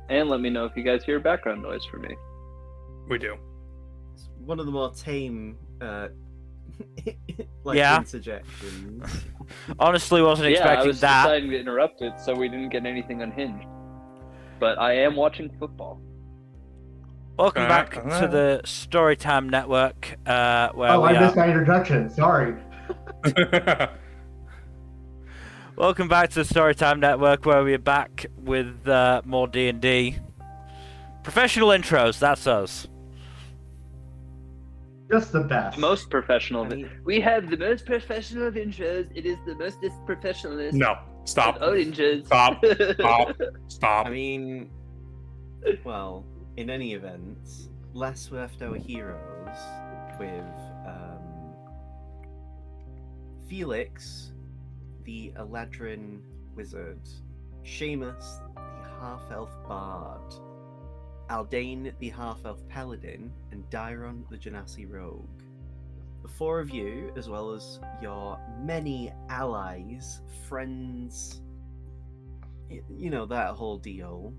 And let me know if you guys hear background noise from me. We do. It's one of the more tame, Yeah. interjections. Honestly, wasn't I expecting was that. deciding to interrupt it so we didn't get anything unhinged. But I am watching football. Welcome back to the Storytime Network, where we I are. missed my introduction. Sorry. Welcome back to the Storytime Network, where we are back with more D&D. Professional intros, that's us. Just the best. Most professional. I mean- We have the most professional of intros. It is the most professionalist. No, stop. Of intros. Stop. I mean, well, in any event, last we left our heroes with Felix, the Eladrin wizard, Seamus, the half-elf bard, Aldane, the half-elf paladin, and Dairon, the Genasi rogue. The four of you, as well as your many allies, friends, you know, that whole deal.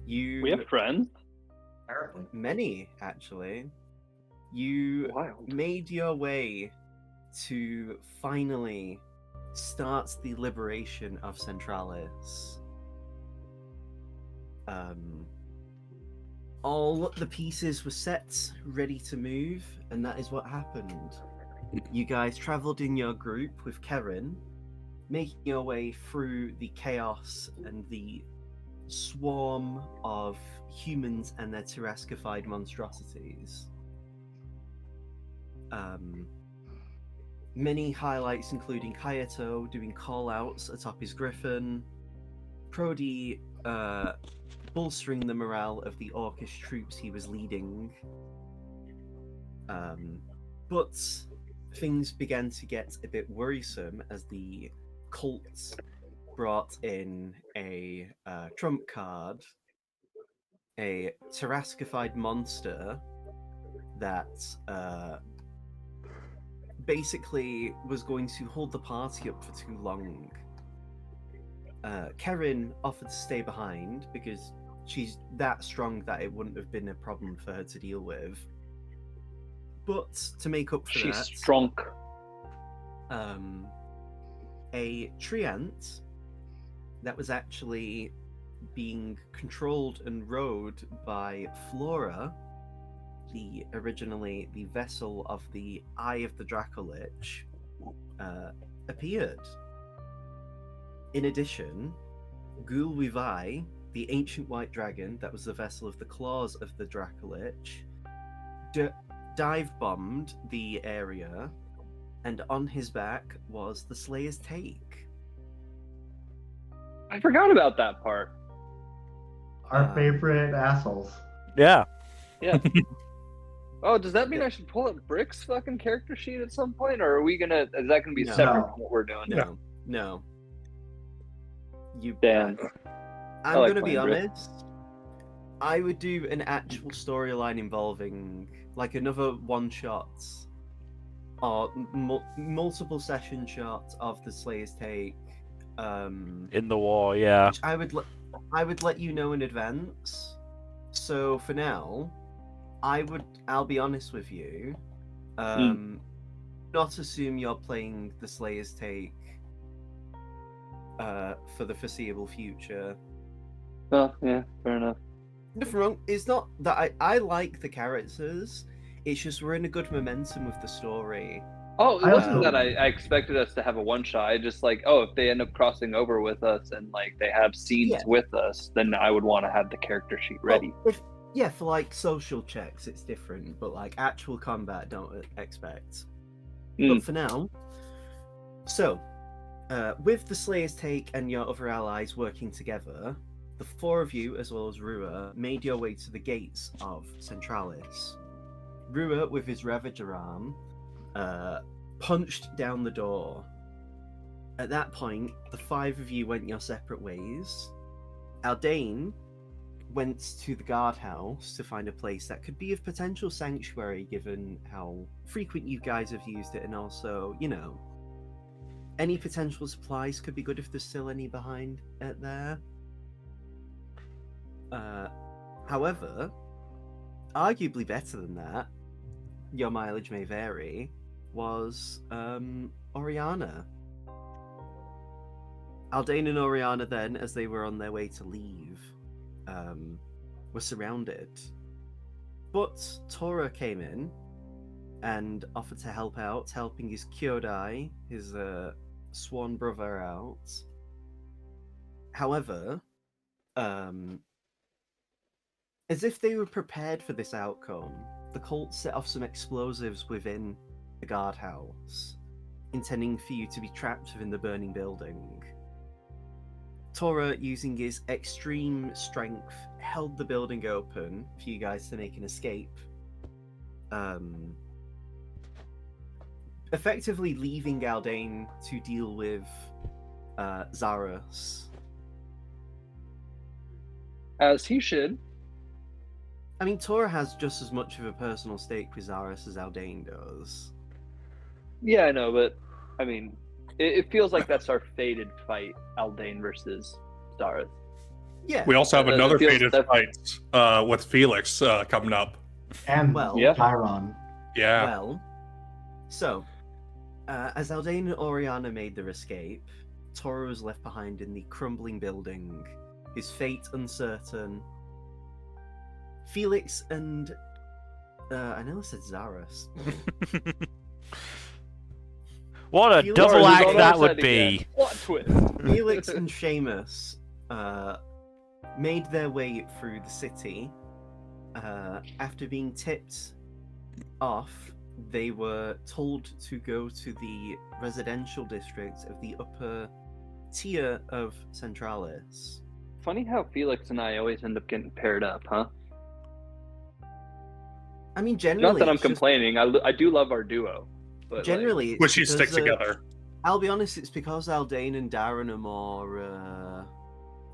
We have friends? Apparently. Many, actually. You Wild. made your way to finally start the liberation of Centralis. All the pieces were set, ready to move, and that is what happened. You guys travelled in your group with Karen, making your way through the chaos and the swarm of humans and their terrascified monstrosities. Many highlights including Hayato doing call-outs atop his griffin, Prody bolstering the morale of the orcish troops he was leading. But things began to get a bit worrisome as the cults brought in a trump card, a terrascified monster that basically was going to hold the party up for too long. Karen offered to stay behind because she's that strong that it wouldn't have been a problem for her to deal with. But to make up for She's that, strong. a treant that was actually being controlled and rowed by Flora, originally the vessel of the Eye of the Dracolich, appeared. In addition, Gul Wivai, the ancient white dragon that was the vessel of the claws of the Dracolich, dive-bombed the area, and on his back was the Slayer's Take. I forgot about that part. Our favorite assholes. Yeah. Yeah. Oh, does that mean I should pull up Brick's fucking character sheet at some point, or is that gonna be No. separate from what we're doing? No. You Damn. I'm like gonna be playing Brick. honest. I would do an actual storyline involving like another one shot or multiple session shots of the Slayer's Take. In the war, yeah. Which I would let you know in advance. So for now, I'll be honest with you. Not assume you're playing the Slayer's Take for the foreseeable future. Oh, yeah, fair enough. Nothing wrong. It's not that I like the characters. It's just we're in a good momentum with the story. Oh, it I wasn't also- that I expected us to have a one shot. I just like, if they end up crossing over with us and like they have scenes Yeah. with us, then I would want to have the character sheet ready. Well, for like social checks, it's different, but like actual combat, don't expect. But for now, so with the Slayer's Take and your other allies working together, the four of you, as well as Rua, made your way to the gates of Centralis. Rua, with his Ravager arm, punched down the door. At that point, the five of you went your separate ways. Aldane went to the guardhouse to find a place that could be of potential sanctuary, given how frequent you guys have used it, and also, you know, any potential supplies could be good if there's still any behind there. However, arguably better than that, your mileage may vary, was Oriana. Aldane and Oriana then, as they were on their way to leave, were surrounded. But Tora came in and offered to help out, helping his Kyodai, his sworn brother, out. However, as if they were prepared for this outcome, the cult set off some explosives within the guardhouse, intending for you to be trapped within the burning building. Tora, using his extreme strength, held the building open for you guys to make an escape. Effectively leaving Aldane to deal with Zaros. As he should. I mean, Tora has just as much of a personal stake with Zaros as Aldane does. Yeah, I know, but I mean, it feels like that's our fated fight, Aldane versus Zaros. Yeah. We also have another feels fated that- fight with Felix coming up. And Well, Yeah. Chiron. Yeah. Well, so, as Aldane and Oriana made their escape, Tora was left behind in the crumbling building, his fate uncertain. Felix and... I nearly said Zaros. What a Felix double is act on that our would side be. again. Plot twist. Felix and Seamus made their way through the city. After being tipped off, they were told to go to the residential district of the upper tier of Centralis. Funny how Felix and I always end up getting paired up, huh? I mean, generally, Not that I'm it's just- complaining. I do love our duo. But generally, it's Wish you stick because, together. I'll be honest, it's because Aldane and Darren are more.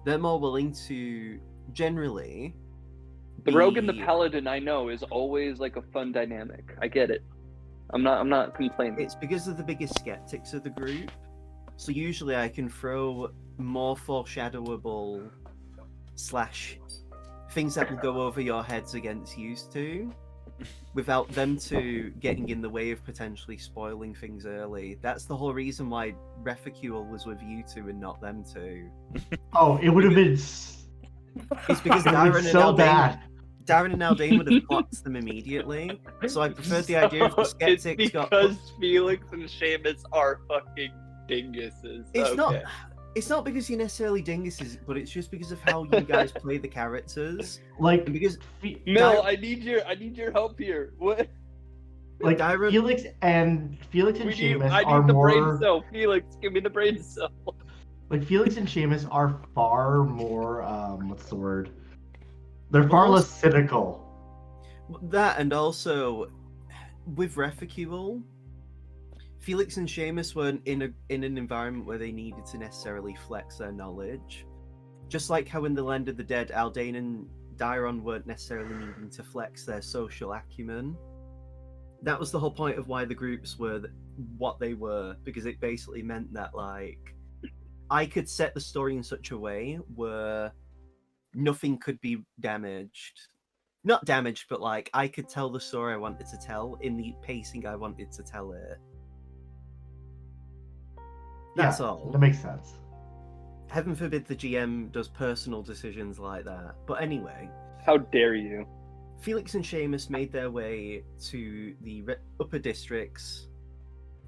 They're more willing to generally. the rogue and the be- paladin, I know, is always like a fun dynamic. I get it. I'm not complaining. It's because of the biggest skeptics of the group. So usually I can throw more foreshadowable / things that will go over your heads against used to, without them two getting in the way of potentially spoiling things early. That's the whole reason why Refacule was with you two and not them two. Oh, it would have been. It's because It Darren was and so Aldane, bad. Darren and Aldane would have clocked them immediately. So I preferred the idea of the skeptics it's got. because Felix and Seamus are fucking dinguses. It's not. Okay. It's not because you're necessarily dinguses, but it's just because of how you guys play the characters. Like, And because Mil, Dar- I need your help here. What? like Darren- Felix and Seamus I are need the brain more. cell. Felix, give me the brain cell. Like Felix and Seamus are far more. What's the word? They're far less cynical. that, and also with Refacule, Felix and Seamus weren't in an environment where they needed to necessarily flex their knowledge. Just like how in the Land of the Dead, Aldane and Dairon weren't necessarily needing to flex their social acumen. That was the whole point of why the groups were what they were, because it basically meant that, like, I could set the story in such a way where nothing could be damaged. Not damaged, but, like, I could tell the story I wanted to tell in the pacing I wanted to tell it. That's Yeah, all. That makes sense. Heaven forbid the GM does personal decisions like that. But anyway, How dare you? Felix and Seamus made their way to the upper districts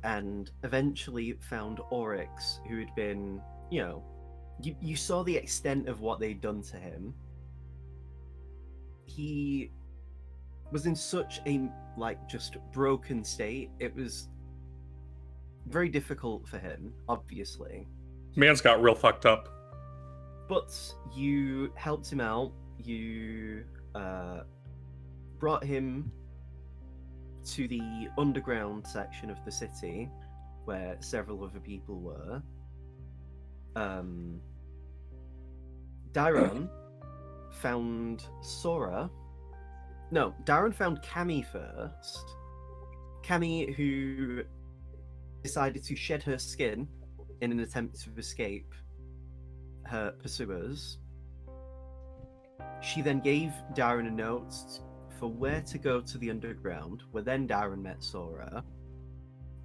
and eventually found Oryx, who had been, you saw the extent of what they'd done to him. He was in such a, just broken state. It was very difficult for him, obviously. Man's got real fucked up. But you helped him out. You brought him to the underground section of the city where several other people were. Darren found Sora. No, Darren found Cammy first. Cammy, who decided to shed her skin in an attempt to escape her pursuers. She then gave Darren a note for where to go to the underground, where then Darren met Sora,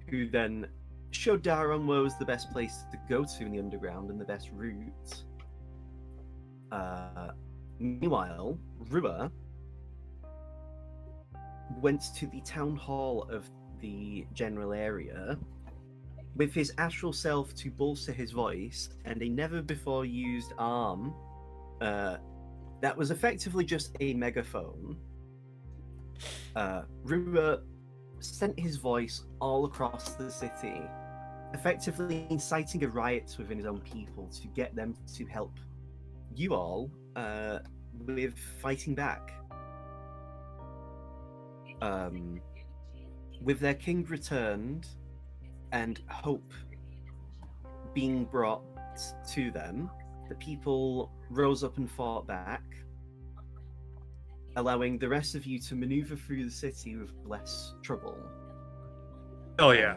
who then showed Darren where was the best place to go to in the underground and the best route. Meanwhile, Rua went to the town hall of the general area with his astral self to bolster his voice and a never before used arm that was effectively just a megaphone. Rua sent his voice all across the city, effectively inciting a riot within his own people to get them to help you all with fighting back. With their king returned and hope being brought to them, the people rose up and fought back, allowing the rest of you to maneuver through the city with less trouble. Oh yeah.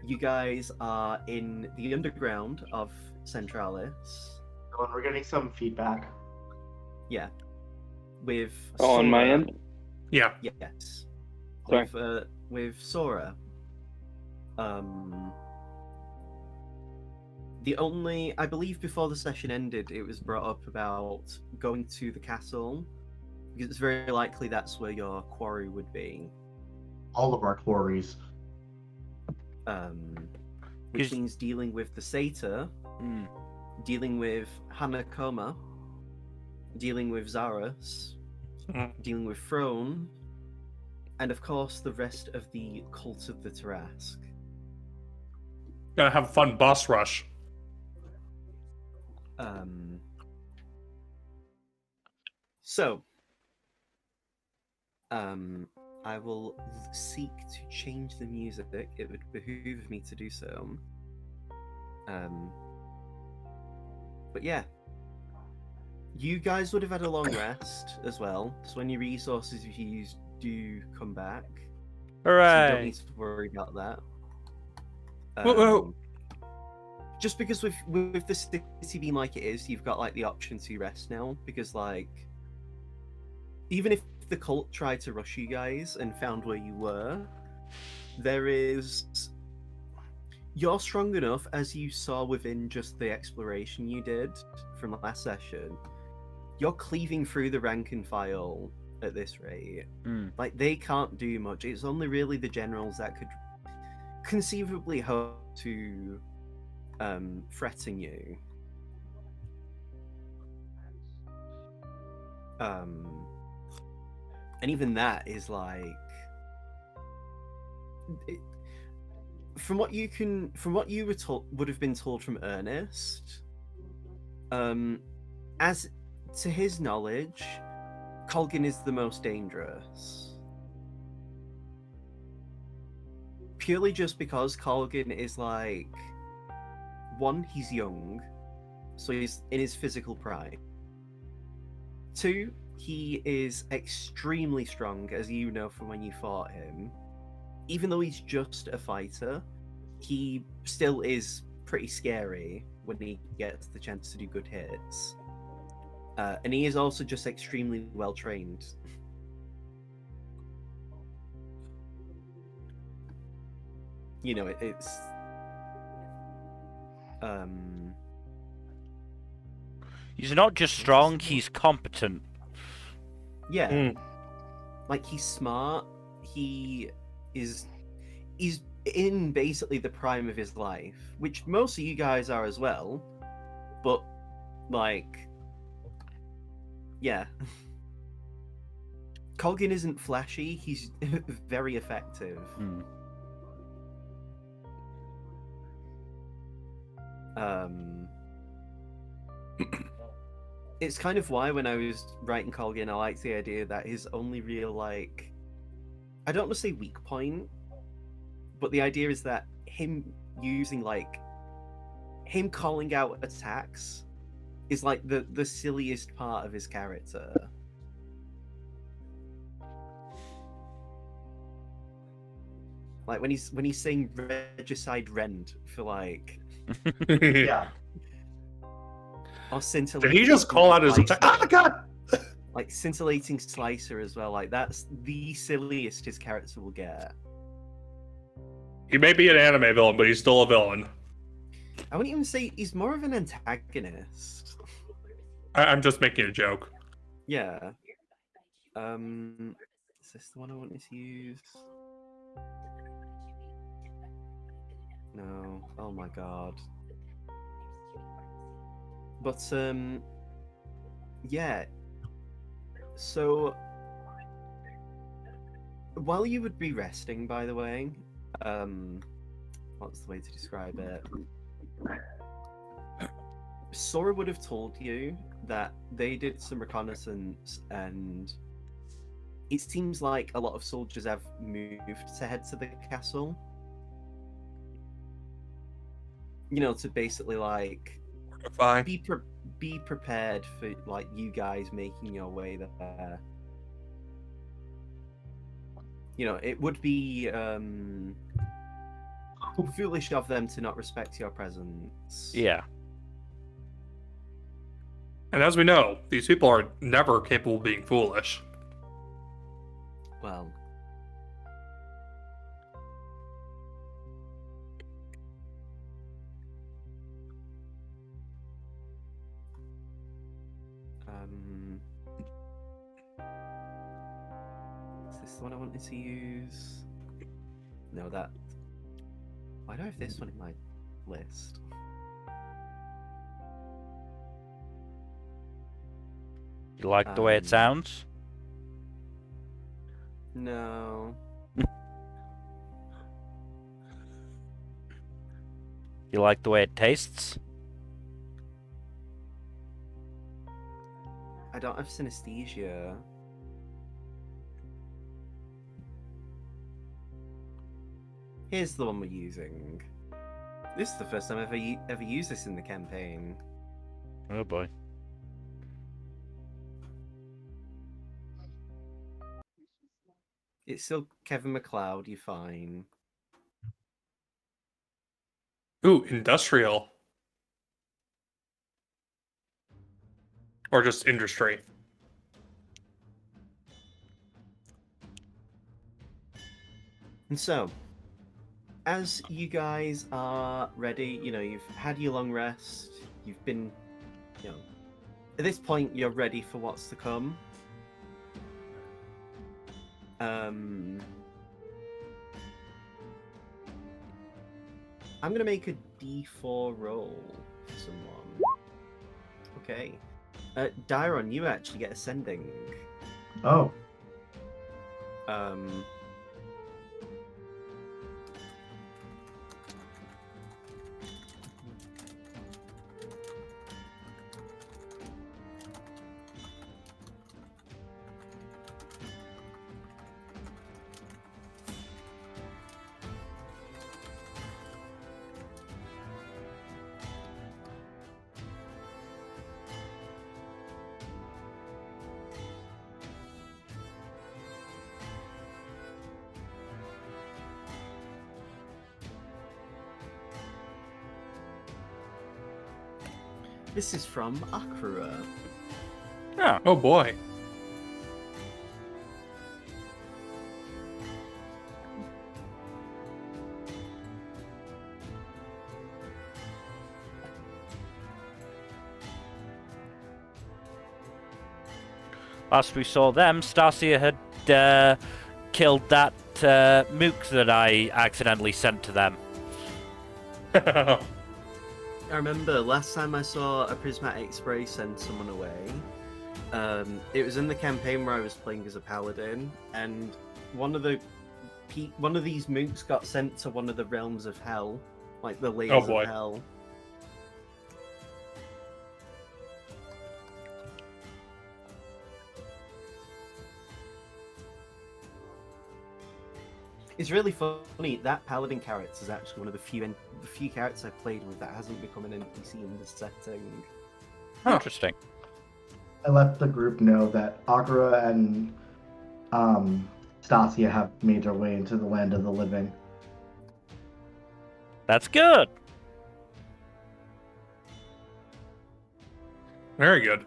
You guys are in the underground of Centralis. Oh, and we're getting some feedback. Yeah. With on my Sora. end. Yeah. Yes. Sorry. With Sora. The only, I believe before the session ended, it was brought up about going to the castle, because it's very likely that's where your quarry would be. All of our quarries. Which means dealing with the Satyr, dealing with Hanakoma, dealing with Zaros, dealing with Throne, and of course the rest of the Cult of the Tarask. Gotta have a fun boss rush. I will seek to change the music. It would behoove me to do so. But yeah, you guys would have had a long rest as well. So when your resources you've used do come back, Hooray! you don't need to worry about that. Whoa. Just because with the city being like it is, you've got like the option to rest now. Because like, even if the cult tried to rush you guys and found where you were, you're strong enough, as you saw within just the exploration you did from last session. You're cleaving through the rank and file at this rate. Like, they can't do much. It's only really the generals that could conceivably hope to threaten you. And even that is like, from what you were told, would have been told from Ernest, as to his knowledge, Colgan is the most dangerous. Purely just because Colgan is like, one, he's young, so he's in his physical prime. Two, he is extremely strong, as you know from when you fought him. Even though he's just a fighter, he still is pretty scary when he gets the chance to do good hits. And he is also just extremely well trained. You know, it's He's not just strong, he's competent. yeah. Like, he's smart. He's in basically the prime of his life, which most of you guys are as well. But like, yeah. Colgan isn't flashy, he's very effective. It's kind of why when I was writing Colgan, I liked the idea that his only real, like, I don't want to say weak point, but the idea is that him using, like, him calling out attacks is like the silliest part of his character. Like when he's saying Regicide Rend for like Yeah. Or Did scintillating. he just call out his attack? slicer. Ah, God! Like scintillating slicer as well. Like that's the silliest his character will get. He may be an anime villain, but he's still a villain. I wouldn't even say he's more of an antagonist. I'm just making a joke. Yeah. Is this the one I wanted to use? No. Oh my god. But yeah. So while you would be resting, by the way, what's the way to describe it? Sora would have told you that they did some reconnaissance, and it seems like a lot of soldiers have moved to head to the castle. You know, to basically like Fine. be prepared for like you guys making your way there. You know, it would be foolish of them to not respect your presence. Yeah. And as we know, these people are never capable of being foolish. Well. Is this the one I wanted to use? No, that. Why do I have this one in my list? You like the way it sounds? No. You like the way it tastes? I don't have synesthesia. Here's the one we're using. This is the first time I've ever used this in the campaign. Oh boy. It's still Kevin McLeod, you're fine. Ooh, industrial. Or just industry. And so, as you guys are ready, you know, you've had your long rest, you've been, you know, at this point you're ready for what's to come. I'm gonna make a D4 roll for someone. Okay. Dyron, you actually get ascending. Oh. This is from Akura. Oh. Oh boy. Last we saw them, Stasia had killed that mook that I accidentally sent to them. I remember last time I saw a prismatic spray send someone away. It was in the campaign where I was playing as a paladin, and one of these mooks got sent to one of the realms of hell, like the layers boy. of hell. It's really funny. That paladin character is actually one of the few characters I've played with that hasn't become an NPC in this setting. Huh. Interesting. I let the group know that Akira and Stasia have made their way into the land of the living. That's good. Very good.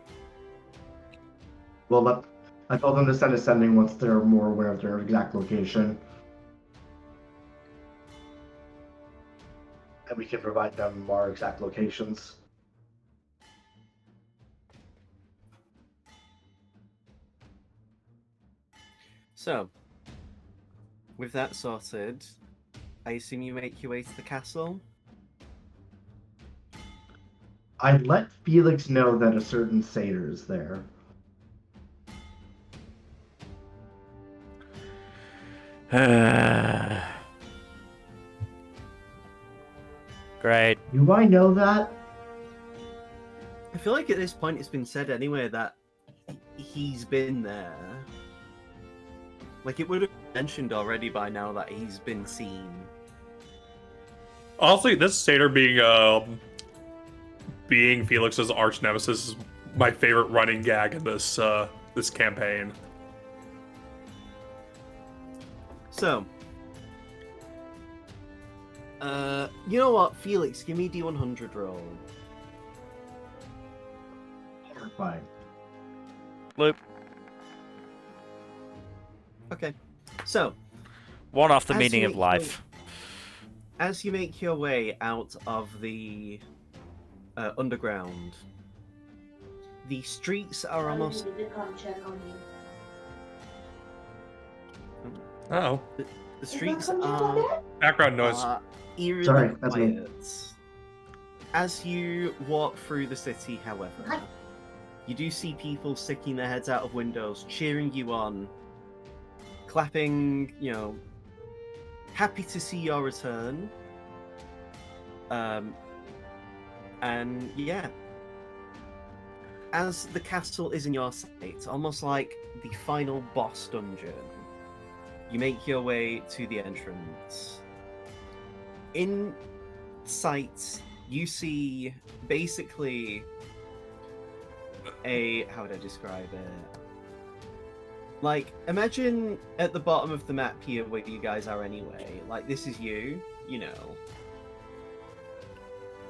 Well, I told them to send ascending once they're more aware of their exact location. And we can provide them our exact locations. So, with that sorted, I assume you make your way to the castle? I let Felix know that a certain satyr is there. Great. Do I know that? I feel like at this point it's been said anyway that he's been there. Like, it would have been mentioned already by now that he's been seen. Honestly, this satyr being Felix's arch nemesis is my favorite running gag in this this campaign. So, you know what, Felix, give me D100 roll. Horrifying. Loop. Okay, so One off the As meaning you of make life. as you make your way out of the underground, the streets are almost Oh, the streets are background noise. eerily Sorry, that's me. quiet. As you walk through the city, however, you do see people sticking their heads out of windows, cheering you on, clapping, happy to see your return. And yeah, as the castle is in your sight, almost like the final boss dungeon, you make your way to the entrance. In sight, you see basically how would I describe it? Like, imagine at the bottom of the map here where you guys are anyway. Like, this is you,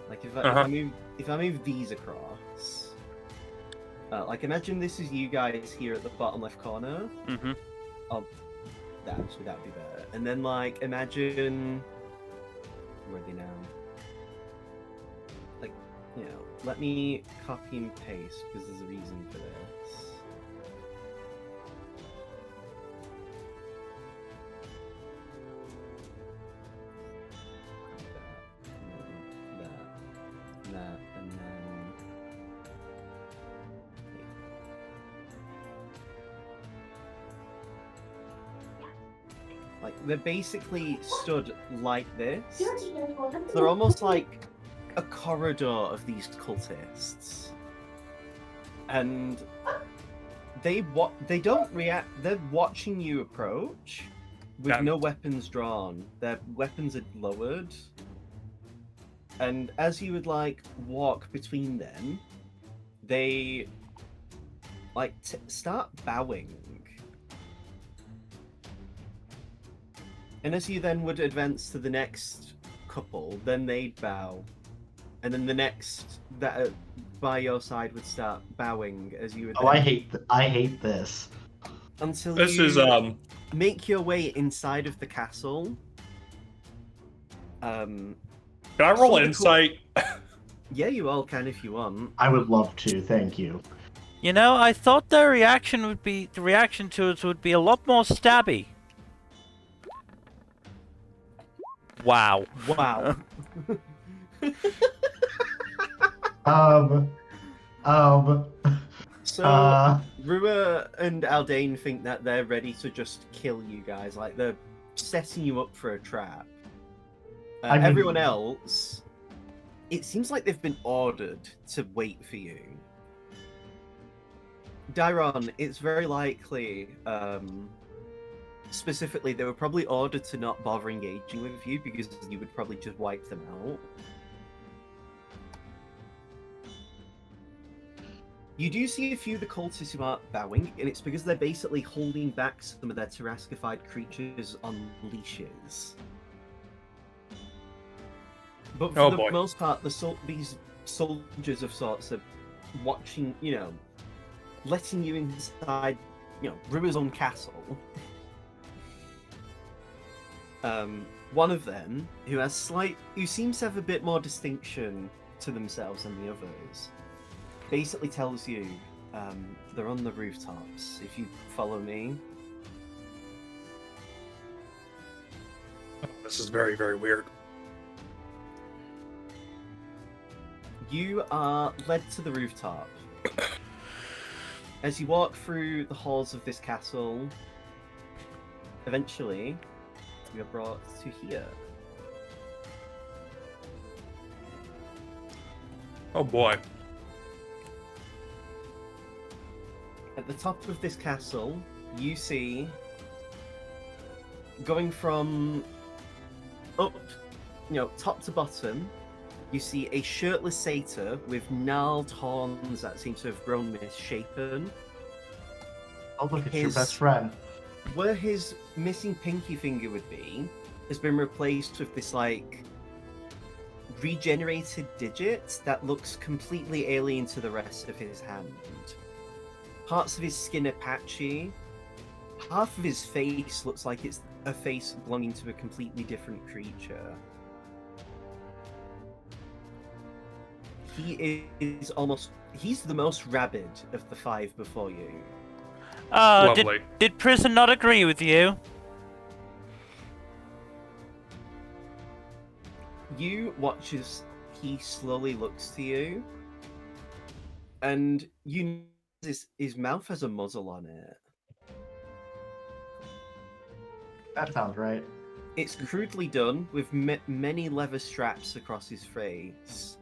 Like, if I move these across, like, imagine this is you guys here at the bottom left corner. Mm-hmm. That would be better. And then, like, imagine where are they now? Like, let me copy and paste because there's a reason for this. That, and then like they're basically stood like this. They're almost like a corridor of these cultists, and they don't react. They're watching you approach with no weapons drawn. Their weapons are lowered. And as you would walk between them, they start bowing. And as you then would advance to the next couple, then they'd bow. And then the next that by your side would start bowing as you would. Oh, I hate this. Until This you is make your way inside of the castle. Can I roll insight? Yeah, you all can if you want. I would love to, thank you. I thought the reaction to it would be a lot more stabby. Wow. Wow. So Rua and Aldane think that they're ready to just kill you guys. Like, they're setting you up for a trap. Everyone else, it seems like they've been ordered to wait for you. Dairon, it's very likely, specifically, they were probably ordered to not bother engaging with you because you would probably just wipe them out. You do see a few of the cultists who aren't bowing, and it's because they're basically holding back some of their Tarascified creatures on leashes. But for the most part, these soldiers of sorts are watching, letting you inside, Rua's own castle. One of them, who seems to have a bit more distinction to themselves than the others, basically tells you they're on the rooftops. If you follow me. This is very, very weird. You are led to the rooftop. As you walk through the halls of this castle, eventually, you are brought to here. Oh boy. At the top of this castle, you see, going from up, top to bottom, you see a shirtless satyr with gnarled horns that seem to have grown misshapen. Oh, look, it's your best friend. Where his missing pinky finger would be, has been replaced with this, regenerated digit that looks completely alien to the rest of his hand. Parts of his skin are patchy. Half of his face looks like it's a face belonging to a completely different creature. He's the most rabid of the five before you. Oh, Lovely. did prison not agree with you? You watch as he slowly looks to you, and you notice his mouth has a muzzle on it. That sounds right. It's crudely done, with many leather straps across his face.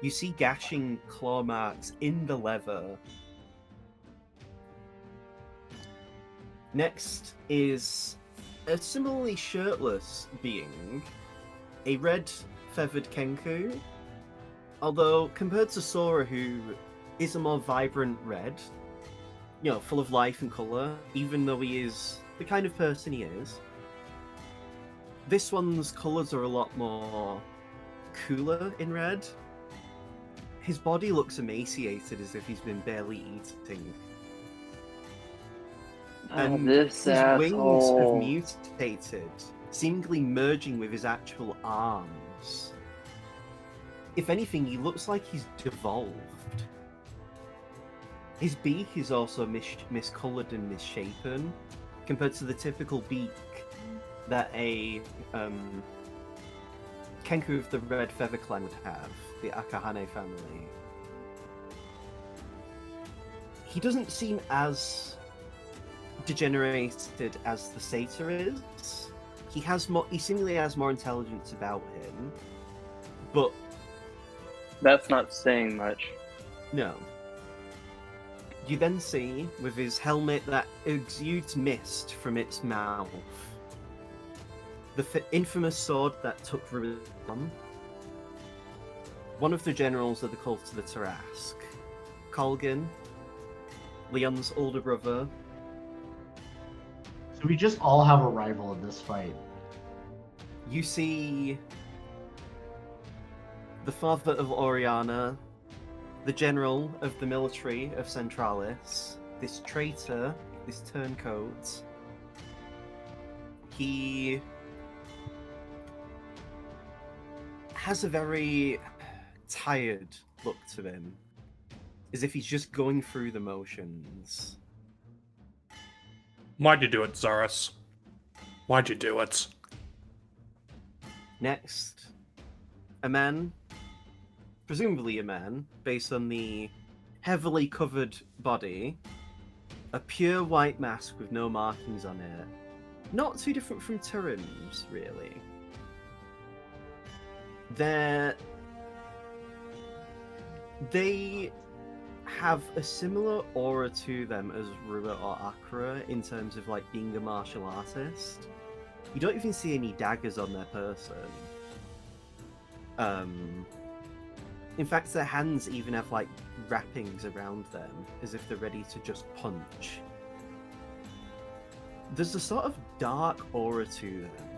You see gashing claw marks in the leather. Next is a similarly shirtless being, a red feathered Kenku. Although, compared to Sora, who is a more vibrant red, full of life and colour, even though he is the kind of person he is, this one's colours are a lot more cooler in red. His body looks emaciated, as if he's been barely eating. And this his wings asshole. have mutated, seemingly merging with his actual arms. If anything, he looks like he's devolved. His beak is also miscoloured and misshapen, compared to the typical beak that a Kenku of the Red Feather Clan would have, the Akahane family. He doesn't seem as degenerated as the satyr is. He seemingly has more intelligence about him, but That's not saying much. no. You then see, with his helmet that exudes mist from its mouth, the infamous sword that took Rua's arm, one of the generals of the cult of the Tarask, Colgan, Leon's older brother. So we just all have a rival in this fight. You see the father of Oriana, the general of the military of Centralis, this traitor, this turncoat. He has a very tired look to him, as if he's just going through the motions. Why'd you do it, Zaris? Why'd you do it? Next, a man, presumably a man, based on the heavily covered body, a pure white mask with no markings on it. Not too different from Turin's, really. They have a similar aura to them as Rua or Akra in terms of being a martial artist. You don't even see any daggers on their person. In fact, their hands even have wrappings around them, as if they're ready to just punch. There's a sort of dark aura to them.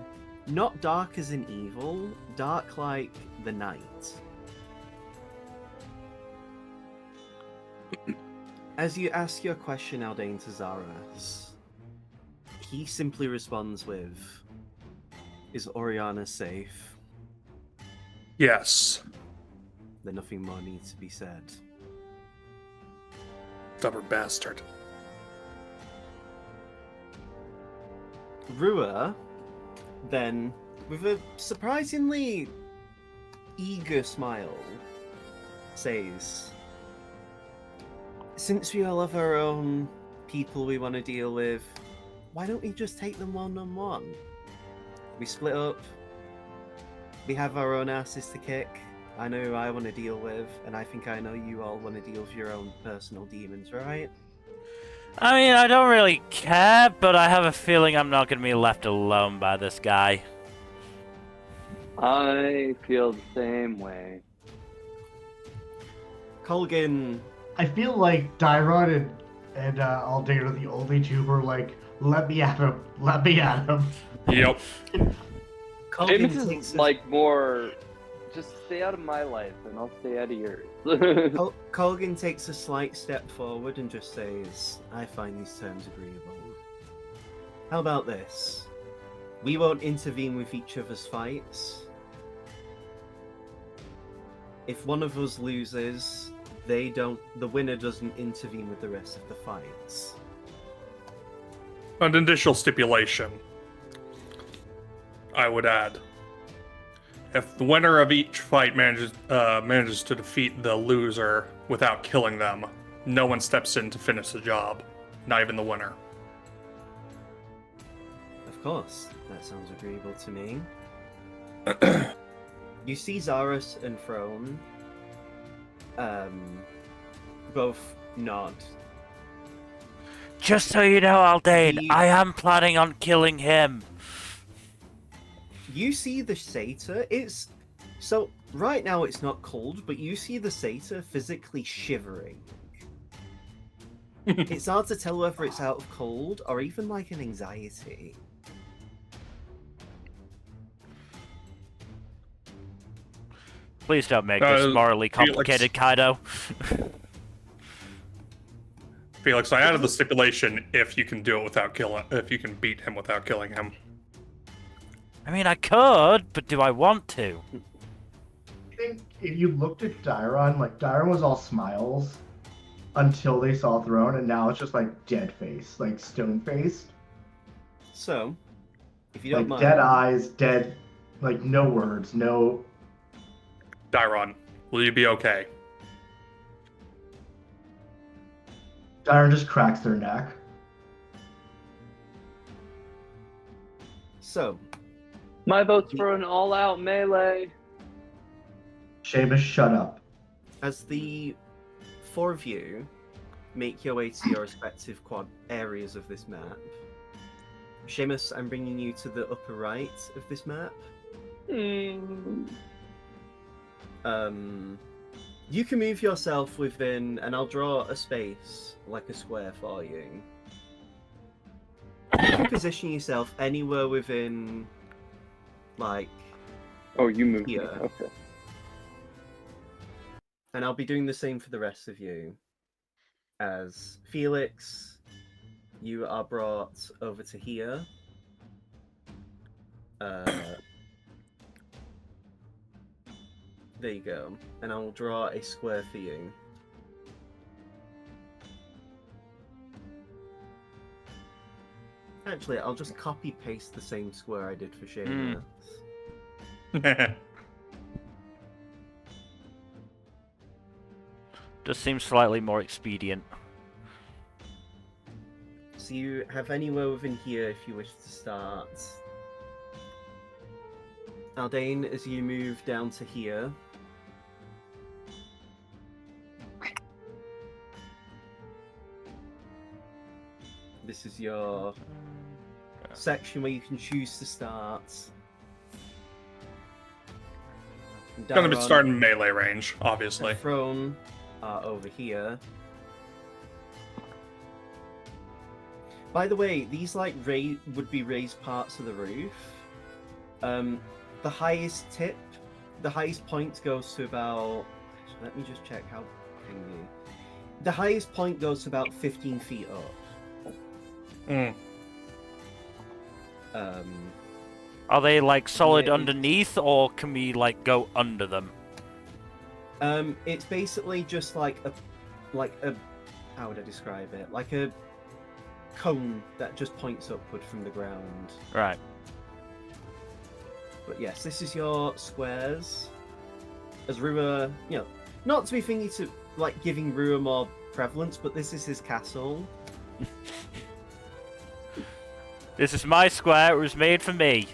Not dark as in evil, dark like the night. As you ask your question, Aldane, to Zaras, he simply responds with, "Is Oriana safe?" Yes. Then nothing more needs to be said. Stubborn bastard. Rua, then, with a surprisingly eager smile, says, "Since we all have our own people we want to deal with, why don't we just take them one-on-one? We split up, we have our own asses to kick. I know who I want to deal with, and I think I know you all want to deal with your own personal demons, right?" I mean, I don't really care, but I have a feeling I'm not going to be left alone by this guy. I feel the same way. Colgan, I feel like Dairon and Aldane are the only two who are like, let me at him, let me at him. Yep. Colgan James takes is a- like more, just stay out of my life and I'll stay out of yours. Colgan takes a slight step forward and just says, "I find these terms agreeable. How about this? We won't intervene with each other's fights. If one of us loses, the winner doesn't intervene with the rest of the fights." An initial stipulation, I would add. If the winner of each fight manages to defeat the loser without killing them, no one steps in to finish the job, not even the winner. Of course, that sounds agreeable to me. You see Zaras and Throne both nod. Just so you know, Aldane, He- I am planning on killing him. You see the satyr, so right now it's not cold, but you see the satyr physically shivering. It's hard to tell whether it's out of cold or even like an anxiety. Please don't make this morally complicated, Kaido. Felix, I added the stipulation if you can do it without if you can beat him without killing him. I mean, I could, but do I want to? I think if you looked at Dairon, like Dairon was all smiles until they saw Throne, and now it's just like dead face, like stone faced. So, if you don't Like mind, dead eyes, dead, like no words, no. Dairon, will you be okay? Dairon just cracks their neck. so My vote's for an all-out melee. Seamus, shut up. as the four of you make your way to your respective quad areas of this map, Seamus, I'm bringing you to the upper right of this map. You can move yourself within, and I'll draw a space, like a square for you. You can position yourself anywhere within, like, Oh, you moved. Yeah. Me. Okay. and I'll be doing the same for the rest of you. As Felix, you are brought over to here. There you go. And I'll draw a square for you. Actually, I'll just copy paste the same square I did for Seamus. Just seems slightly more expedient. So you have anywhere within here if you wish to start. Aldane, as you move down to here. This is your section where you can choose to start. Gonna be Dairon starting melee range, obviously. and Throne are over here. By the way, these like would be raised parts of the roof. The highest point goes to about. Let me just check how thingy. The highest point goes to about 15 feet up. Mm. Are they like solid Yeah. underneath, or can we like go under them? It's basically just like a how would I describe it? Like a cone that just points upward from the ground. Right. But yes, this is your squares. As Rua, not to be thinking to like giving Rua more prevalence, but this is his castle. This is my square. It was made for me.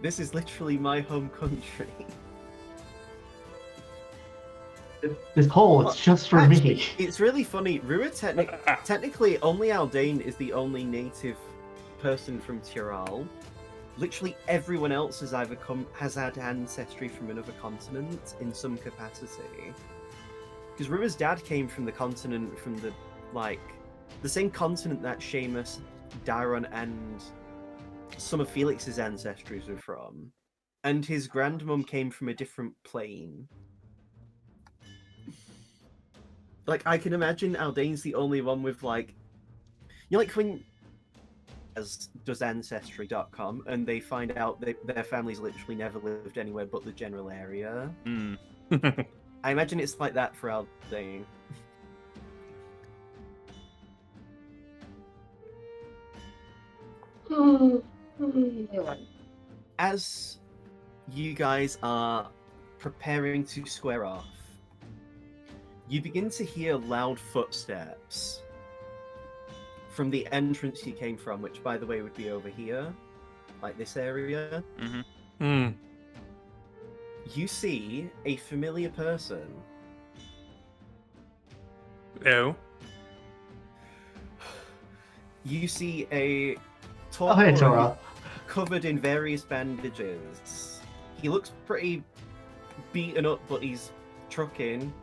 This is literally my home country. This hole, it's just for Actually, me. it's really funny. Rua technically only Aldane is the only native person from Tyrol. Literally everyone else has had ancestry from another continent in some capacity. Because Rua's dad came from the continent from the same continent that Seamus, Dairon, and some of Felix's ancestries were from. And his grandmum came from a different plane. Like, I can imagine Aldane's the only one with, like when does Ancestry.com, and they find out their families literally never lived anywhere but the general area. Hmm. I imagine it's like that for Aldane. As you guys are preparing to square off, you begin to hear loud footsteps from the entrance you came from, which, by the way, would be over here, like this area. Mm-hmm. Mm. You see a familiar person. Ew. You see a Oh, hey, Tora Tora. covered in various bandages. He looks pretty beaten up, but he's trucking.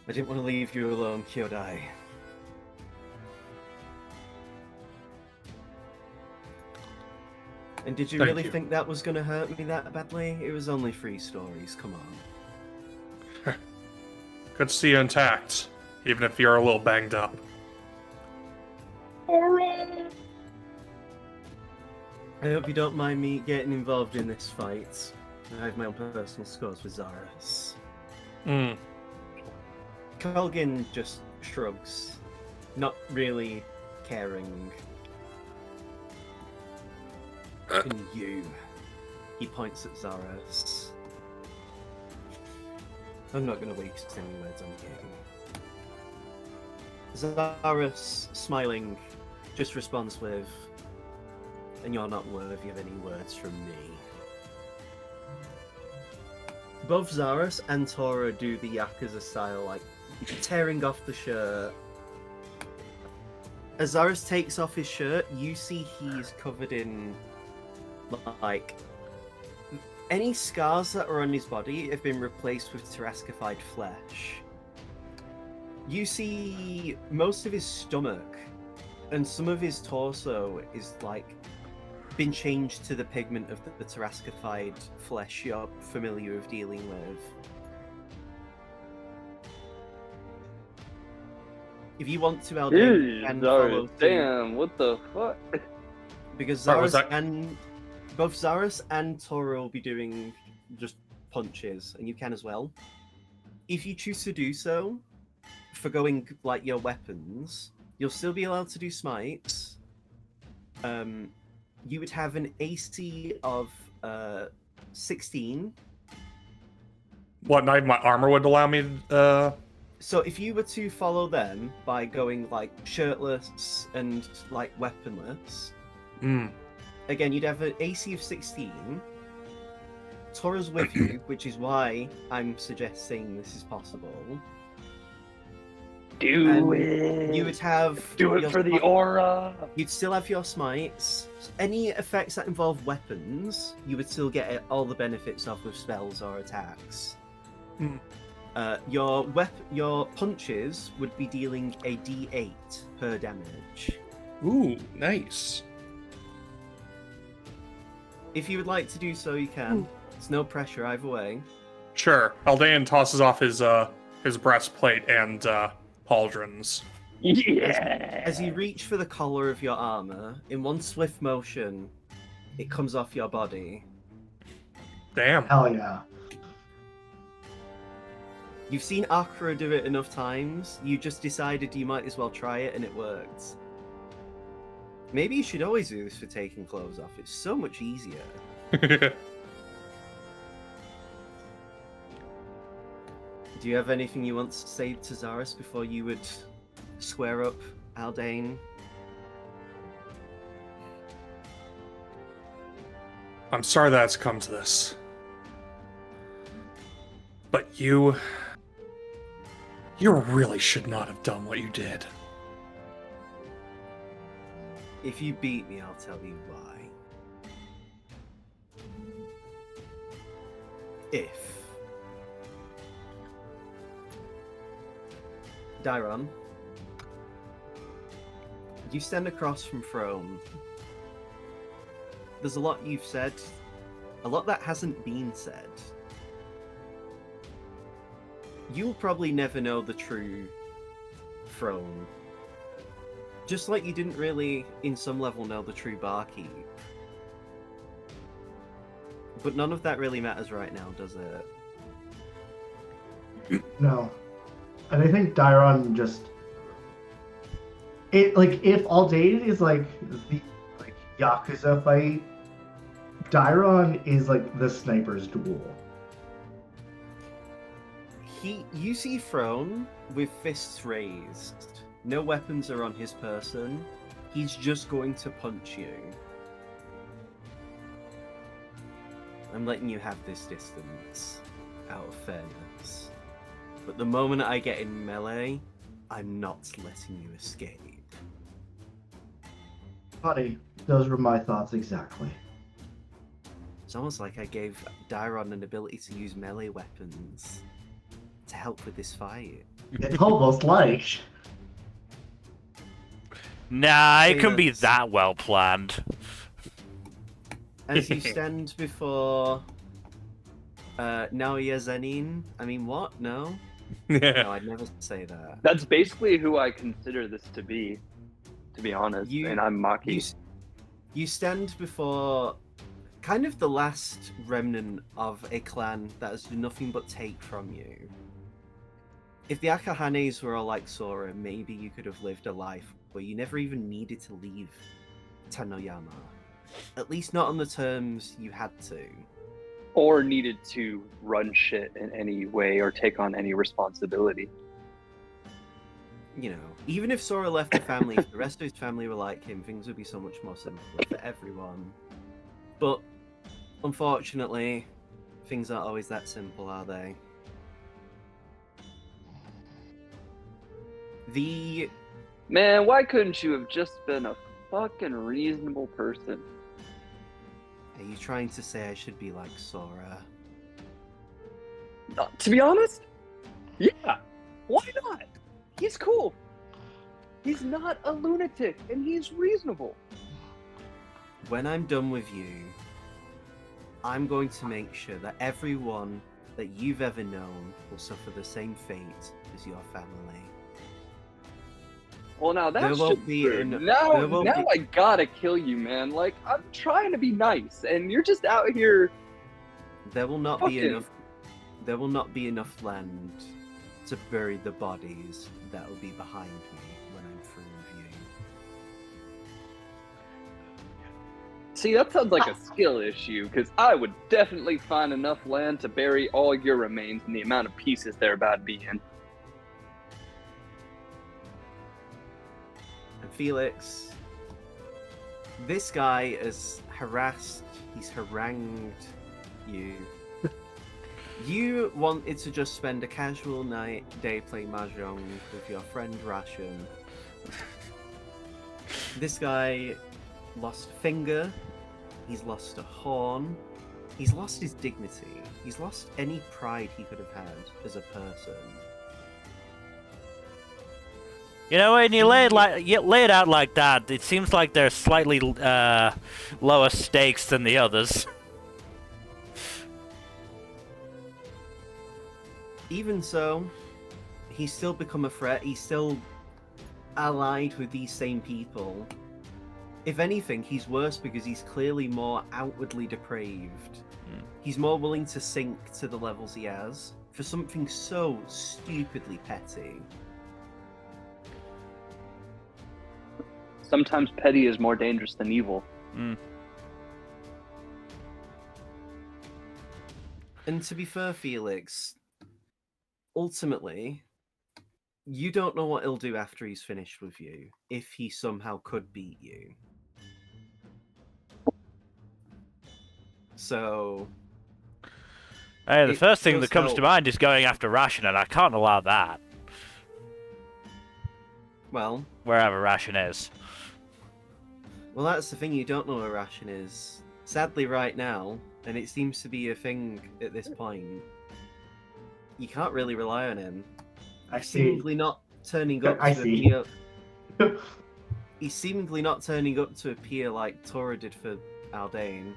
I didn't want to leave you alone, Kyodai. And did you Thank really you. think that was going to hurt me that badly? It was only 3 stories, come on. Good to see you intact, even if you're a little banged up. I hope you don't mind me getting involved in this fight. I have my own personal scores with Zaris. Mm. Colgan just shrugs, not really caring. And you, he points at Zaris. I'm not going to waste any words on you. Zaris, smiling, just responds with, "And you're not worthy of any words from me." Both Zaris and Tora do the Yakuza style, like, tearing off the shirt. As Zaris takes off his shirt, you see he's covered in, like, any scars that are on his body have been replaced with Tarascified flesh. You see most of his stomach and some of his torso is, like, been changed to the pigment of the Tarascified flesh you're familiar with dealing with. If you want to, Aldane, Dude, and Zaris, follow suit, damn, what the fuck? because Sorry, was Zaris that- and both Zaris and Tora will be doing just punches, and you can as well. If you choose to do so, for going like your weapons, you'll still be allowed to do smites. You would have an AC of 16. What, not even my armor would allow me to, So if you were to follow them by going like shirtless and like weaponless, again you'd have an AC of 16. Tora's with you, which is why I'm suggesting this is possible. Do it. You would have Do it your for the smite- aura. You'd still have your smites. Any effects that involve weapons, you would still get all the benefits of with spells or attacks. Your punches would be dealing a D8 per damage. Ooh, nice. If you would like to do so, you can. It's no pressure either way. Sure. Aldean tosses off his breastplate and pauldrons. Yeah. As you reach for the collar of your armor, in one swift motion, it comes off your body. Damn. Hell yeah. You've seen Akra do it enough times, you just decided you might as well try it, and it worked. Maybe you should always do this for taking clothes off, it's so much easier. Do you have anything you want to say to Zaris before you would square up Aldain? I'm sorry that it's come to this. But you really should not have done what you did. If you beat me, I'll tell you why. If Dairon, you stand across from Throne. There's a lot you've said, a lot that hasn't been said. You'll probably never know the true Throne. Just like you didn't really, in some level, know the true Barkeep. But none of that really matters right now, does it? No. And I think Dairon just if Aldain is the Yakuza fight, Dairon is the sniper's duel. You see Throne with fists raised. No weapons are on his person. He's just going to punch you. I'm letting you have this distance, out of fairness. But the moment I get in melee, I'm not letting you escape. Buddy, those were my thoughts exactly. It's almost like I gave Dairon an ability to use melee weapons to help with this fight. It's almost like... Nah, it Say can be that's- that well planned. As you stand before Naoya Zenin, I mean, what? No? No, I'd never say that. That's basically who I consider this to be honest. You- and I'm Maki. You stand before kind of the last remnant of a clan that has done nothing but take from you. If the Akahanes were all like Sora, maybe you could have lived a life where you never even needed to leave Tanoyama. At least not on the terms you had to. Or needed to run shit in any way or take on any responsibility. You know, even if Sora left the family, if the rest of his family were like him, things would be so much more simpler for everyone. But, unfortunately, things aren't always that simple, are they? Man, why couldn't you have just been a fucking reasonable person? Are you trying to say I should be like Sora? To be honest, yeah. Why not? He's cool. He's not a lunatic, and he's reasonable. When I'm done with you, I'm going to make sure that everyone that you've ever known will suffer the same fate as your family. Well, now There that's won't just be rude. there Now won't be- I gotta kill you, man. Like, I'm trying to be nice, and you're just out here. There will not be Okay. enough. There will not be enough land to bury the bodies that will be behind me when I'm through with you. See, that sounds like a skill issue, because I would definitely find enough land to bury all your remains and the amount of pieces they're about to be in. And Felix, this guy is harassed. He's harangued you. You wanted to just spend a casual day playing mahjong with your friend Ration. This guy lost a finger. He's lost a horn. He's lost his dignity. He's lost any pride he could have had as a person. You know, when you lay it out like that, it seems like there's slightly lower stakes than the others. Even so, he's still become a threat. He's still allied with these same people. If anything, he's worse because he's clearly more outwardly depraved. He's more willing to sink to the levels he has for something so stupidly petty. Sometimes petty is more dangerous than evil. And to be fair, Felix, ultimately, you don't know what he'll do after he's finished with you, if he somehow could beat you. So... Hey, the It first thing does that comes to help. mind is going after Ration, and I can't allow that. Well, Wherever Ration is. that's the thing, you don't know where Ration is. Sadly, right now, and it seems to be a thing at this point, you can't really rely on him. I He's see. seemingly not turning up I to see. appear. He's seemingly not turning up to appear like Tora did for Aldane.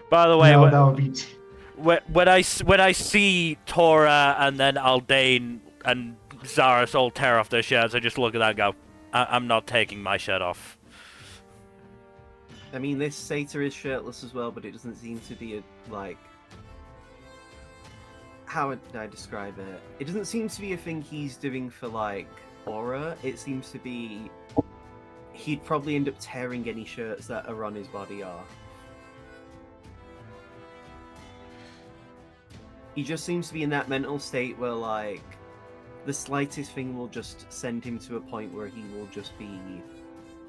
By the way, No, that would be. when I see Tora and then Aldane and Zaris all tear off their shirts, I just look at that and go, I'm not taking my shirt off. I mean, this satyr is shirtless as well, but it doesn't seem to be like. How would I describe it? It doesn't seem to be a thing he's doing for like aura. It seems to be he'd probably end up tearing any shirts that are on his body off. He just seems to be in that mental state where like the slightest thing will just send him to a point where he will just be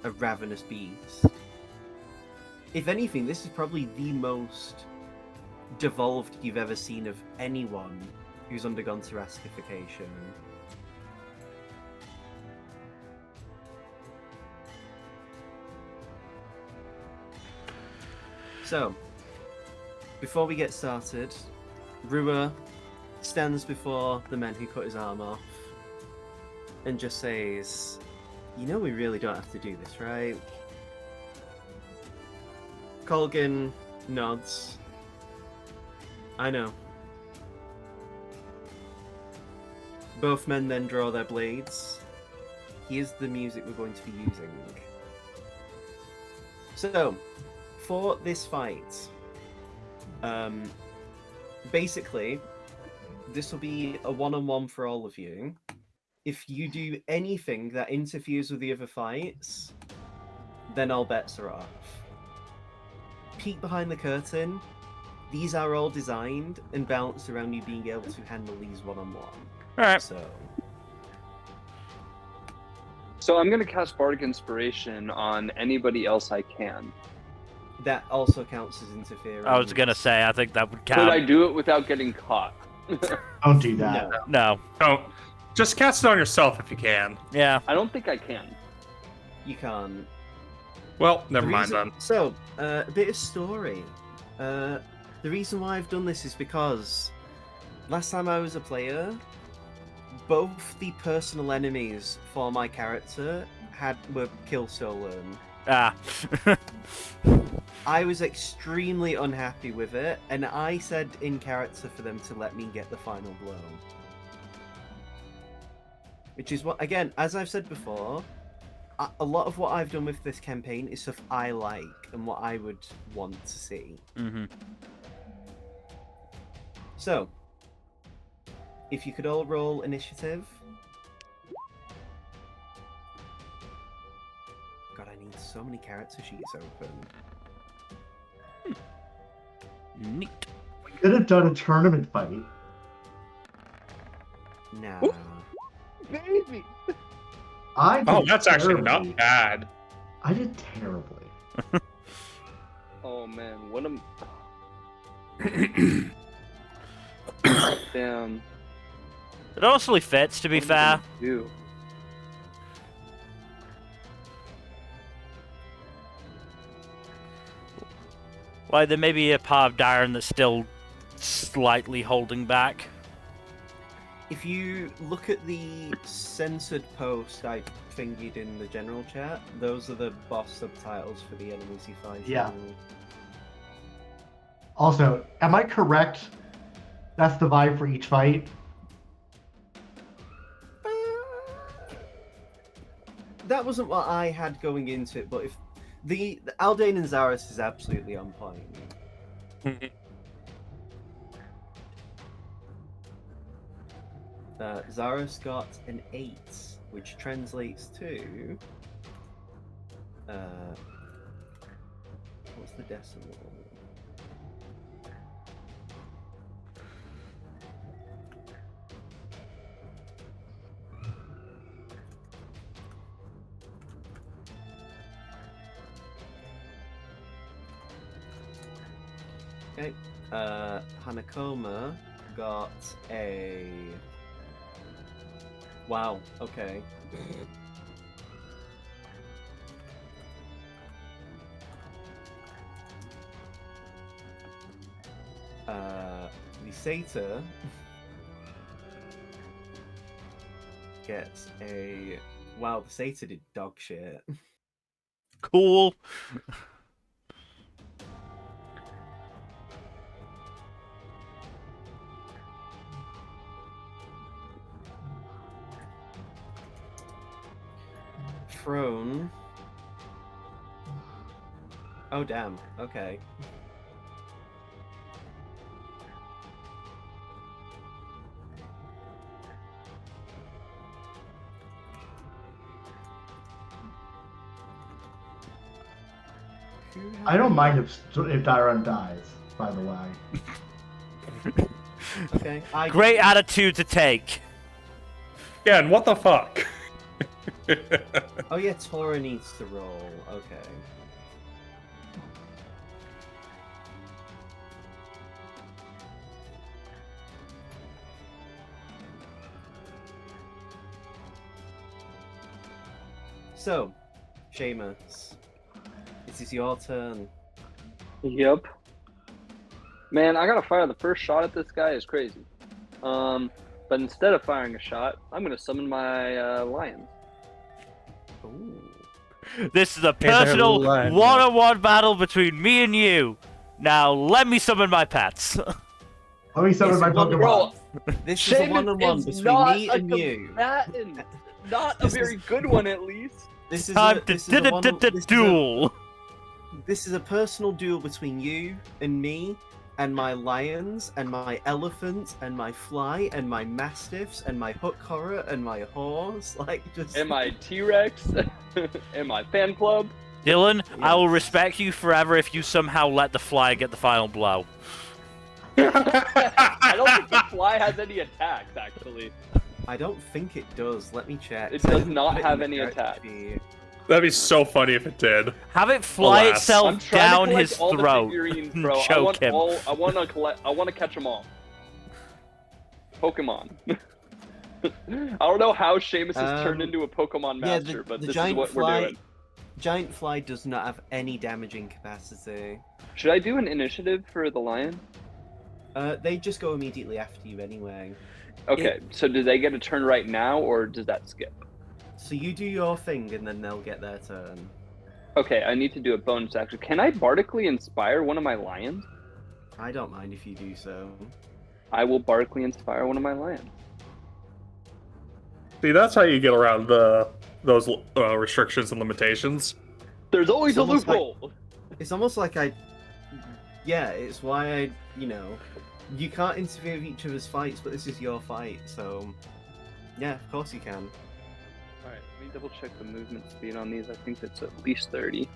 a ravenous beast. If anything, this is probably the most devolved you've ever seen of anyone who's undergone terrastification. So, before we get started, Rua stands before the men who cut his arm off and just says, "You know we really don't have to do this, right?" Colgan nods. "I know." Both men then draw their blades. Here's the music we're going to be using. So, for this fight, basically, this will be a one-on-one for all of you. If you do anything that interferes with the other fights, then all bets are off. Peek behind the curtain. These are all designed and balanced around you being able to handle these one-on-one. Alright. So I'm gonna cast Bardic Inspiration on anybody else I can. That also counts as interference. I was gonna say, I think that would count. Could I do it without getting caught? Don't do that. No, No. Don't. Just cast it on yourself if you can. Yeah. I don't think I can. you can't. Well, never The mind reason- then. So, a bit of story. The reason why I've done this is because last time I was a player, both the personal enemies for my character were kill stolen. Ah. I was extremely unhappy with it, and I said in character for them to let me get the final blow. Which is what, again, as I've said before, a lot of what I've done with this campaign is stuff I like and what I would want to see. Mm-hmm. So, if you could all roll initiative. God, I need so many character sheets open. Neat. We could have done a tournament fight. Nah. Ooh. Baby! I did Oh, that's actually terribly. not bad. I did terribly. Oh man, what am... Damn. It honestly fits, to be What am I fair. gonna do? Like, there may be a part of Darren that's still slightly holding back. If you look at the censored post I fingered in the general chat, those are the boss subtitles for the enemies you fight. Yeah. Also, am I correct That's the vibe for each fight. That wasn't what I had going into it, but if the Aldane and Zaris is absolutely on point. Zaris got an 8, which translates to what's the decimal? Okay, Hanakoma got a... Wow, okay. The Satyr gets a... Wow, the Satyr did dog shit. Cool. Throne. Oh damn, okay. I don't mind if Dairon dies, by the way. Okay. Great attitude to take. Yeah, and what the fuck? Oh yeah, Tora needs to roll. Okay. So, Seamus, this is your turn. Yep. Man, I gotta fire the first shot at this guy is crazy. But instead of firing a shot, I'm gonna summon my lions. Ooh. This is a Hey there, personal lion. one-on-one battle between me and you. Now let me summon my pets. Let me summon Yes, my well, Pokemon. Bro, This is a one-on-one is between not me a and you. combatant. Not a This very is- good one, at least. This is Time a, to this is a one- this is a- duel. This is a personal duel between you and me, and my lions, and my elephant, and my fly, and my mastiffs, and my hook horror, and my horse. Like, just. Am I T-Rex? Am I fan club? Dylan, I will Yes. respect you forever if you somehow let the fly get the final blow. I don't think the fly has any attacks, actually. I don't think it does. Let me check. It I does didn't not put it have in the any character attacks. sheet. That'd be so funny if it did. Have it fly Alas. itself I'm trying down to collect his all throat. the figurines, and bro. I choke want him. all. I want to collect. I want to catch them all. Pokemon. I don't know how Seamus has turned into a Pokemon Yeah, master, but the this is giant what fly. we're doing. Giant fly does not have any damaging capacity. Should I do an initiative for the lion? They just go immediately after you anyway. Okay, so do they get a turn right now, or does that skip? So you do your thing, and then they'll get their turn. Okay, I need to do a bonus action. Can I bardically inspire one of my lions? I don't mind if you do so. I will bardically inspire one of my lions. See, that's how you get around those restrictions and limitations. There's always It's a almost like- loophole. It's almost like Yeah, it's why I, you can't interfere with each other's fights, but this is your fight, so yeah, of course you can. Alright, let me double check the movement speed on these. I think that's at least 30.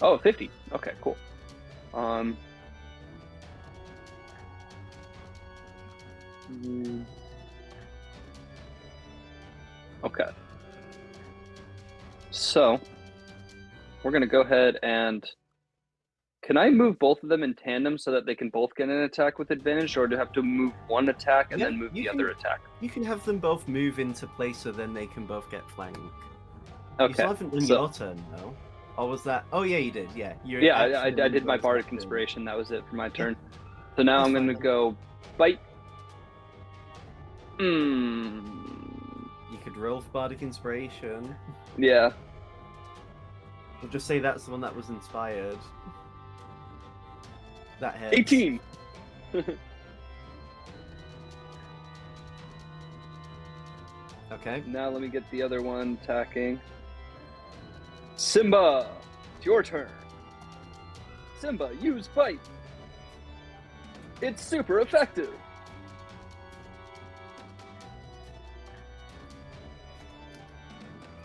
Oh, 50. Okay, cool. Okay. So, we're going to go ahead and... Can I move both of them in tandem so that they can both get an attack with advantage, or do I have to move one attack and Yeah, then move you the can- other attack? You can have them both move into place so then they can both get flanked. You Okay. still haven't done so- your turn, though. Or was that? Oh yeah, you did. Yeah. Your Yeah, I action did my was bardic action. inspiration. That was it for my turn. So now That's I'm going to fine. go bite. You could roll for bardic inspiration. Yeah. We'll just say that's the one that was inspired. That hits. 18. Okay. Now let me get the other one attacking. Simba, it's your turn. Simba, use bite. It's super effective.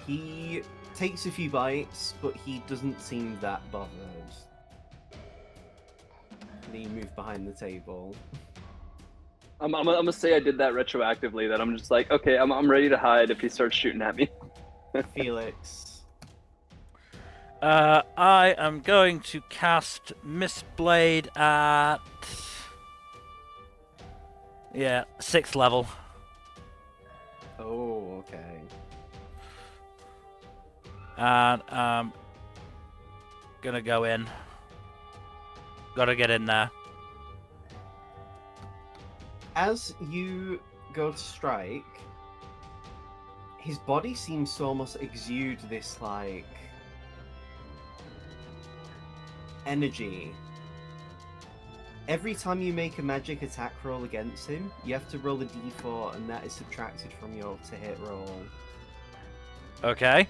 He takes a few bites, but he doesn't seem that bothered. Then you move behind the table. I'm gonna say I did that retroactively. That I'm just like, okay, I'm ready to hide if he starts shooting at me. Felix. I am going to cast Mistblade at... Yeah, 6th level. Oh, okay. And gonna go in. Gotta get in there. As you go to strike, his body seems to almost exude this, like, energy. Every time you make a magic attack roll against him, you have to roll a d4, and that is subtracted from your to-hit roll. Okay.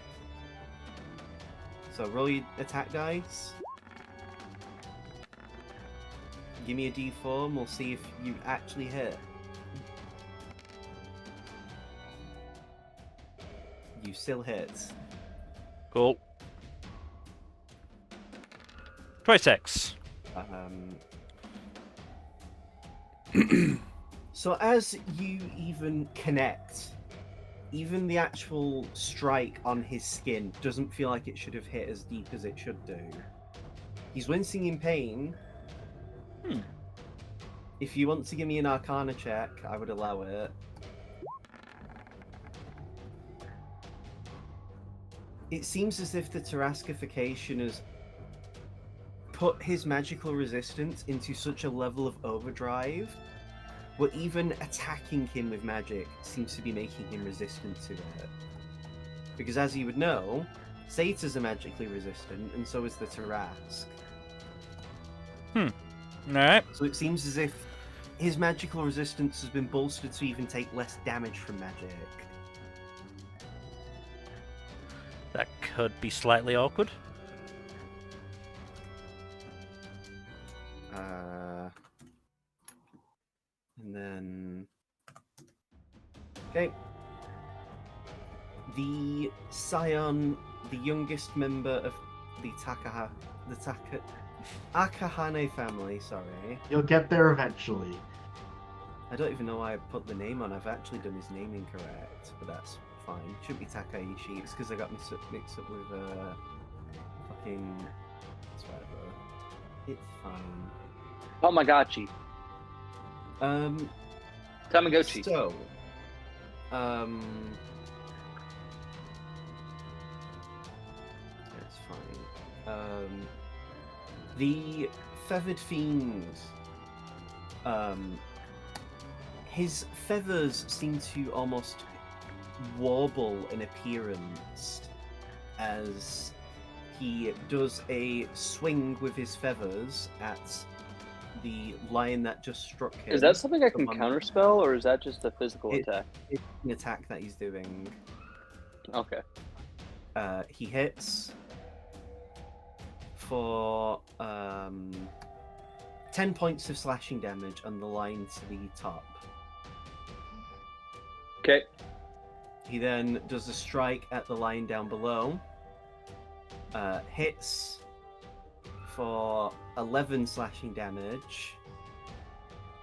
So roll your attack dice. Give me a d4, and we'll see if you actually hit. You still hit. Cool. 26. So as you even connect, even the actual strike on his skin doesn't feel like it should have hit as deep as it should do. He's wincing in pain. If you want to give me an Arcana check, I would allow it. It seems as if the Tarascification has put his magical resistance into such a level of overdrive where even attacking him with magic seems to be making him resistant to it. Because as you would know, satyrs are magically resistant, and so is the Tarask. Alright. So it seems as if his magical resistance has been bolstered to even take less damage from magic. That could be slightly awkward. And then... Okay. The Scion, the youngest member of the Akahane family, sorry. You'll get there eventually. I don't even know why I put the name on. I've actually done his name incorrect, but that's fine. It should be Takaishi. It's because I got mixed up with fucking... It's whatever. It's fine. Tamagotchi. Tamagotchi. So, it's fine. The Feathered Fiend, his feathers seem to almost warble in appearance as he does a swing with his feathers at the lion that just struck him. Is that something I can counterspell, or is that just a physical attack? It's an attack that he's doing. Okay. He hits for 10 points of slashing damage on the line to the top. Okay. He then does a strike at the line down below. Hits for 11 slashing damage.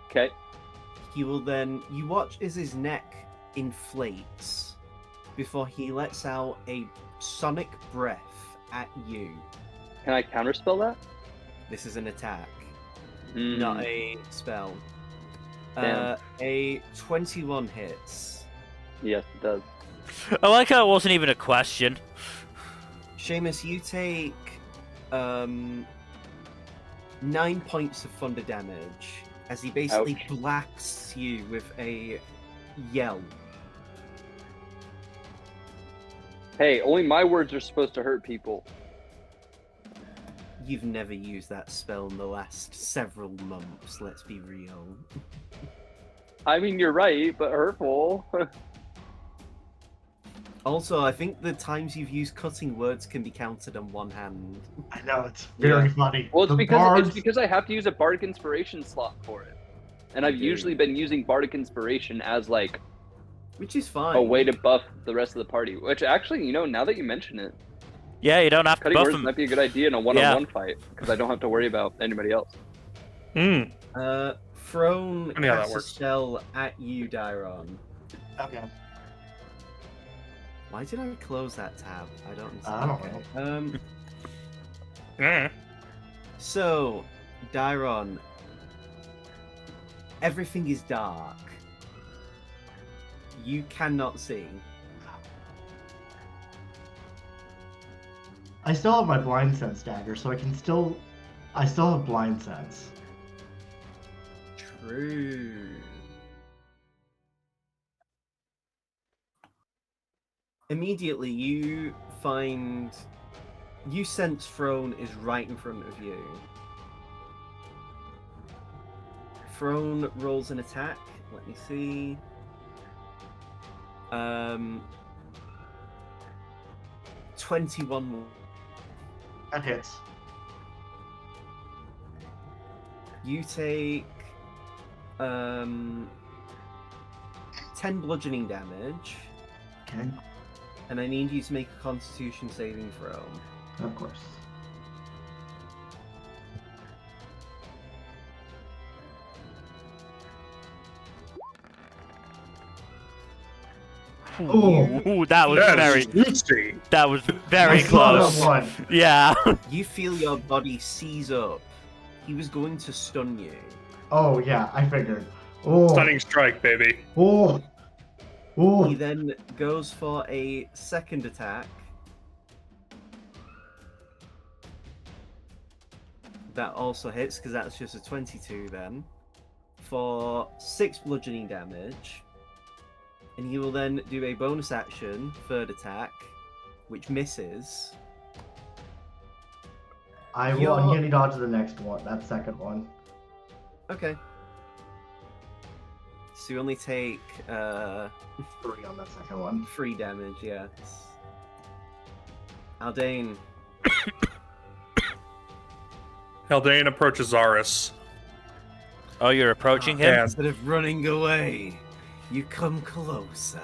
Okay. He will then... You watch as his neck inflates before he lets out a sonic breath at you. Can I counterspell that? This is an attack, Mm. not a spell. Damn. A 21 hits. Yes, it does. I like how it wasn't even a question. Seamus, you take 9 points of thunder damage as he basically Ouch. blasts you with a yell. Hey, only my words are supposed to hurt people. You've never used that spell in the last several months, let's be real. I mean, you're right, but hurtful. Also, I think the times you've used cutting words can be counted on one hand. I know it's very Yeah. funny. Well, The bards, it's because I have to use a bardic inspiration slot for it, and I've You do. usually been using bardic inspiration as like Which is fine. a way to buff the rest of the party. Which actually, now that you mention it, Yeah, you don't have to cutting buff words him. might be a good idea in a one-on-one fight because I don't have to worry about anybody else. Hmm. Throne Funny how that casts a works. spell at you, Dairon. okay. Why did I close that tab? I don't understand. I don't know. Eh. So, Dairon, everything is dark. You cannot see. I still have my blind sense dagger, so I still have blind sense. True. Immediately, you sense Throne is right in front of you. Throne rolls an attack. Let me see. 21. That hits. You take 10 bludgeoning damage, Okay, and I need you to make a Constitution saving throw. of course. Ooh, that was Juicy. that was very I saw close. that one. Yeah. You feel your body seize up. He was going to stun you. Oh yeah, I figured. Oh, Stunning strike, baby. oh, oh. He then goes for a second attack. That also hits, because that's just a 22 then. For 6 bludgeoning damage. And he will then do a bonus action, third attack, which misses. I will You're- uncanny dodge the next one. That second one. Okay. So you only take 3 on that second one. 3 damage, yes. Aldane, Haldane approaches Zaris. Oh, you're approaching him? And instead of running away, you come closer.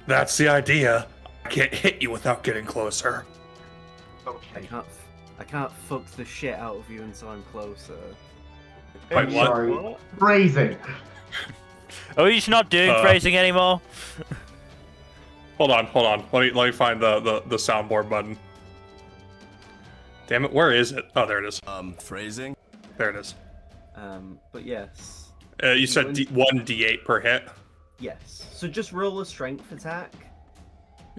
that's the idea. I can't hit you without getting closer. Okay. I can't fuck the shit out of you until I'm closer. Wait, I'm what? sorry. Phrasing. Oh, he's not doing phrasing anymore? Hold on. Let me find the soundboard button. Damn it, where is it? Oh, there it is. Phrasing? There it is. But yes. You said 1d8 per hit? Yes. So just roll a strength attack,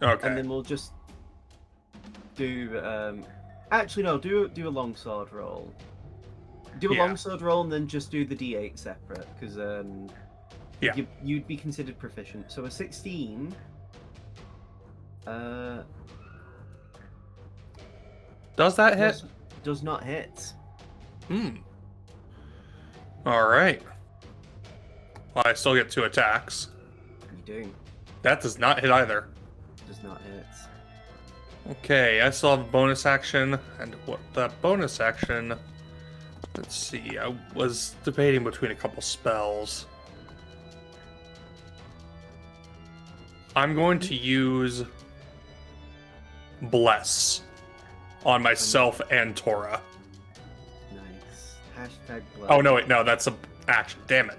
Okay. and then we'll just do. Actually, no. Do a longsword roll. Do a Yeah. longsword roll, and then just do the d8 separate, because Yeah. you'd be considered proficient. So a 16. Does that hit? Does not hit. Alright. Well, I still get 2 attacks. You do. That does not hit either. Does not hit. Okay, I still have a bonus action, and what that bonus action... Let's see, I was debating between a couple spells. I'm going to use Bless on myself and Tora. Nice. Hashtag blood. Oh, no, wait, no, that's a action. Damn it.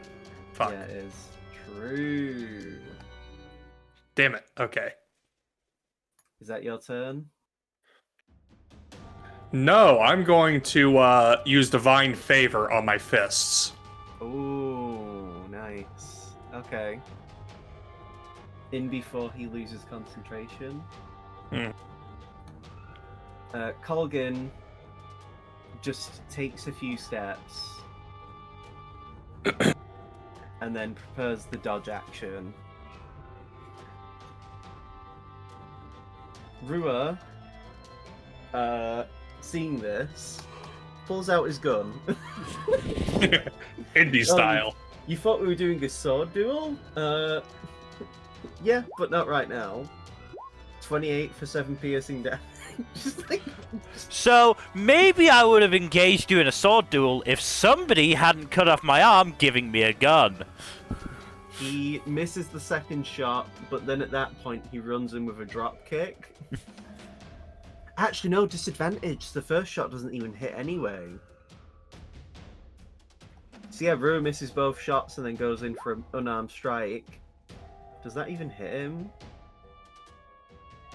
Fuck. Yeah, it is. True. Damn it. Okay. Is that your turn? No, I'm going to use Divine Favor on my fists. Oh, nice. Okay. In before he loses concentration. Hmm. Colgan just takes a few steps and then prepares the dodge action. Rua, seeing this, pulls out his gun. Indie style. You thought we were doing a sword duel? Yeah, but not right now. 28 for 7 piercing damage. Just like... So maybe I would have engaged you in a sword duel if somebody hadn't cut off my arm giving me a gun. He misses the second shot, but then at that point he runs in with a drop kick. Actually, no, disadvantage. The first shot doesn't even hit anyway. So yeah, Rua misses both shots and then goes in for an unarmed strike. Does that even hit him?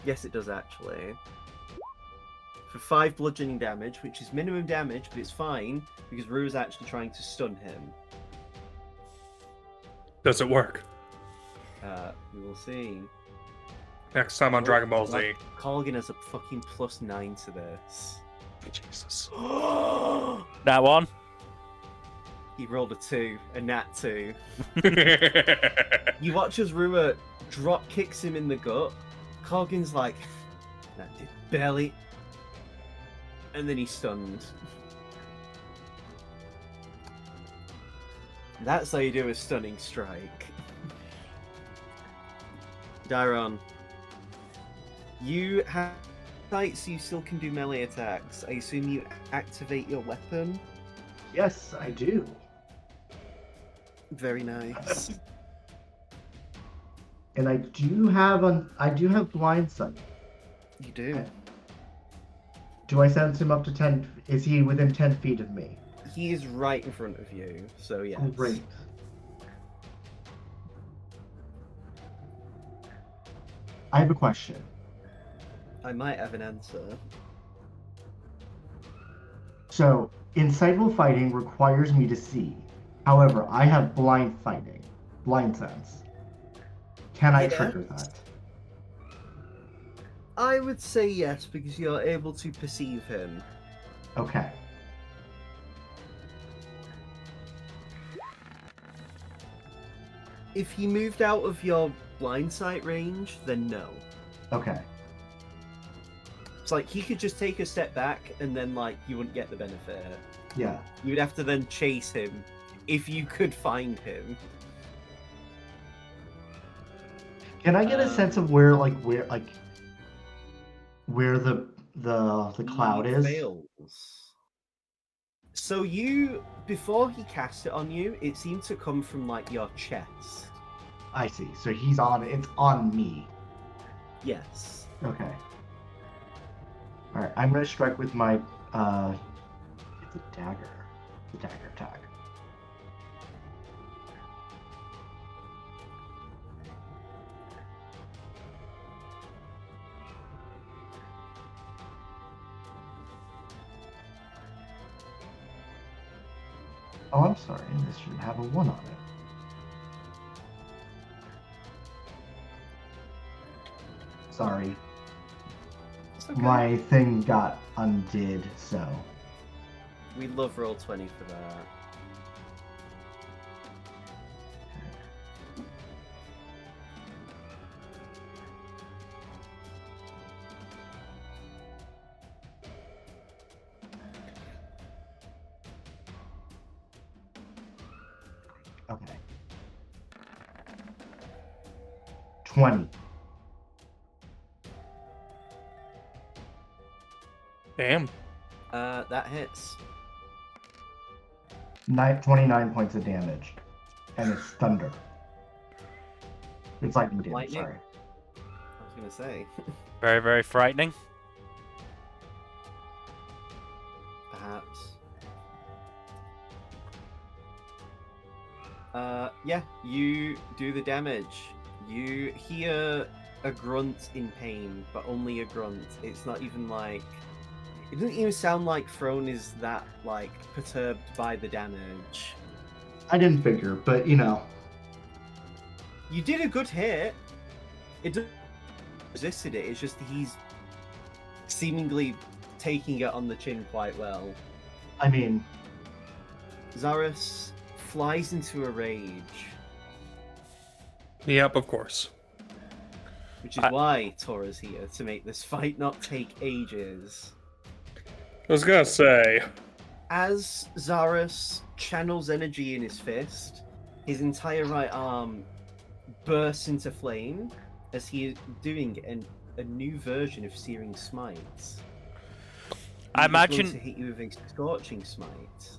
Yes, it does actually. For 5 bludgeoning damage, which is minimum damage, but it's fine because Rua's actually trying to stun him. Does it work? We will see. Next time on Dragon Ball Z. Colgan has a fucking +9 to this. Jesus. That one. He rolled a 2, a nat 2. You watch as Rua drop kicks him in the gut. Colgan's like, that did barely. And then he's stunned. That's how you do a stunning strike. Dairon, you have sights, so you still can do melee attacks. I assume you activate your weapon. Yes, I do. Very nice. And I do have blind sight. You do. Do I sense him up to 10? Is he within 10 feet of me? He is right in front of you, so yes. Great. I have a question. I might have an answer. So, insightful fighting requires me to see. However, I have blind sense. Can I trigger that? I would say yes, because you're able to perceive him. Okay. If he moved out of your blind sight range, then no. Okay. It's like he could just take a step back and then like you wouldn't get the benefit. Yeah. You'd have to then chase him if you could find him. Can I get a sense of where the cloud He is? fails. So you, before he cast it on you, it seemed to come from like your chest. I see. So it's on me. Yes. Okay. Alright, I'm gonna strike with my it's a dagger. The dagger attack. Oh, I'm sorry. This should have a 1 on it. Sorry. Okay. My thing got undid, so. We love Roll20 for that. Okay. 20. Damn. That hits. 29 points of damage. And it's thunder. It's lightning damage, Lightning? sorry. I was gonna say. Very, very frightening. Perhaps. Yeah, you do the damage. You hear a grunt in pain, but only a grunt. It's not even like... It doesn't even sound like Throne is that, like, perturbed by the damage. I didn't figure, but you know. You did a good hit. It doesn't resisted it. It's just he's seemingly taking it on the chin quite well. I mean, Zarus flies into a rage, Yep, of course. which is why Tora's here, to make this fight not take ages. I was gonna say. As Zarus channels energy in his fist, his entire right arm bursts into flame as he is doing a new version of Searing Smite. I He's going imagine. to hit you with a Scorching Smite.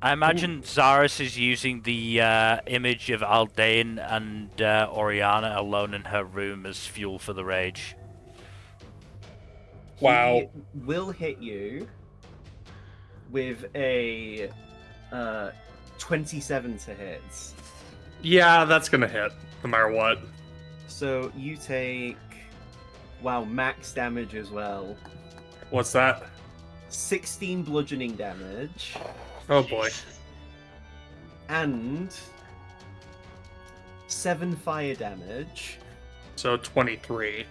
I imagine Zaris is using the image of Aldain and Oriana alone in her room as fuel for the rage. Wow. He will hit you with a 27 to hit. Yeah, that's gonna hit, no matter what. So you take, wow, max damage as well. What's that? 16 bludgeoning damage. Oh boy. And 7 fire damage. So 23.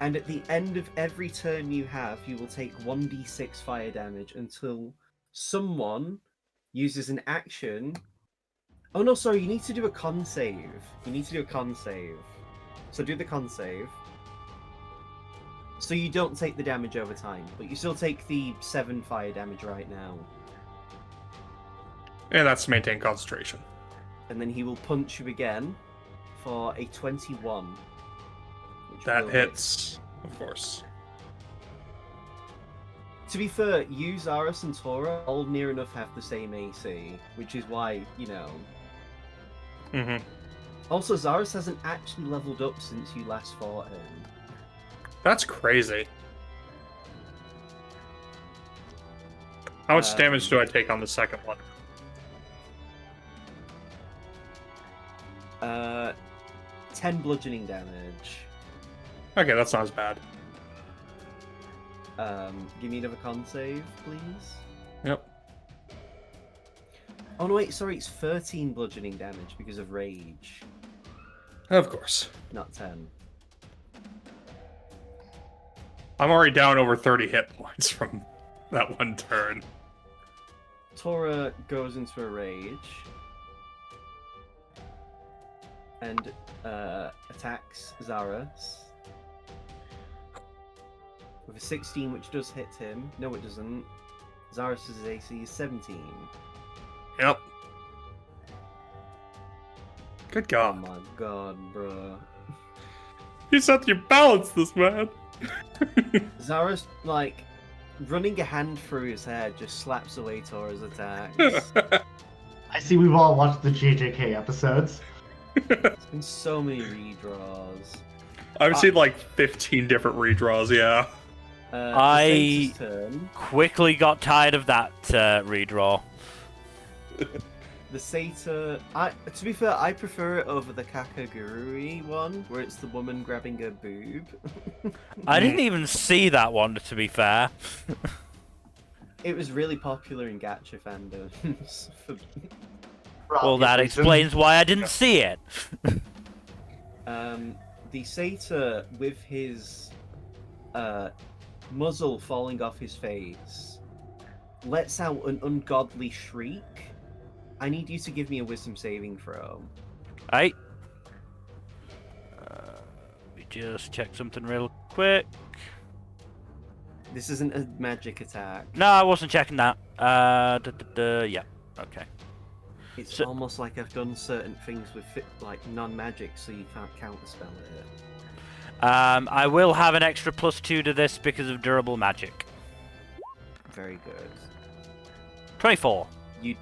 And at the end of every turn you have, you will take 1d6 fire damage until someone uses an action. Oh no, sorry, you need to do a con save. You need to do a con save. So do the con save. So you don't take the damage over time, but you still take the 7 fire damage right now. And that's to maintain concentration. And then he will punch you again for a 21. Which That will hit. hits, of course. To be fair, you, Zaris, and Tora all near enough have the same AC, which is why, you know. Mm-hmm. Also, Zaris hasn't actually leveled up since you last fought him. That's crazy. How much damage do I take on the second one? 10 bludgeoning damage. Okay, that's not as bad. Give me another con save, please. Yep. Oh no, wait, sorry, it's 13 bludgeoning damage because of rage, Of course. not 10. I'm already down over 30 hit points from that one turn. Tora goes into a rage and attacks Zaris with a 16, which does hit him. No, it doesn't. Zaris' AC is 17. Yep. Good Oh God. my god, bro. You said you balanced this, man. Zaris, like, running a hand through his head, just slaps away Tora's attacks. I see we've all watched the JJK episodes. There's been so many redraws. I've seen like 15 different redraws, yeah. The Satyrs' turn. Quickly got tired of that redraw. The Satyr... to be fair, I prefer it over the Kakagurui one, where it's the woman grabbing her boob. I didn't even see that one, to be fair. It was really popular in gacha fandoms. Well, that explains why I didn't see it. The Satyr, with his muzzle falling off his face, lets out an ungodly shriek. I need you to give me a wisdom saving throw. Right. We just check something real quick. This isn't a magic attack. No, I wasn't checking that. Yeah. Okay. It's almost like I've done certain things with like non-magic, so you can't counterspell it. I will have an extra +2 to this because of durable magic. Very good. 24. You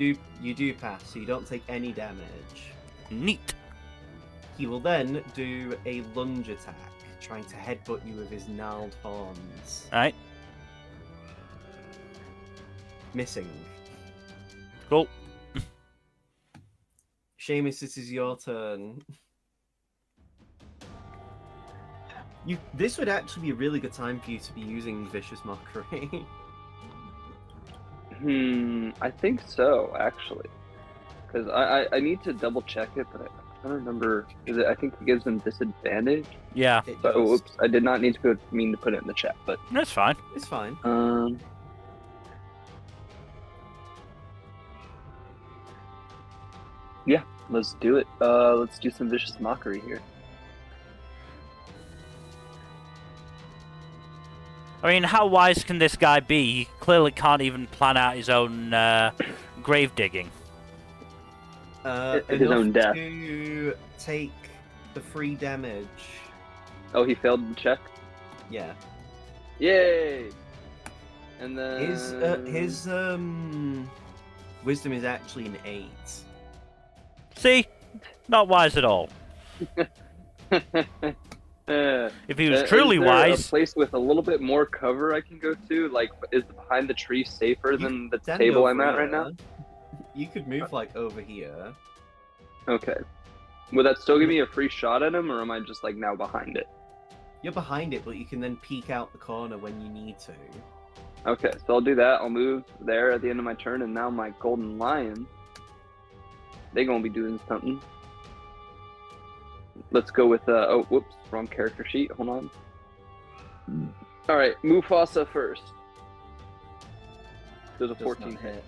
do pass, so you don't take any damage. Neat. He will then do a lunge attack, trying to headbutt you with his gnarled horns. Alright. Missing. Cool. Seamus, this is your turn. This would actually be a really good time for you to be using Vicious Mockery. I think so, actually. Because I need to double check it, but I don't remember. I think it gives them disadvantage. Yeah. It But, does. oops, I did not mean to put it in the chat, but That's fine. It's fine. yeah, let's do it. Let's do some Vicious Mockery here. I mean, how wise can this guy be? He clearly can't even plan out his own grave digging. His own death. To take the 3 damage. Oh, he failed the check. Yeah. Yay! And then His wisdom is actually an 8. See? Not wise at all. Uh, If he was truly is there wise, a place with a little bit more cover I can go to? Like, is behind the tree safer than the Stand table I'm over at right now? here. You could move like over here. Okay. Would that still give me a free shot at him, or am I just like now behind it? You're behind it, but you can then peek out the corner when you need to. Okay, so I'll do that. I'll move there at the end of my turn, and now my golden lion, they gonna be doing something. Let's go with oh, whoops, wrong character sheet. Hold on. All right, Mufasa first. There's a Does 14 not hit. hit.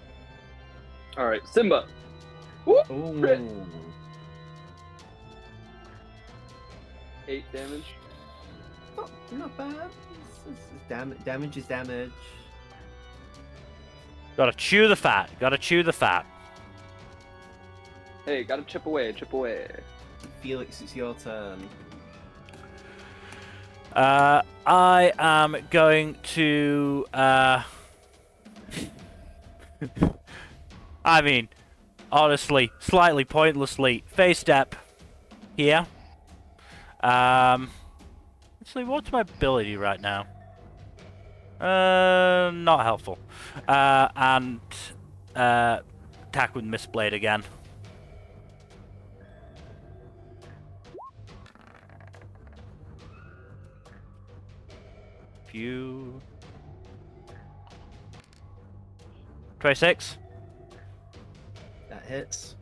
All right, Simba. Whoop, crit. Ooh. 8 damage. Oh, not bad. Damage is damage. gotta chew the fat. Gotta chew the fat. Hey, gotta chip away, chip away. Felix, it's your turn. I am going to. I mean, honestly, slightly pointlessly, phase step here. Actually, what's my ability right now? Not helpful. And attack with Mistblade again. Few. 26. That hits.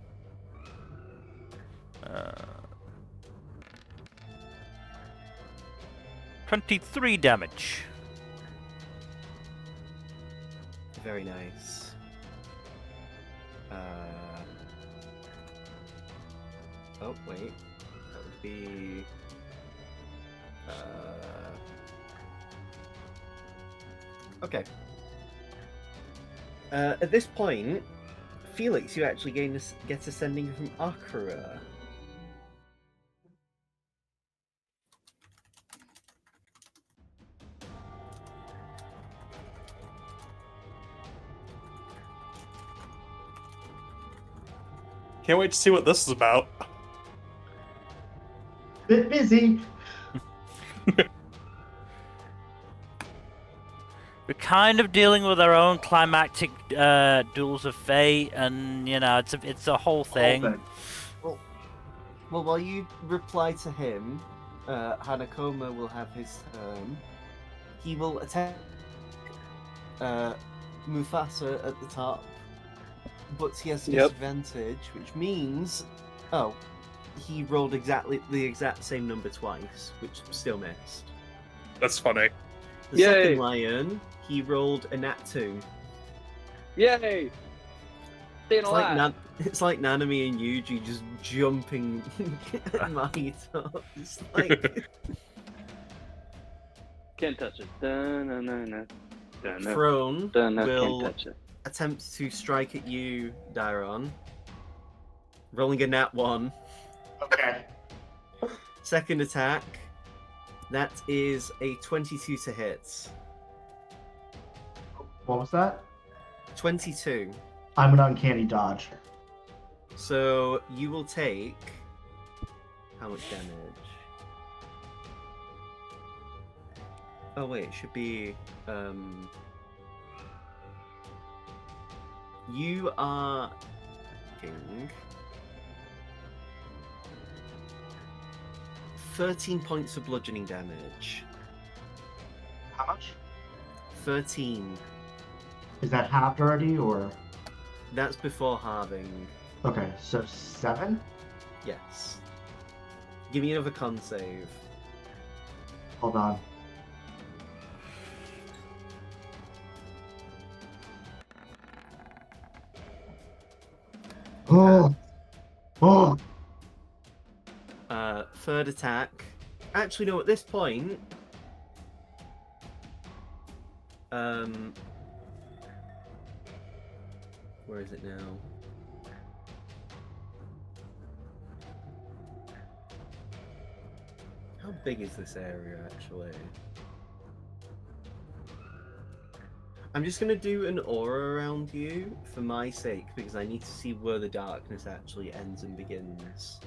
23 damage. Very nice. Oh, wait. That would be... Okay. At this point, Felix, you actually get ascending from Akira. Can't wait to see what this is about. Bit busy. We're kind of dealing with our own climactic duels of fate, and you know, it's a whole thing. Well, while you reply to him, Hanakoma will have his turn. He will attack Mufasa at the top, but he has disadvantage, which means, he rolled the exact same number twice, which still missed. That's funny. The Yay! second lion, he rolled a nat 2. Yay! Staying alive. It's like Nanami and Yuji just jumping at my top. It's like Can't touch it. Dun-na-na-na. Dun-na. Throne Dun-na. will Can't touch it. attempt to strike at you, Dairon. Rolling a nat 1. Okay. Second attack. That is a 22 to hit. What was that? 22. I'm an uncanny dodge. So you will take how much damage? Oh wait, it should be you are taking 13 points of bludgeoning damage. How much? 13. Is that halved already, or? That's before halving. Okay, so 7? Yes. Give me another con save. Hold on. Oh! Oh! Third attack. Actually, no, at this point... Where is it now? How big is this area, actually? I'm just gonna do an aura around you for my sake, because I need to see where the darkness actually ends and begins.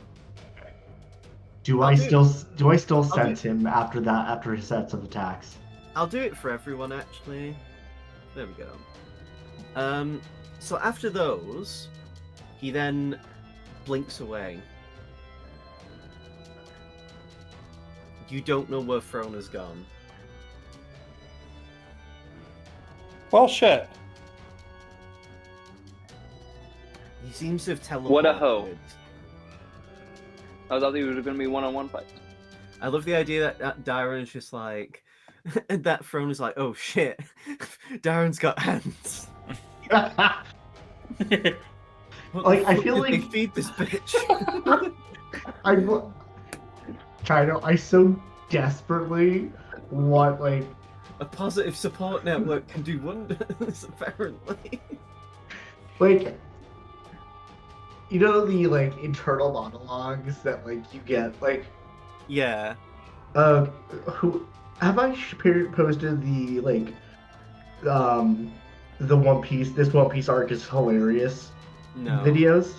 Do I'll I do- still sense him after that, after his sets of attacks? I'll do it for everyone, actually. There we go. So after those, he then blinks away. You don't know where Throne has gone. Well, shit. He seems to have teleported. What a hoe. I thought these were going to be one-on-one fights. I love the idea that Darren is just like, that Throne is like, oh shit, Darren's got hands. What Like, the I fuck feel did like- they feed this bitch. I so desperately want, like, A positive support network can do wonders, apparently. like, you know, the, like, internal monologues that, like, you get, like, Yeah. who have I posted the, like, the this One Piece arc is hilarious No. videos?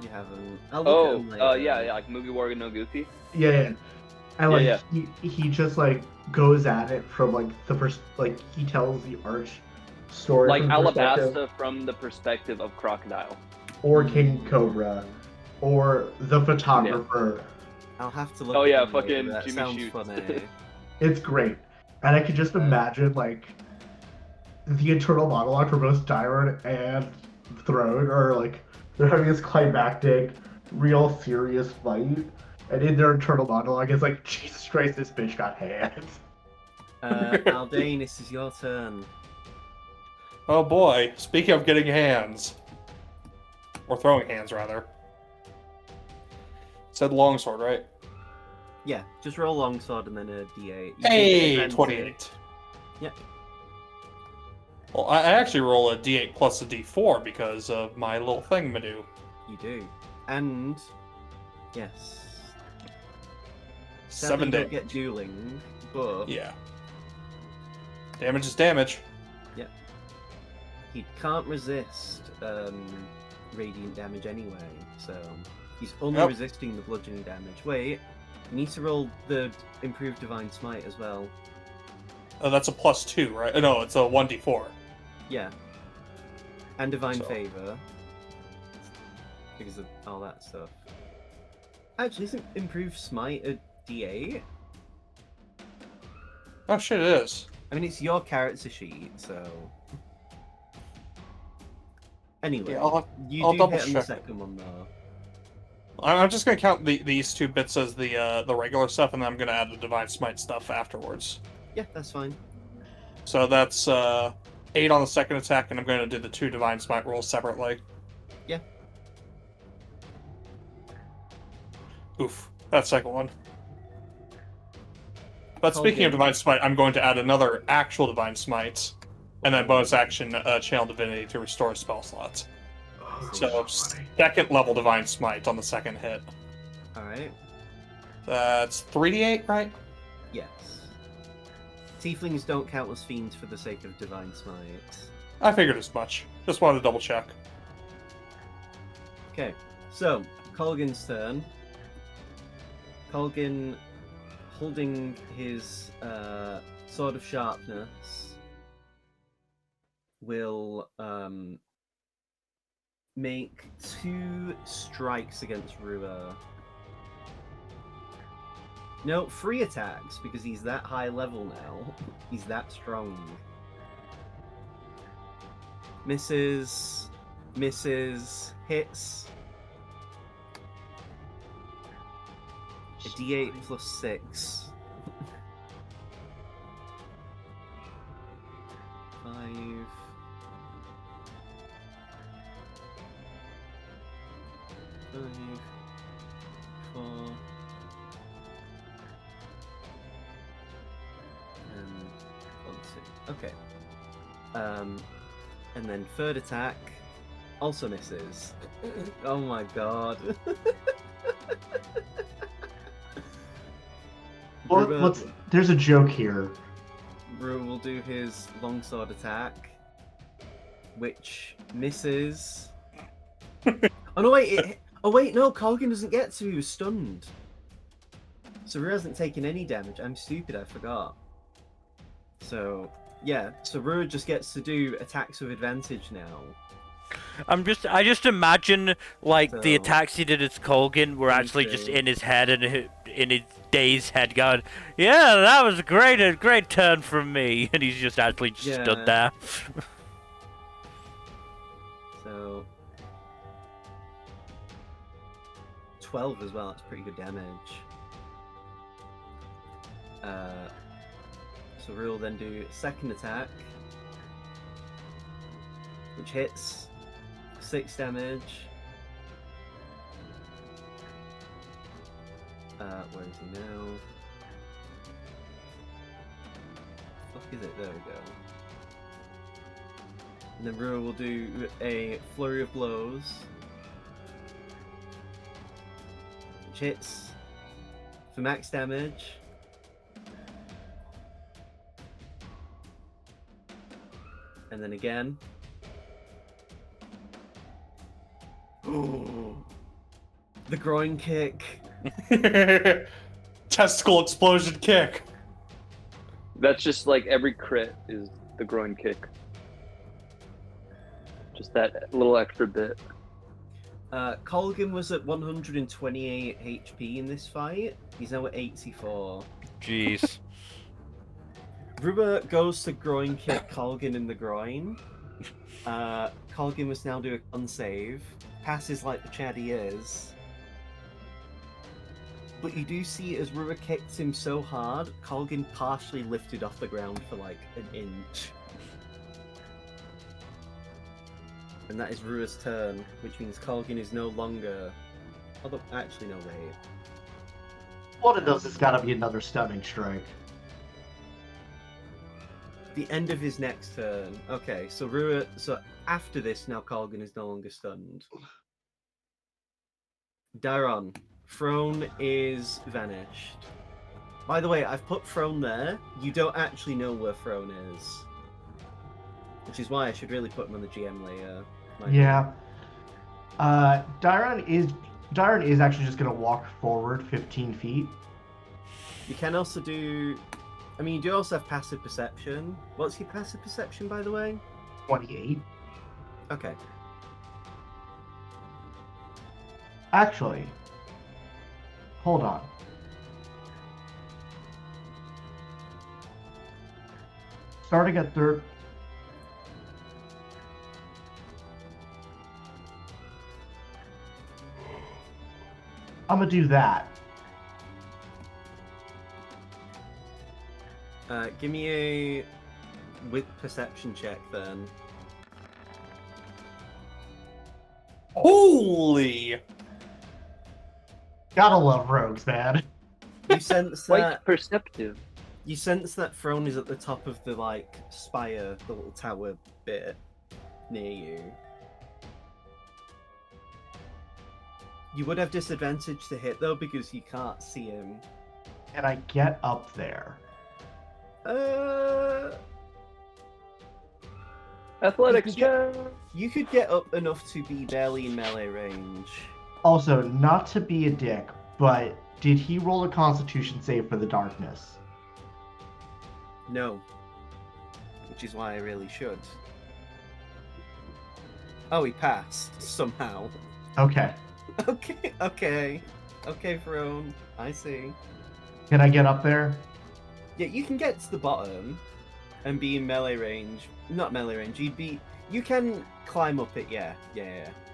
You haven't. I'll look at them later. yeah, like Movie Warrior no Goofy. Yeah. And like Yeah, He just like goes at it from like like he tells the arch story Like from the perspective- Alabasta from the perspective of Crocodile. or King Cobra or the photographer. I'll have to look Oh, at yeah, them later. fucking That Jimmy sounds Shoots. funny. It's great. And I could just imagine like the internal monologue for both Dyron and Throne, or like they're having this climactic, real serious fight, and in their internal monologue it's like, Jesus Christ, this bitch got hands. Aldane, this is your turn. Oh boy. Speaking of getting hands. Or throwing hands, rather. Said longsword, right? Yeah, just roll longsword and then a d8. You can Hey, advance it. 28. Yep. Well, I actually roll a d8 plus a d4 because of my little thing, Madu. You do. And yes. 7 Sadly, you don't damage. get dueling, but Yeah. Damage is damage. he can't resist radiant damage anyway, so he's only Yep. resisting the bludgeoning damage. Wait, you need to roll the improved divine smite as well. Oh, that's a +2, right? No, it's a 1d4. Yeah. And divine So- favor. Because of all that stuff. Actually, isn't improved smite a d8? Oh shit, it is. I mean, it's your character sheet, so. Anyway, Yeah, you I'll do double hit on the check. second one though. I'm just gonna count these two bits as the regular stuff, and then I'm gonna add the Divine Smite stuff afterwards. Yeah, that's fine. So that's 8 on the second attack, and I'm gonna do the 2 Divine Smite rolls separately. Yeah. Oof, that second one. But speaking of Okay. Divine Smite, I'm going to add another actual Divine Smite, and then bonus action Channel Divinity to restore spell slots. So second level Divine Smite on the second hit. Alright. That's 3d8, right? Yes. Tieflings don't count as fiends for the sake of divine smite. I figured as much. Just wanted to double check. Okay, so Colgan's turn. Colgan, holding his sword of sharpness, will make 2 strikes against Rua. No, 3 attacks, because he's that high level now. He's that strong. Misses, hits. A d8 plus 6. 5. 5. 4. And 1, 2. Okay. And then third attack also misses. Oh my god. Well, there's a joke here. Rue will do his longsword attack, which misses. Oh no, wait! No, Colgan doesn't get to. He was stunned. So Rue hasn't taken any damage. I'm stupid. I forgot. So yeah, so Rue just gets to do attacks with advantage now. I just imagine like the So- attacks he did as Colgan were actually just in his head and in his day's head going, yeah, that was a great turn from me, and he's just actually just Yeah. stood there. So 12 as well. That's pretty good damage. So Rue will then do second attack, which hits 6 damage. Where is he now? Fuck is it? There we go. And then Rue will do a flurry of blows, which hits for max damage. And then again. Ooh. The groin kick. Testicle explosion kick. That's just like every crit is the groin kick. Just that little extra bit. Colgan was at 128 HP in this fight. He's now at 84. Jeez. Rubber goes to groin kick Colgan in the groin. Colgan must now do a con save. Passes like the Chad he is. But you do see as Rubber kicks him so hard, Colgan partially lifted off the ground for like an inch. And that is Rua's turn, which means Colgan is no longer... Although, actually, no, wait. One of those has got to be another stunning strike. The end of his next turn. Okay, so Rua... So after this, now Colgan is no longer stunned. Daron. Throne is vanished. By the way, I've put Throne there. You don't actually know where Throne is. Which is why I should really put him on the GM layer. Yeah. Dairon is actually just going to walk forward 15 feet. You can also do... I mean, you do also have passive perception. What's your passive perception, by the way? 28. Okay. Actually, hold on. Starting at third. I'm gonna do that. Give me a with perception check then. Holy! Gotta love rogues, man. You sense Quite that perceptive. you sense that Throne is at the top of the like spire, the little tower bit near you. You would have disadvantage to hit though because you can't see him. Can I get up there? Athletics check. You could get up enough to be barely in melee range. Also, not to be a dick, but did he roll a Constitution save for the darkness? No. Which is why I really should. Oh, he passed somehow. Okay. Okay, Throne. I see. Can I get up there? Yeah, you can get to the bottom and be in melee range. Not melee range. You can climb up it. Yeah.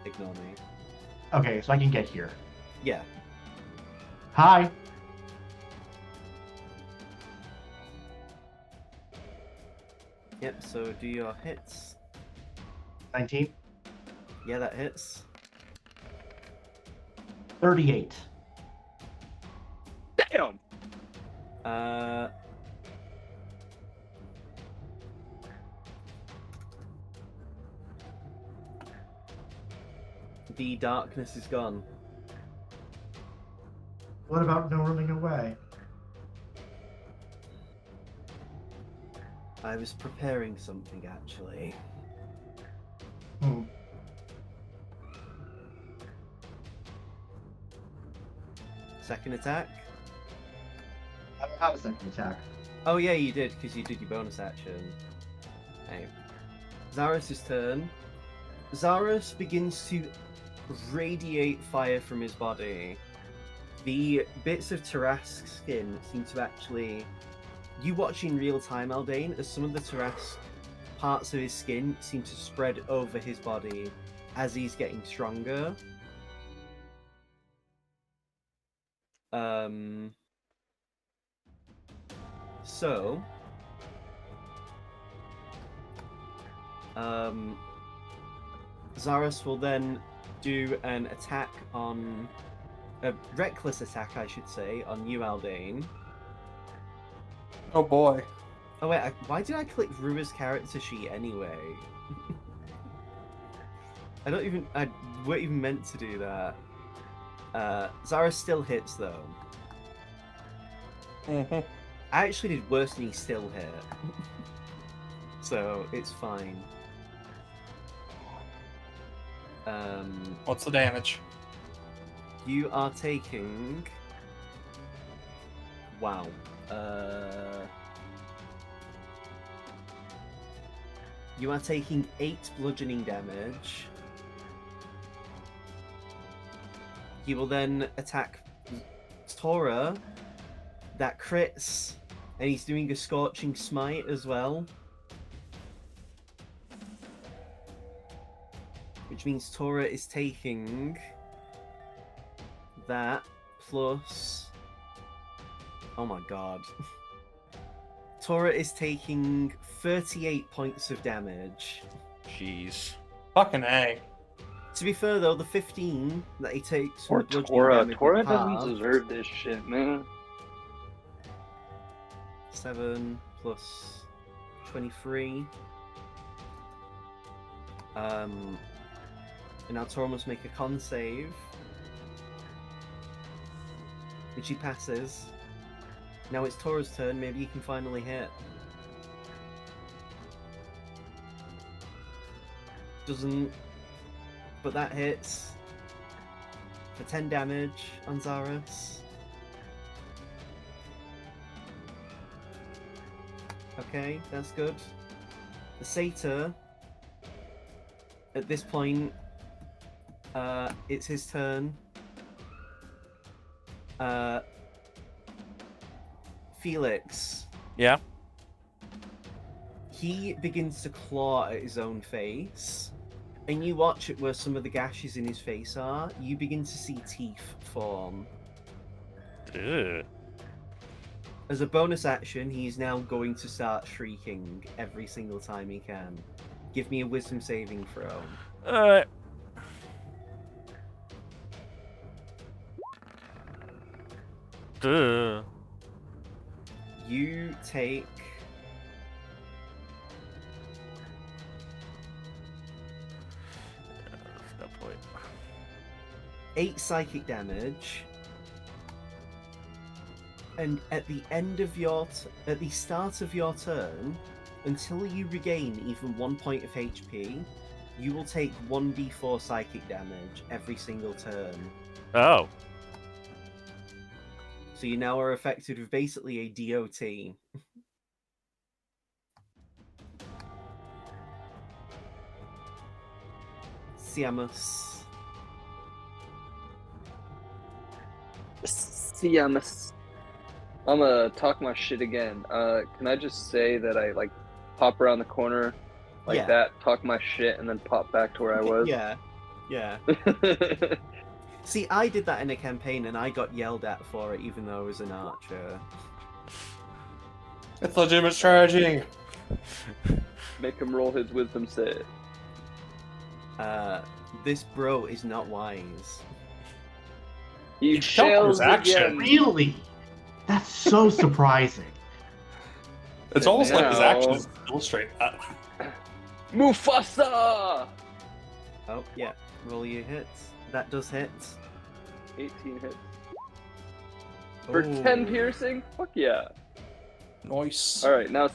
Ignore me. Okay, so I can get here. Yeah. Hi. Yep. So do your hits. 19. Yeah, that hits. 38. Damn. The darkness is gone. What about no running away? I was preparing something actually. Hmm. Second attack? I don't have a second attack. Oh yeah, you did, because you did your bonus action. Hey. Zaros' turn. Zaros begins to radiate fire from his body. The bits of Tarask skin seem to actually... You watch in real time, Aldane, as some of the Tarask parts of his skin seem to spread over his body as he's getting stronger. So... Zaros will then do an attack on... A reckless attack, I should say, on you, Aldane. Oh boy. Oh wait, why did I click Rua's character sheet anyway? I weren't even meant to do that. Zaros still hits though. Mm-hmm. I actually did worse than he still hit. So, it's fine. What's the damage? You are taking... Wow. You are taking 8 bludgeoning damage. He will then attack Tora. That crits. And he's doing a Scorching Smite as well. Which means Tora is taking that plus... Oh my god. Tora is taking 38 points of damage. Jeez. Fucking A. To be fair though, the 15 that he takes from Or the bludgeoning Tora. damage Tora is doesn't halved. deserve this shit, man. 7 plus 23. And now Tora must make a con save. Which he passes. Now it's Tora's turn, maybe he can finally hit. Doesn't. But that hits. For 10 damage on Zaros. Okay, that's good. The Satyr, at this point, it's his turn. Felix. Yeah? He begins to claw at his own face. And you watch it where some of the gashes in his face are. You begin to see teeth form. Ugh. As a bonus action, he's now going to start shrieking every single time he can. Give me a wisdom saving throw. Alright. Duh. You take... No point. 8 psychic damage. And at the end of your... at the start of your turn, until you regain even 1 point of HP, you will take 1d4 psychic damage every single turn. Oh. So you now are affected with basically a DOT. Siamus. Siamus. I'm gonna talk my shit again. Can I just say that I like pop around the corner like Yeah. that, talk my shit, and then pop back to where I was? Yeah. Yeah. See, I did that in a campaign and I got yelled at for it even though I was an archer. It's legitimate strategy. Make him roll his wisdom save. This bro is not wise. He felt his fails action. again. Really? That's so surprising. It's almost like his Now- actions illustrate that. Mufasa! Oh, yeah. Roll your hits. That does hit. 18 hits. For Ooh. 10 piercing? Fuck yeah. Nice. Alright, now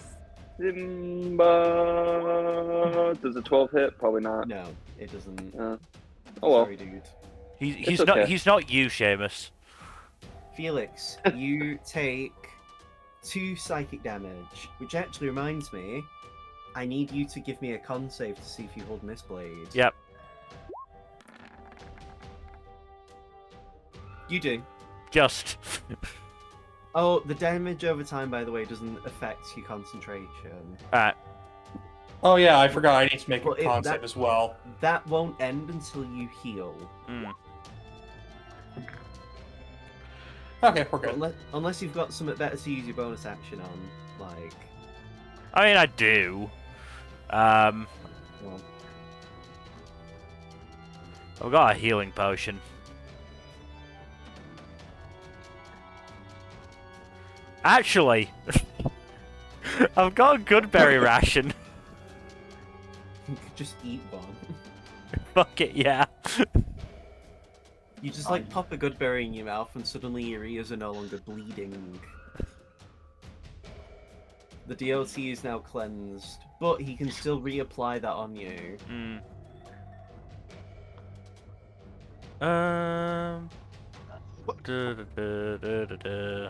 Does a 12 hit? Probably not. No, it doesn't. Oh well. Sorry, dude. He's okay. not you, Seamus. Felix, you take 2 psychic damage, which actually reminds me, I need you to give me a con save to see if you hold Mistblade. Yep. You do. Just. Oh, the damage over time, by the way, doesn't affect your concentration. Alright. Oh yeah, I forgot. I need to make Well, a con save as well. That won't end until you heal. Mm. Okay, we're good. Unless you've got something better to use your bonus action on, like... I mean, I do. Well, I've got a healing potion. Actually, I've got a good berry ration. you could just eat one. Fuck it, yeah. You just like pop a good berry in your mouth and suddenly your ears are no longer bleeding. The DLC is now cleansed, but he can still reapply that on you. Mm. Da, da, da, da, da, da.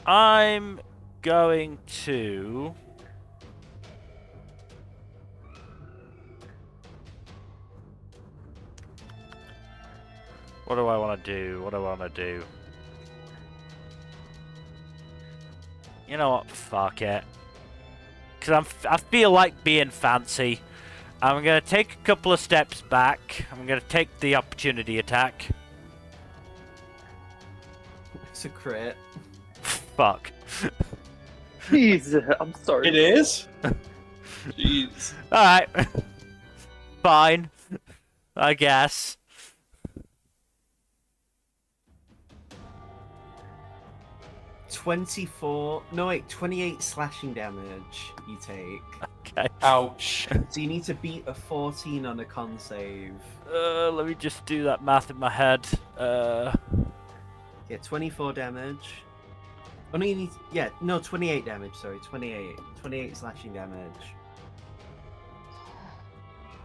I'm going to... What do I want to do? What do I want to do? You know what? Fuck it. Because I feel like being fancy. I'm going to take a couple of steps back. I'm going to take the opportunity attack. It's a crit. Fuck. Jeez, I'm sorry. It is? Jeez. Alright. Fine. I guess. $28 slashing damage you take. Okay. Ouch. So you need to beat a 14 on a con save. Let me just do that math in my head. Yeah, 24 damage. Oh no, you need... Yeah, no, 28 damage, sorry, 28. 28 slashing damage.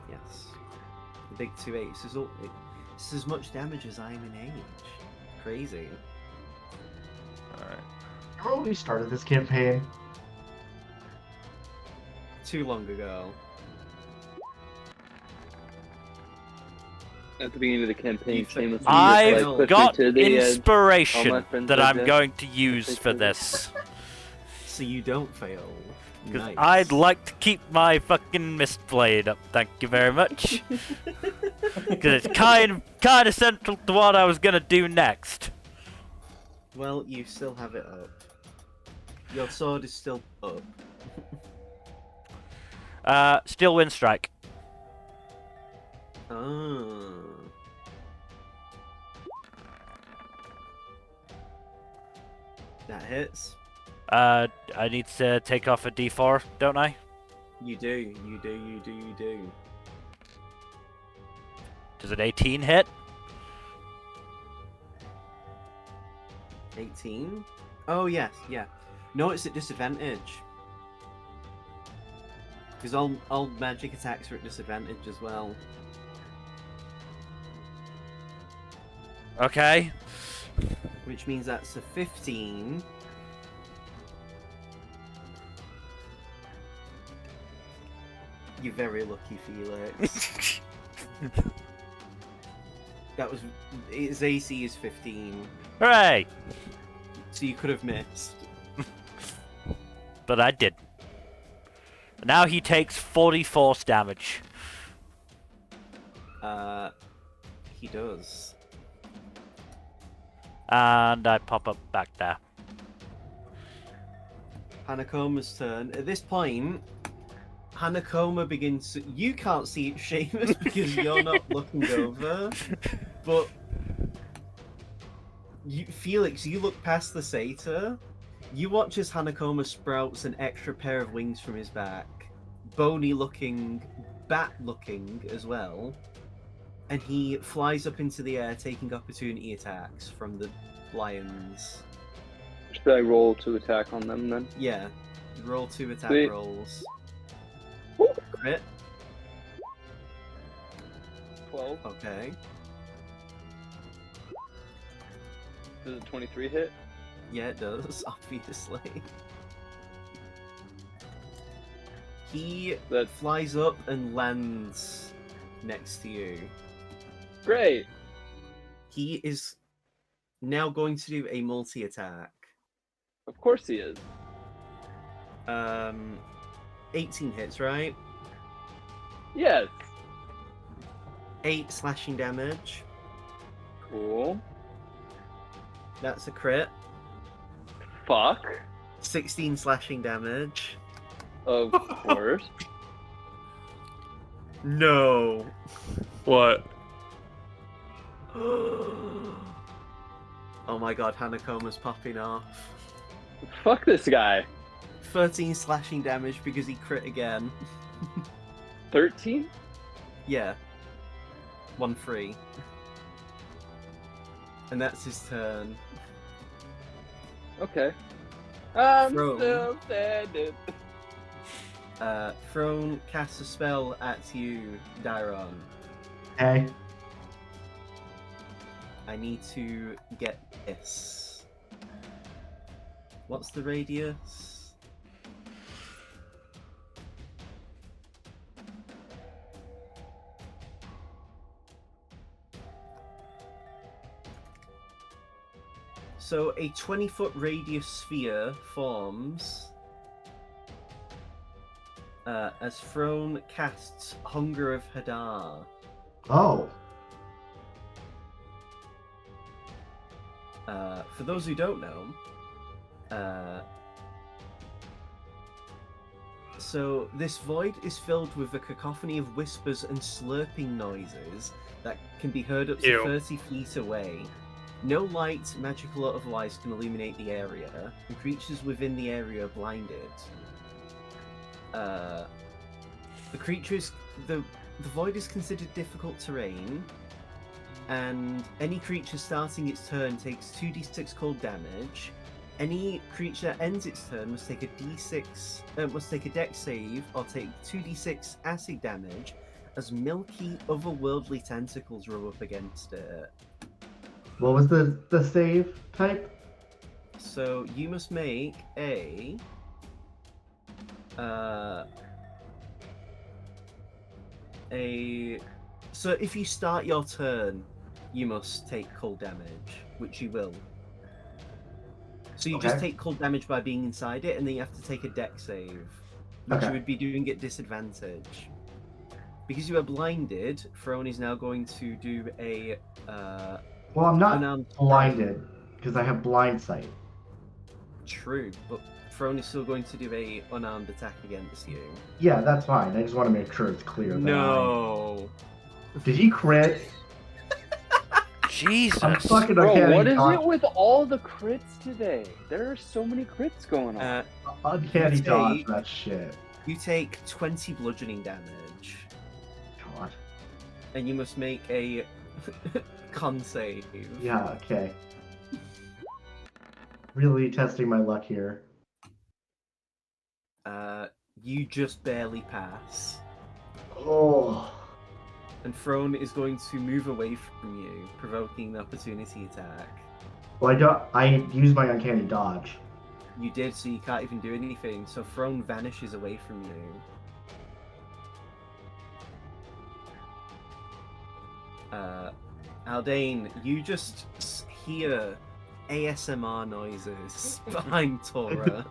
Yes. The big 2-8. This is as much damage as I am in age. Crazy. Alright. Remember when we started this campaign? Too long ago. At the beginning of the campaign, Seamus I've pushed me got to the edge. All my inspiration friends that are I'm dead. going to use for this. So you don't fail. Because Nice. I'd like to keep my fucking Mistblade up, thank you very much. Because it's kind of central to what I was gonna do next. Well, you still have it up. Your sword is still up. Still wind strike. Oh. That hits. I need to take off a D4, don't I? You do. You do. Does an 18 hit? 18? Oh, yes, yeah. No, it's at disadvantage. Because all magic attacks are at disadvantage as well. Okay. Which means that's a 15. You're very lucky, Felix. That was... His AC is 15. Hooray! So you could have missed. But I did. Now he takes 40 force damage. He does. And I pop up back there. Hanakoma's turn. At this point, Hanakoma begins to... You can't see it, Seamus, because you're not looking over. But... Felix, you look past the satyr. You watch as Hanakoma sprouts an extra pair of wings from his back. Bony looking, bat looking as well. and he flies up into the air, taking opportunity attacks from the lions. Should I roll to attack on them then? Yeah, roll 2 attack Sweet. rolls. Woo. Crit. 12. Okay. Does a 23 hit? Yeah, it does, obviously. He That flies up and lands next to you. great. He is now going to do a multi-attack. Of course he is. 18 hits, right? Yes. 8 slashing damage. Cool. That's a crit. Fuck. 16 slashing damage. Of course. No. What? Oh my god, Hanakoma's popping off. Fuck this guy. 13 slashing damage because he crit again. 13? Yeah. 1-3. And that's his turn. Okay. I'm Throw. still standing. Throne casts a spell at you, Dairon. Hey. I need to get this. What's the radius? So a 20-foot radius sphere forms as Throne casts Hunger of Hadar. Oh. For those who don't know, so this void is filled with a cacophony of whispers and slurping noises that can be heard up to Ew. 30 feet away. No light, magical, or otherwise can illuminate the area, and creatures within the area are blinded. The void is considered difficult terrain, and any creature starting its turn takes 2d6 cold damage. Any creature that ends its turn must take a dex save or take 2d6 acid damage as milky, otherworldly tentacles rub up against it. What was the save type? So you must make so if you start your turn, you must take cold damage, which you will. So you just Okay. take cold damage by being inside it, and then you have to take a dex save, which Okay. you would be doing at disadvantage. Because you are blinded, Throne is now going to do a Well, I'm not unarmed blinded because I have blind sight. True, but Throne is still going to do a unarmed attack against you. Yeah, that's fine. I just want to make sure it's clear. That No. Did he crit? Jesus. I'm fucking Bro, uncanny what is dodge. it with all the crits today? There are so many crits going on. Uncanny You dodge take- that shit. You take 20 bludgeoning damage, God. and you must make a con save. Yeah, okay. Really testing my luck here. You just barely pass. Oh. And Throne is going to move away from you, provoking the opportunity attack. Well, I use my uncanny dodge. You did, so you can't even do anything, so Throne vanishes away from you. Aldane, you just hear ASMR noises behind Tora.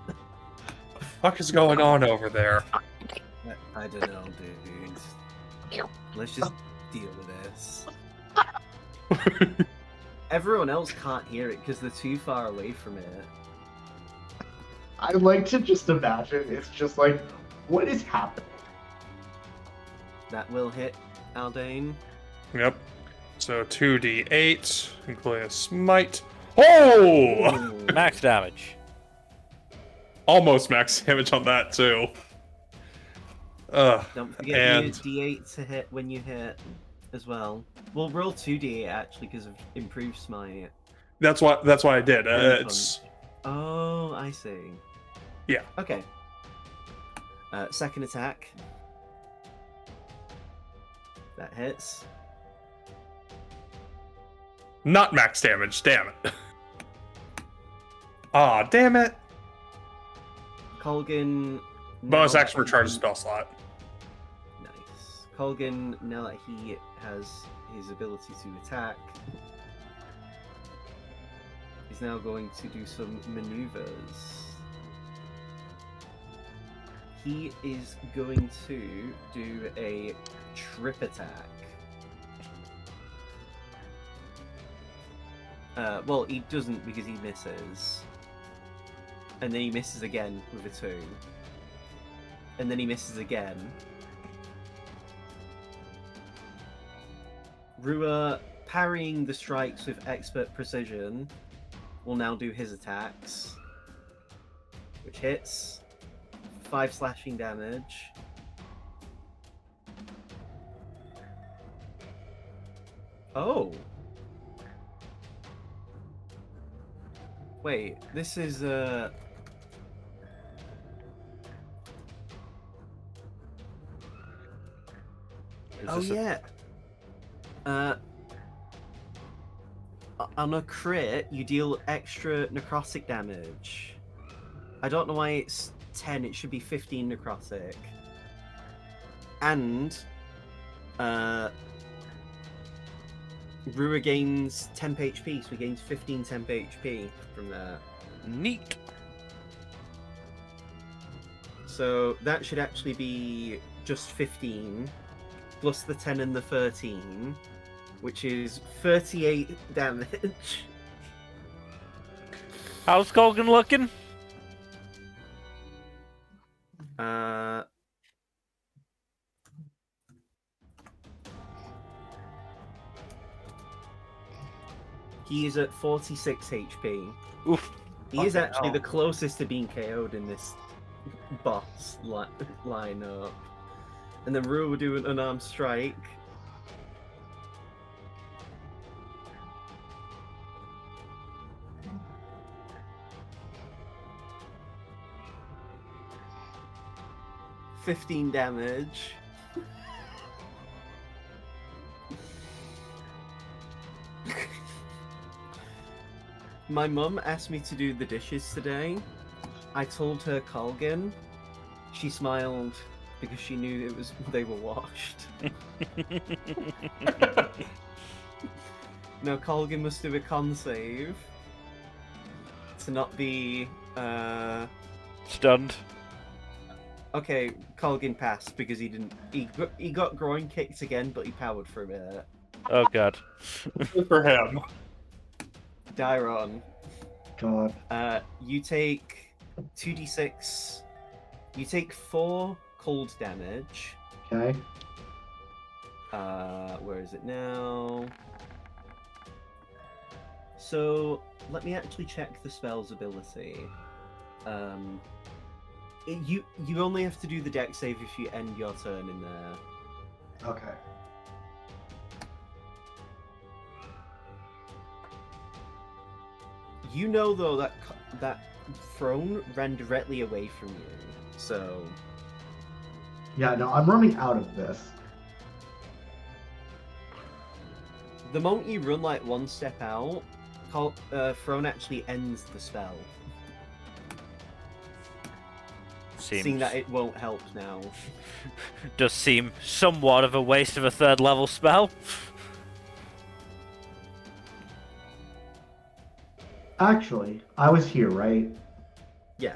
The fuck is going on over there? I don't know, dude. Let's just deal with this. Everyone else can't hear it because they're too far away from it. I like to just imagine it's just like, what is happening? That will hit Aldane. Yep. So 2d8, including a smite. Oh! Ooh. Max damage. Almost max damage on that too. Don't forget And- your D8 to hit when you hit. as well. We'll roll 2d8 actually because of improved smite. That's why I did. Wind It's Oh, I see. Yeah. Okay. Second attack. That hits. not max damage. Damn it. Aw, damn it. Colgan. Bonus now action that recharge he- spell slot. Nice. Colgan, now that he has his ability to attack, is now going to do some maneuvers. He is going to do a trip attack. Well, he doesn't because he misses. And then he misses again with a 2. And then he misses again. Rua, parrying the strikes with expert precision, will now do his attacks. Which hits. 5 slashing damage. Oh! Wait, this is Oh yeah. On a crit, you deal extra necrotic damage. I don't know why it's 10. It should be 15 necrotic. And Rua gains temp HP, so he gains 15 temp HP from that. Neat. So that should actually be just 15 plus the 10 and the 13, which is 38 damage. How's Colgan looking? He is at 46 HP. Oof. He is Fucking actually hell. the closest to being KO'd in this boss lineup. And then Rua will do an unarmed strike. $15 damage. My mum asked me to do the dishes today. I told her Colgan. She smiled because she knew they were washed. No, Colgan must do a con save to not be Stunned. Okay, Colgan passed because he didn't. He got groin kicked again, but he powered through it. Oh god. Good for him. Dairon, God. you take 2d6. You take 4 cold damage. Okay. Where is it now? So let me actually check the spell's ability. You only have to do the dex save if you end your turn in there. Okay. You know though that throne ran directly away from you, so Yeah, no, I'm running out of this. the moment you run like one step out, throne actually ends the spell. Seeing that it won't help now. Does seem somewhat of a waste of a 3rd level spell. Actually, I was here, right? Yeah.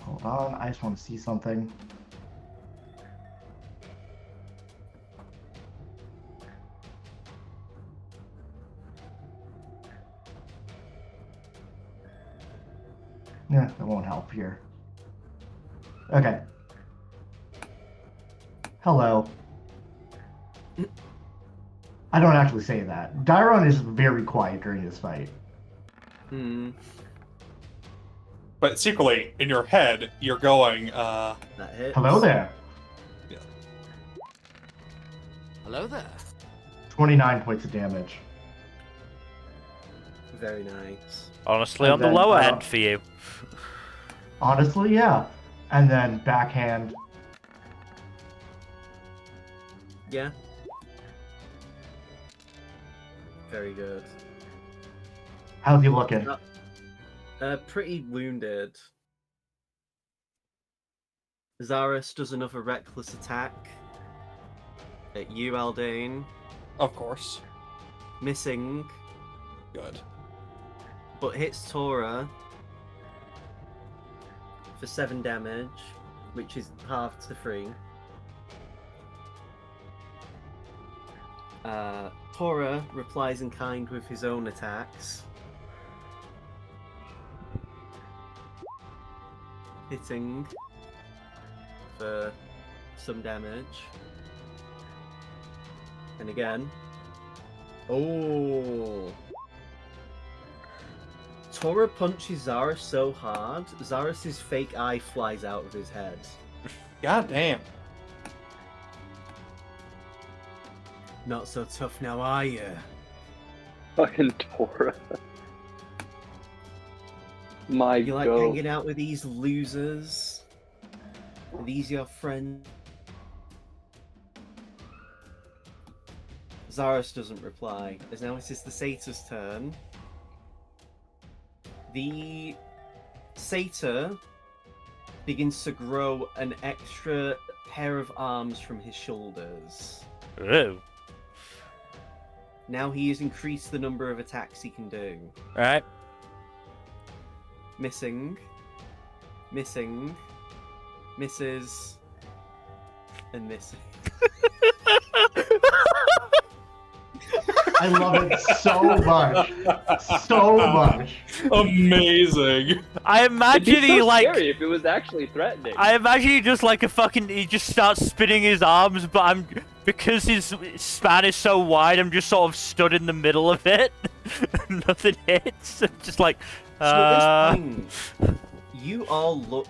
Hold on, I just want to see something. Yeah, that won't help here. Okay. Hello. I don't actually say that. Dairon is very quiet during this fight. But secretly, in your head, you're going, That hits. Hello there. Hello there. 29 points of damage. Very nice. Honestly, And on the then, lower end for you. Honestly, yeah. And then backhand. Yeah. Very good. How's he looking? Pretty wounded. Zarus does another reckless attack at you, Aldane. of course. Missing, Good. but hits Tora for 7 damage, which is half to 3. Tora replies in kind with his own attacks. Hitting for some damage. And again. Oh! Tora punches Zarus so hard, Zarus' fake eye flies out of his head. God damn. Not so tough now, are you? Fucking Tora. My You like goat. hanging out with these losers? Are these your friends? Zarus doesn't reply, as now it is the satyr's turn. The satyr begins to grow an extra pair of arms from his shoulders. Ooh. Now he has increased the number of attacks he can do. Alright. Missing. Missing. Misses. And missing. I love it so much. So much. Amazing. I It'd imagine be he so like. scary if it was actually threatening. I imagine he just like a fucking. He just starts spinning his arms, but I'm. Because his span is so wide, I'm just sort of stood in the middle of it. Nothing hits. I'm just like. So at this point, you all look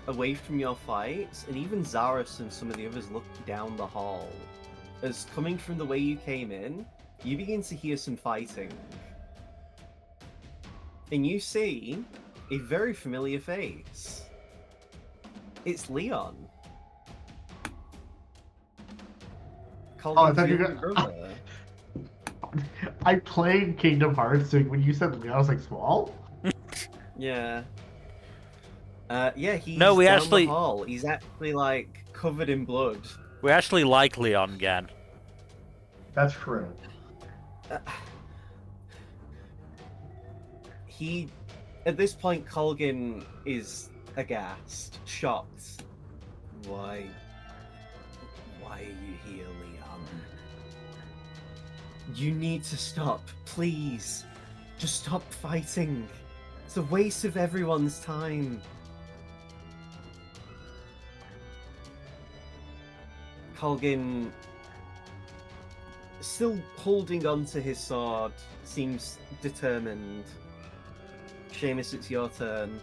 away from your fights, and even Zarus and some of the others look down the hall. As coming from the way you came in, you begin to hear some fighting. And you see a very familiar face. It's Leon. I thought you were Colgan's gonna- brother. I played Kingdom Hearts, so when you said Leon, I was like, small? Yeah. Yeah, he's No, we down actually- the hall. He's actually, like, covered in blood. We actually like Leon again. That's true. He, at this point, Colgan is aghast, shocked. Why are you here, Leon? You need to stop, please. Just stop fighting. It's a waste of everyone's time. Colgan, still holding onto his sword, seems determined. Seamus, it's your turn.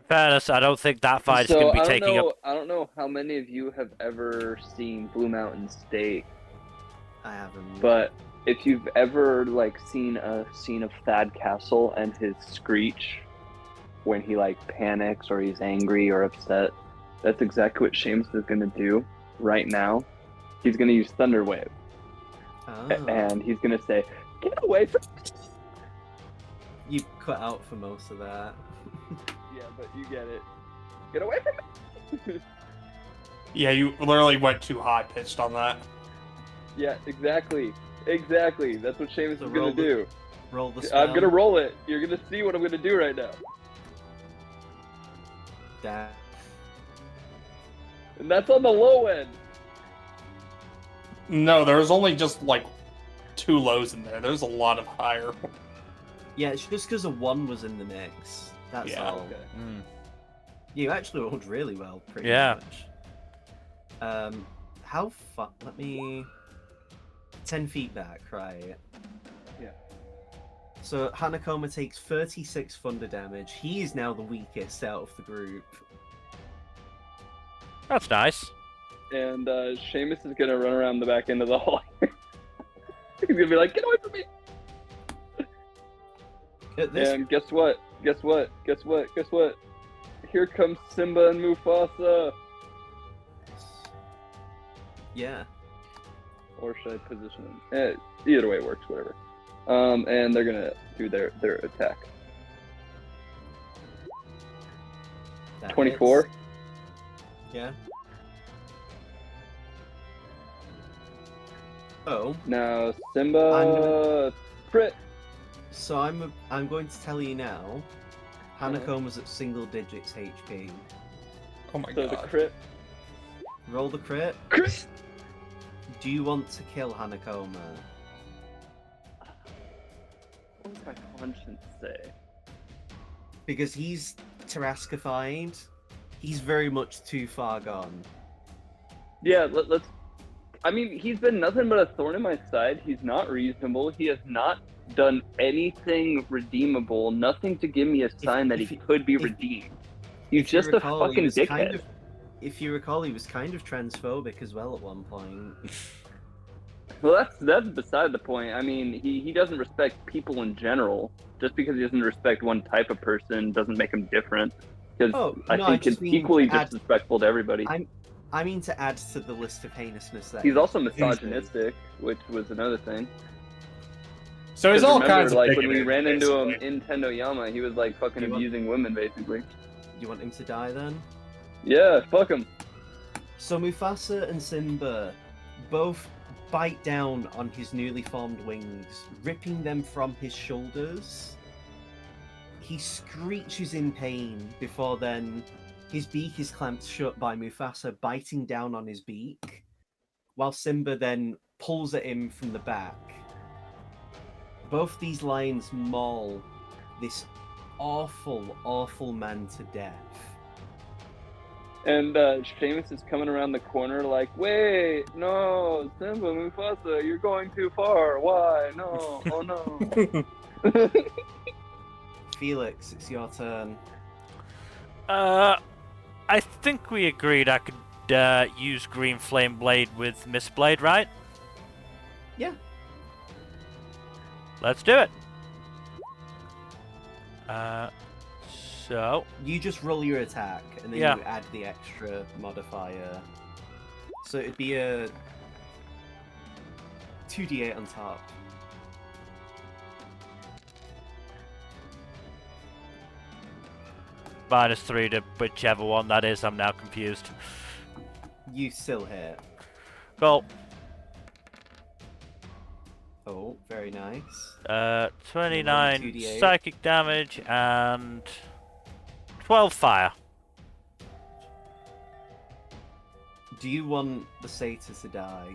Fairness, I don't think that fight's So gonna be I don't taking know. up. I don't know how many of you have ever seen Blue Mountain State, I haven't. but if you've ever like seen a scene of Thad Castle and his screech when he like panics or he's angry or upset, that's exactly what Seamus is gonna do right now. He's gonna use Thunder Wave, Oh. and he's gonna say, "Get away from." You cut out for most of that. Yeah, but you get it. Get away from me. Yeah, you literally went too high pitched on that. Yeah, exactly. Exactly. That's what Seamus So is roll gonna do. Roll the spell. I'm gonna roll it. You're gonna see what I'm gonna do right now. That. And that's on the low end. No, there was only just like 2 lows in there. There's a lot of higher. Yeah, it's just because a 1 was in the mix. That's Yeah, all. Okay. Mm. You actually rolled really well, pretty Yeah. much. How far? Let me. 10 feet back, right? Yeah. So Hanakoma takes 36 thunder damage. He is now the weakest out of the group. That's nice. And Seamus is gonna run around the back end of the hall. He's gonna be like, "Get away from me!" At this, And guess what? Guess what? Guess what? Guess what? Here comes Simba and Mufasa. yeah. Or should I position them? Either way works, whatever. And they're gonna do their attack. That 24. hits. Yeah. Oh, Now Simba crit. so I'm going to tell you now. Hanakoma's at single digits HP. Oh my So the god. crit. Roll the crit. Crit. Do you want to kill Hanakoma? What does my conscience say? Because he's Tarascified. He's very much too far gone. Yeah, let's. I mean, he's been nothing but a thorn in my side. He's not reasonable. He has not done anything redeemable. Nothing to give me a sign that he could be redeemed. He's If you just recall, a he fucking was dickhead. If you recall, he was kind of transphobic as well at one point. Well, that's beside the point. I mean, he doesn't respect people in general. Just because he doesn't respect one type of person doesn't make him different. Because Oh, I no, I think just it's mean equally add- disrespectful to everybody. I mean to add to the list of heinousness that He's also uses. misogynistic, which was another thing. So he's 'Cause all remember, kinds of like when we bigoted, ran into him basically. in Tendoyama, he was like fucking You want- abusing women, basically. You want him to die then? Yeah, fuck him. So Mufasa and Simba both bite down on his newly formed wings, ripping them from his shoulders. He screeches in pain before then his beak is clamped shut by Mufasa biting down on his beak, while Simba then pulls at him from the back. Both these lions maul this awful, awful man to death. And Seamus is coming around the corner like, wait, no, Simba, Mufasa, you're going too far. Why? No, oh no. Felix, it's your turn. I think we agreed I could use Green Flame Blade with Mist Blade, right? Yeah. Let's do it. So You just roll your attack, and then Yeah. you add the extra modifier. So it'd be a 2d8 on top. -3 to whichever one that is. I'm now confused. You still hit. Cool. Oh, very nice. 29 2d8. psychic damage and 12 fire. Do you want the satyr to die?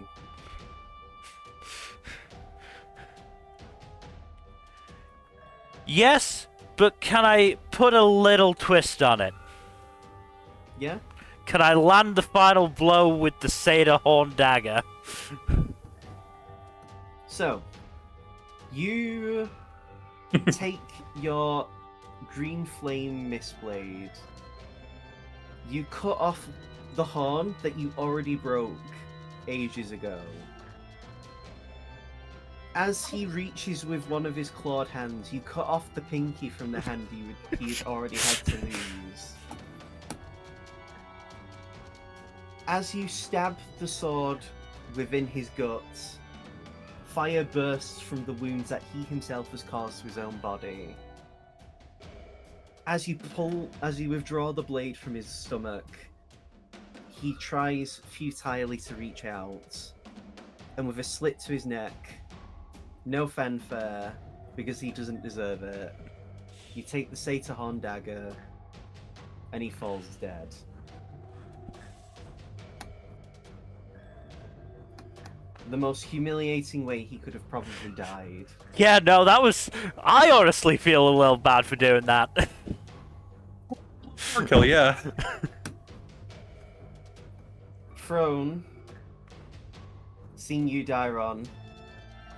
Yes, but can I put a little twist on it? Yeah? Can I land the final blow with the Satyr Horn Dagger? So, you take your green flame mistblade. You cut off the horn that you already broke ages ago. As he reaches with one of his clawed hands, you cut off the pinky from the hand he'd already had to lose. As you stab the sword within his guts, fire bursts from the wounds that he himself has caused to his own body. As you withdraw the blade from his stomach, he tries futilely to reach out, and with a slit to his neck, no fanfare, because he doesn't deserve it, you take the Satyr Horn dagger, and he falls dead. The most humiliating way he could have probably died. Yeah, no, that was... I honestly feel a little bad for doing that. Kill, yeah. Throne, seeing you die, Ron,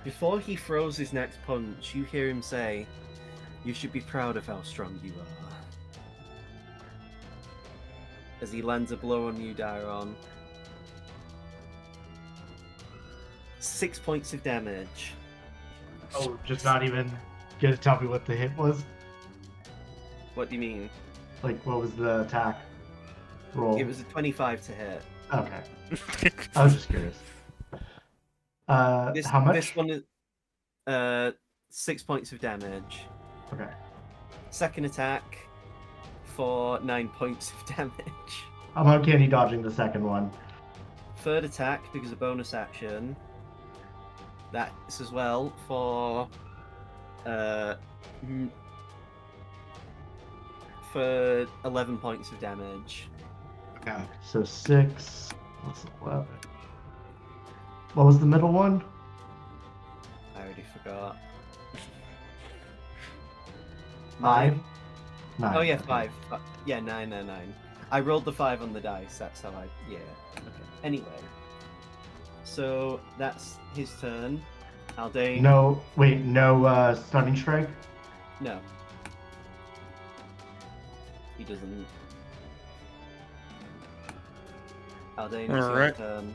Before he throws his next punch, you hear him say, "You should be proud of how strong you are." As he lands a blow on you, Dairon. 6 points of damage. Oh, just not even gonna tell me what the hit was? What do you mean? Like, what was the attack roll? It was a 25 to hit. Okay. I was just curious. How much? This one is 6 points of damage. Okay. Second attack for 9 points of damage. I'm uncanny dodging the second one. Third attack, because of bonus action. That's as well for 11 points of damage. Okay. So 6 plus 11. What was the middle one? I already forgot. 5? 9. Oh yeah, okay. 5. Yeah, 9. I rolled the 5 on the dice. That's how I. Yeah. Okay. Anyway, so that's his turn. Aldane. No, wait, no stunning strike? No. He doesn't. Aldane, it's your Alright. turn.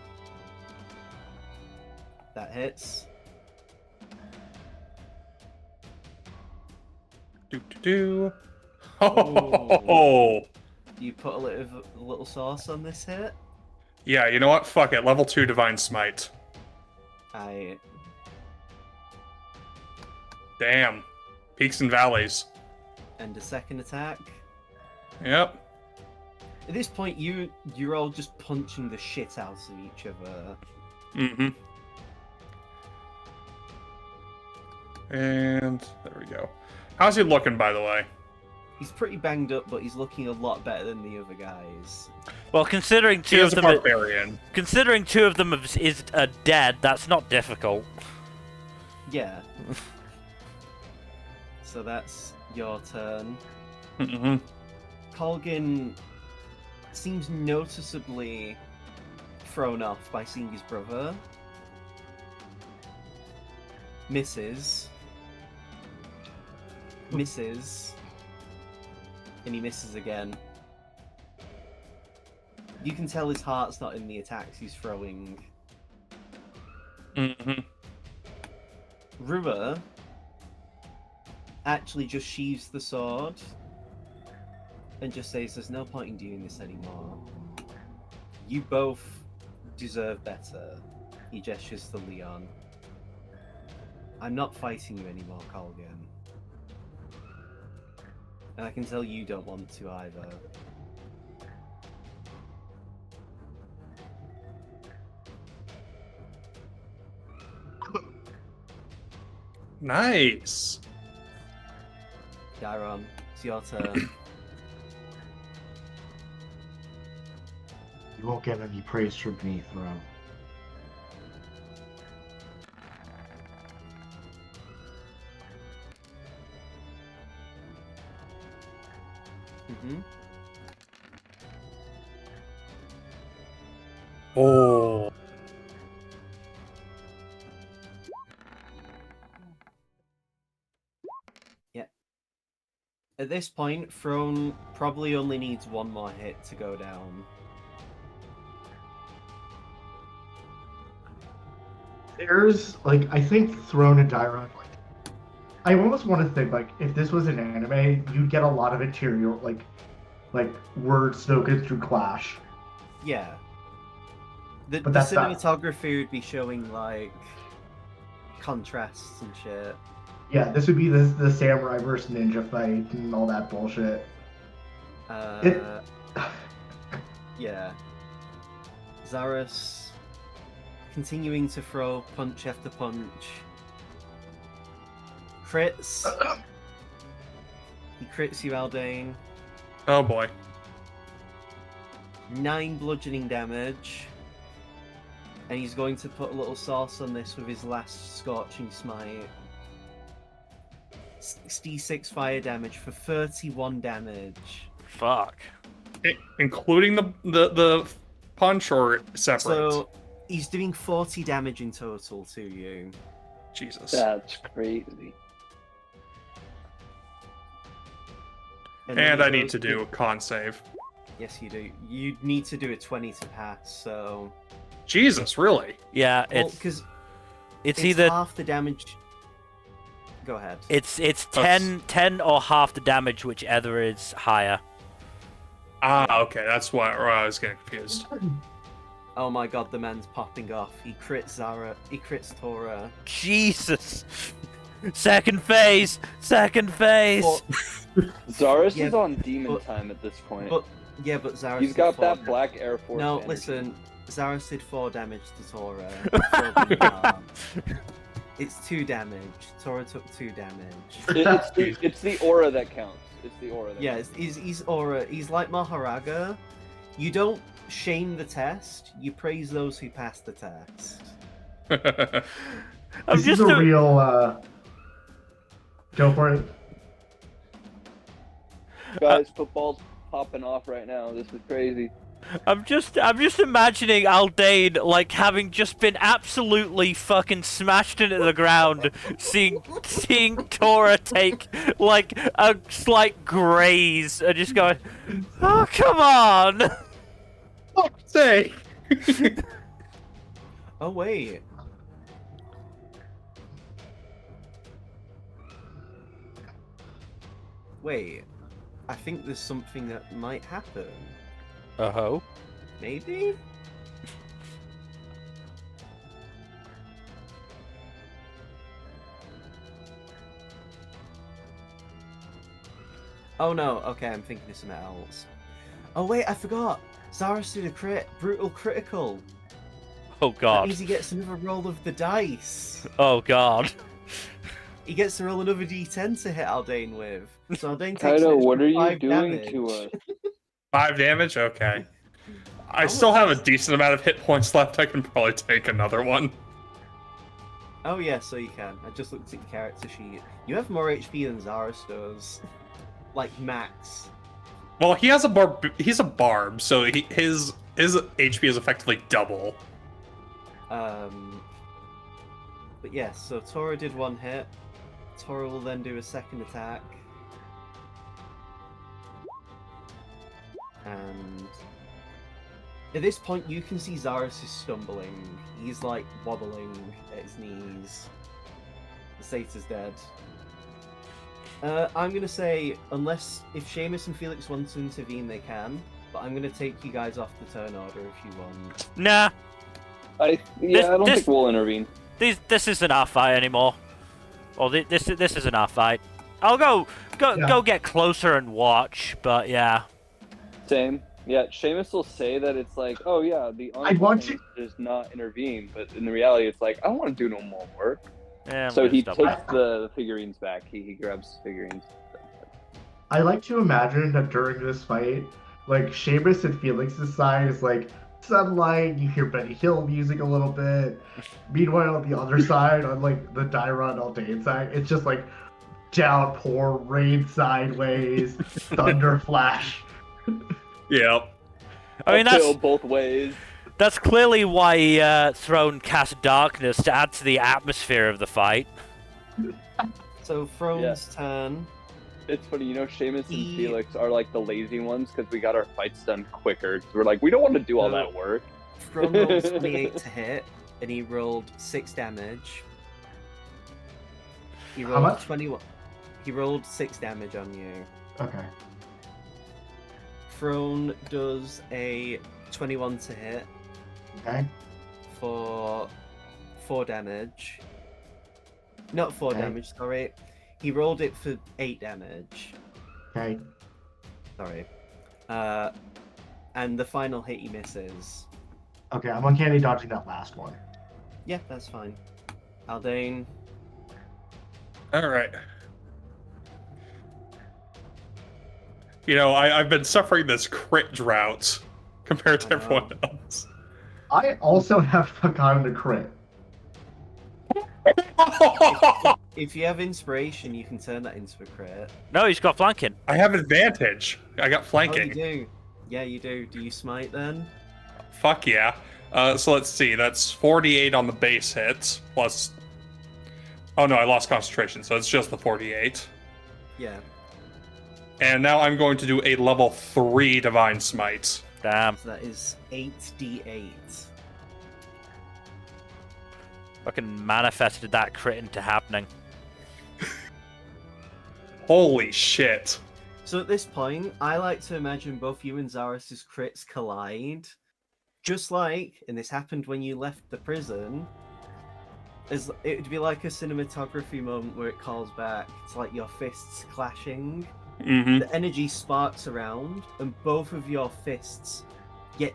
That hits. Do. Oh. You put a little sauce on this hit. Yeah, you know what? Fuck it. Level 2 Divine Smite. Damn. Peaks and valleys. And a second attack. Yep. At this point, you're all just punching the shit out of each other. Mm-hmm. And there we go. How's he looking, by the way? He's pretty banged up, but he's looking a lot better than the other guys. Well, considering He two is of a them, barbarian. considering two of them is dead, that's not difficult. Yeah. So that's your turn. Mm-hmm. Colgan seems noticeably thrown off by seeing his brother. Misses. Misses. And he misses again. You can tell his heart's not in the attacks he's throwing. Mm-hmm. Rua actually just sheathes the sword and just says there's no point in doing this anymore. You both deserve better. He gestures to Leon. I'm not fighting you anymore, Colgan. And I can tell you don't want to either. Nice. Dairon, it's your turn. You won't get any praise from me, Throne. Mm-hmm. Oh. At this point, Throne probably only needs one more hit to go down. There's, like, I think Throne and Dairon, like, I almost want to think, like, if this was an anime, you'd get a lot of material, like words spoken through Clash. Yeah. The But that's not- cinematography would be showing, like, contrasts and shit. Yeah, this would be the samurai versus ninja fight and all that bullshit. Yeah. Zarus continuing to throw punch after punch. Crits. He crits you, Aldane. Oh boy. 9 bludgeoning damage. And he's going to put a little sauce on this with his last Scorching Smite. 66 fire damage for 31 damage. Fuck. Including the punch or separate? So he's doing 40 damage in total to you. Jesus. That's crazy. then And he I need goes to do a with- con save. Yes, you do. You need to do a 20 to pass. So, Jesus, really? Yeah, well, it's because it's it's either half the damage. Go ahead. it's Oh, 10 or half the damage, whichever is higher. Ah, okay, that's why I was getting confused. Oh my god, the man's popping off. He crits Zara. He crits Tora. Jesus. Second phase. Second phase. Well, Zaris Yeah, is on demon but- time at this point. but yeah, but Zaris. He's did got 4 that damage. black Air Force. No, energy. listen. Zaris did 4 damage to Tora. for being armed. It's 2 damage. Tora took 2 damage. It's the aura that counts. It's the aura. That Yeah, counts. he's aura. He's like Maharaga. You don't shame the test. You praise those who pass the test. I'm This just is a a- real. Go for it. Guys, football's popping off right now. This is crazy. I'm just imagining Aldane like having just been absolutely fucking smashed into the ground, seeing Tora take like a slight graze, and just going, "Oh come on!" Fuck's sake! Oh wait. Wait. I think there's something that might happen. Oh. Maybe? Oh no, okay, I'm thinking of something else. Oh wait, I forgot! Zaris did a crit, brutal critical. Oh That god. means he gets another roll of the dice. Oh god. He gets to roll another d10 to hit Aldane with. So Aldane takes Kaido, an what extra are you 5 doing damage. to us? 5 damage? Okay. I How still much have a is- decent amount of hit points left. I can probably take another one. Oh yeah, so you can. I just looked at your character sheet. You have more HP than Zaris does. Like max. Well, he has a barb. He's a barb, so his HP is effectively double. But yes, so Tora did 1 hit. Tora will then do a second attack. And at this point you can see Zaris is stumbling. He's like wobbling at his knees. The Satyr's dead. I'm gonna say, if Seamus and Felix want to intervene, they can. But I'm gonna take you guys off the turn order if you want. Nah. I don't this- think we'll intervene. This isn't our fight anymore. Or this isn't our fight. I'll go Yeah. get closer and watch, but yeah. Same. Yeah, Seamus will say that it's like, oh yeah, the honorable want thing is to not intervene, but in the reality, it's like I don't want to do no more work. Yeah, I'm So gonna he stop. takes the figurines back. He grabs the figurines. I like to imagine that during this fight, like Seamus and Felix's side is like sunlight. You hear Benny Hill music a little bit. Meanwhile, on the other side, on like the Daira and Aldane side, it's just like downpour, rain sideways, thunder flash. Yep. I mean Uphill both ways. that's clearly why Throne cast darkness to add to the atmosphere of the fight. So Throne's turn. It's funny, Seamus and He- Felix are like the lazy ones because we got our fights done quicker. 'Cause we're like, we don't want to do all No. that work. Throne rolled 28 to hit, and he rolled 6 damage. He How rolled much? 21. He rolled 6 damage on you. Okay. Throne does a 21 to hit Okay. for 4 damage. Not 4 Okay. damage, sorry. He rolled it for 8 damage. Okay. Sorry. And the final hit he misses. Okay. I'm uncanny dodging that last one. Yeah, that's fine. Aldane. All right. I've been suffering this crit drought compared to I know. everyone else. I also have forgotten a crit. If you have inspiration, you can turn that into a crit. No, he's got flanking. I have advantage. I got Oh, flanking. you do. Yeah, you do. Do you smite then? Fuck yeah. So let's see. That's 48 on the base hits plus Oh no, I lost concentration, so it's just the 48. Yeah. And now I'm going to do a level 3 Divine Smite. Damn. So that is 8d8. Fucking manifested that crit into happening. Holy shit. So at this point, I like to imagine both you and Zaris' crits collide. Just like, and this happened when you left the prison, it would be like a cinematography moment where it calls back. It's like your fists clashing. Mm-hmm. The energy sparks around, and both of your fists get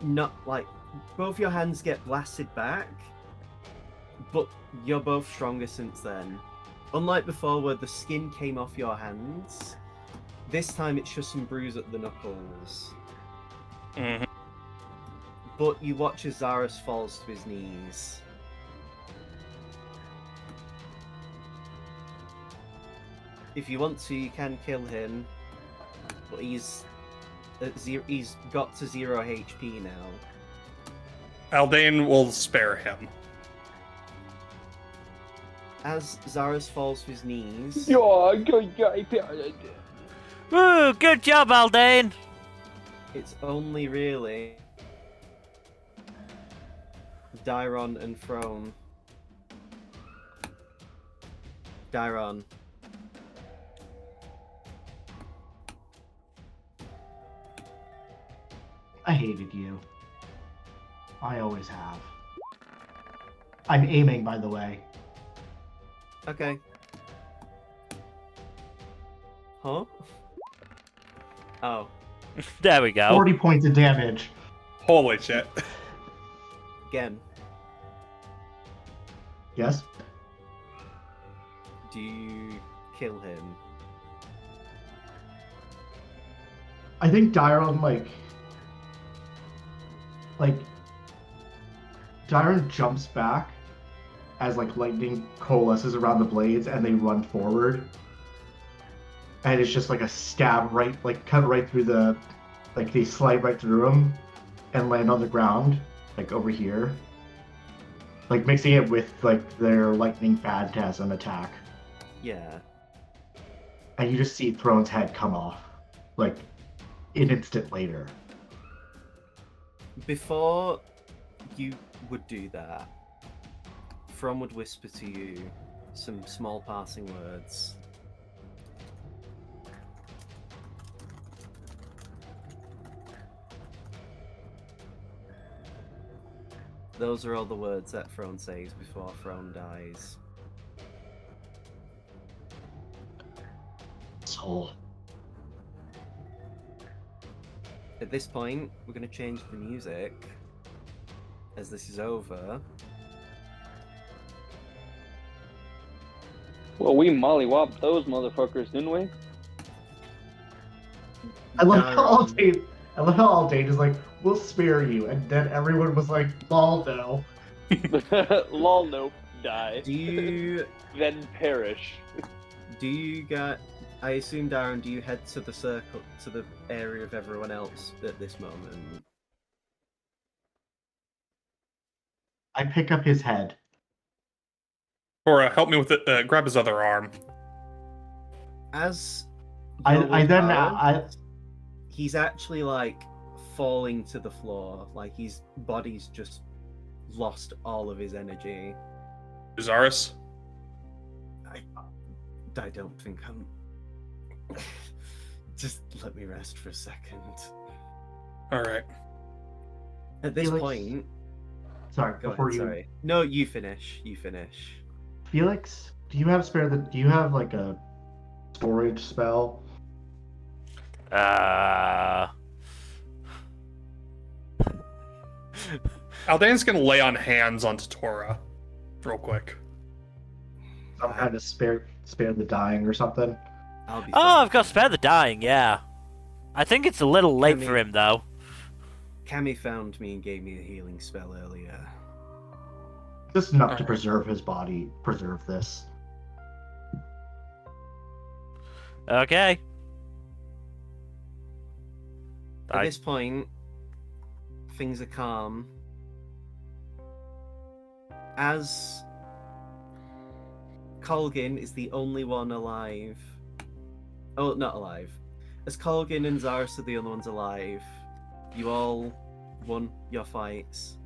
both your hands get blasted back, but you're both stronger since then. Unlike before, where the skin came off your hands, this time it's just some bruise at the knuckles. Mm-hmm. But you watch as Zaris falls to his knees. If you want to, you can kill him, but he's got to 0 HP now. Aldane will spare him. As Zaris falls to his knees, Woo! Good job, Aldane! it's only really Dairon and Throne. Dairon. I hated you. I always have. I'm aiming, by the way. Okay. Huh? Oh. There we go. 40 points of damage. Holy shit. Again. Yes? Do you kill him? I think Dairon, Dairon jumps back as, lightning coalesces around the blades and they run forward. And it's just, a stab cut right through the... they slide right through him and land on the ground, over here. Mixing it with, their lightning phantasm attack. Yeah. And you just see Throne's head come off, an instant later. Before you would do that, From would whisper to you some small passing words. Those are all the words that Throne says before Throne dies. Soul. At this point, we're going to change the music as this is over. Well, we mollywopped those motherfuckers, didn't we? I love how Aldane is like, we'll spare you, and then everyone was like, lol, no. Lol, nope, die. Do you Then perish. I assume, Darren, do you head to the circle, to the area of everyone else at this moment? I pick up his head. Or help me with it. Grab his other arm. As he's actually falling to the floor, his body's just lost all of his energy. Zaris? I don't think I'm. Just let me rest for a second. Alright. At this Felix, point, sorry, go before ahead. you. Sorry. No, you finish. You finish. Felix, do you have a storage spell? Aldane's gonna lay on hands onto Tora. Real quick. Some kind of spare the dying or something? I'll be Oh, fine. I've got Spare the Dying, yeah. I think it's a little late for him, though. Cammy found me and gave me a healing spell earlier. Just enough to preserve his body, preserve this. Okay. At this point, things are calm. Colgin is the only one alive. Oh, not alive. As Colgin and Zaris are the only ones alive, you all won your fights.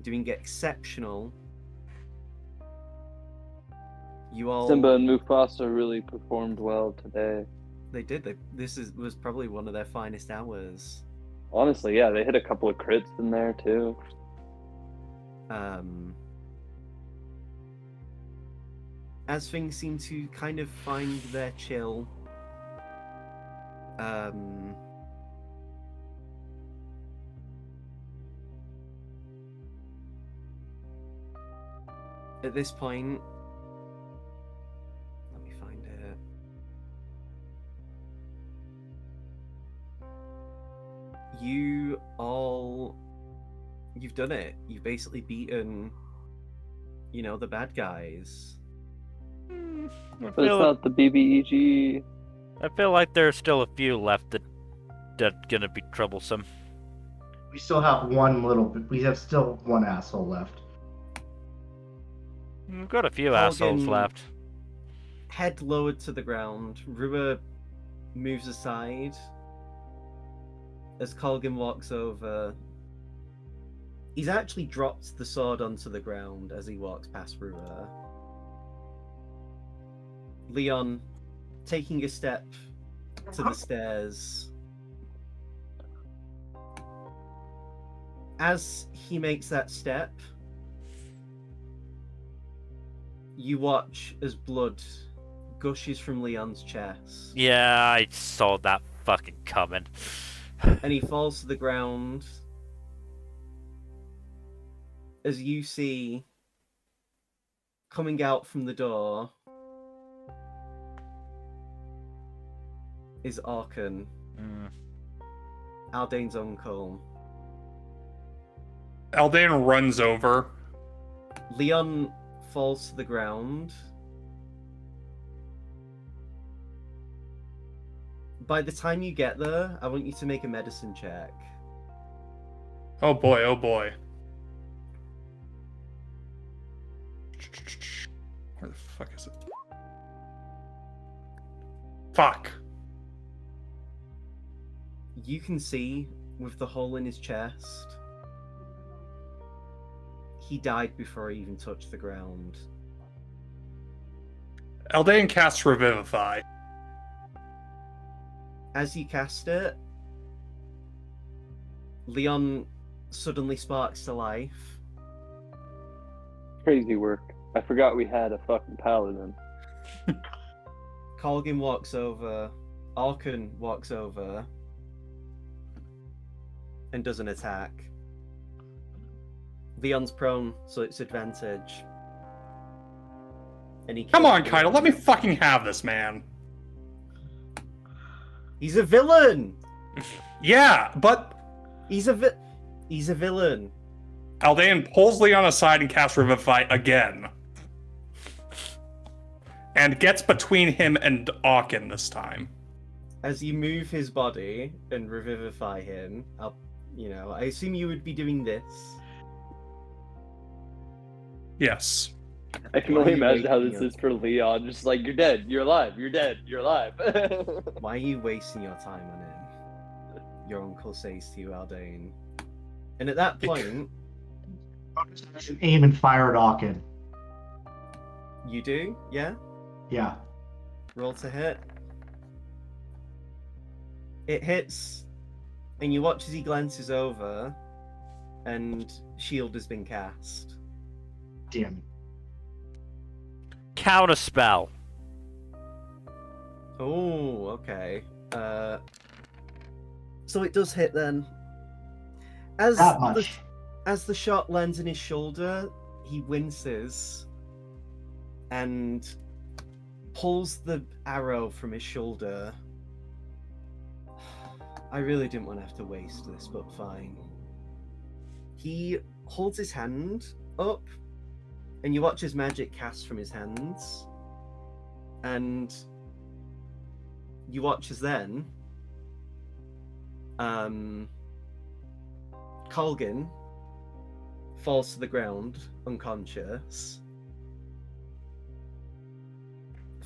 Doing exceptional. You all. Simba and Mufasa really performed well today. They did. Was probably one of their finest hours. Honestly, yeah, they hit a couple of crits in there too. As things seem to kind of find their chill, at this point, let me find it. You've done it. You've basically beaten, the bad guys. I But it's not the BBEG. feel like there's still a few left that's gonna be troublesome. We still have one little bit. We have still one asshole left. We've got a few Colgan- assholes left. Head lowered to the ground. Rua moves aside. As Colgan walks over, he's actually dropped the sword onto the ground as he walks past Rua. Leon, taking a step to the stairs. As he makes that step, you watch as blood gushes from Leon's chest. Yeah, I saw that fucking coming. And he falls to the ground. As you see, coming out from the door, is Arkan, Aldane's uncle. Aldane runs over. Leon falls to the ground. By the time you get there, I want you to make a medicine check. Oh boy, oh boy. Where the fuck is it? Fuck. You can see, with the hole in his chest, he died before he even touched the ground. Aldane casts Revivify. As you cast it, Leon suddenly sparks to life. Crazy work. I forgot we had a fucking paladin. Colgan walks over, Arkan walks over, and does an attack. Leon's prone, so it's advantage. And he Come on, kills Kaido, Leon. let me fucking have this, man. He's a villain! Yeah, but He's a villain. Aldane pulls Leon aside and casts Revivify again. And gets between him and Aachen this time. As you move his body and revivify him, I assume you would be doing this. Yes. I can Why only are you imagine how waking this up? is for Leon. Just like, you're dead, you're alive, you're dead, you're alive. Why are you wasting your time on him? Your uncle says to you, Aldane. And at that point, Aim and fire at Aachen. you do, yeah? Yeah. Roll to hit. It hits, and you watch as he glances over, and shield has been cast. Damn it. Counterspell. Oh, okay. So it does hit then. As That much. as the shot lands in his shoulder, he winces and pulls the arrow from his shoulder. I really didn't want to have to waste this, but fine. He holds his hand up, and you watch his magic cast from his hands. And you watch as then Colgan falls to the ground, unconscious.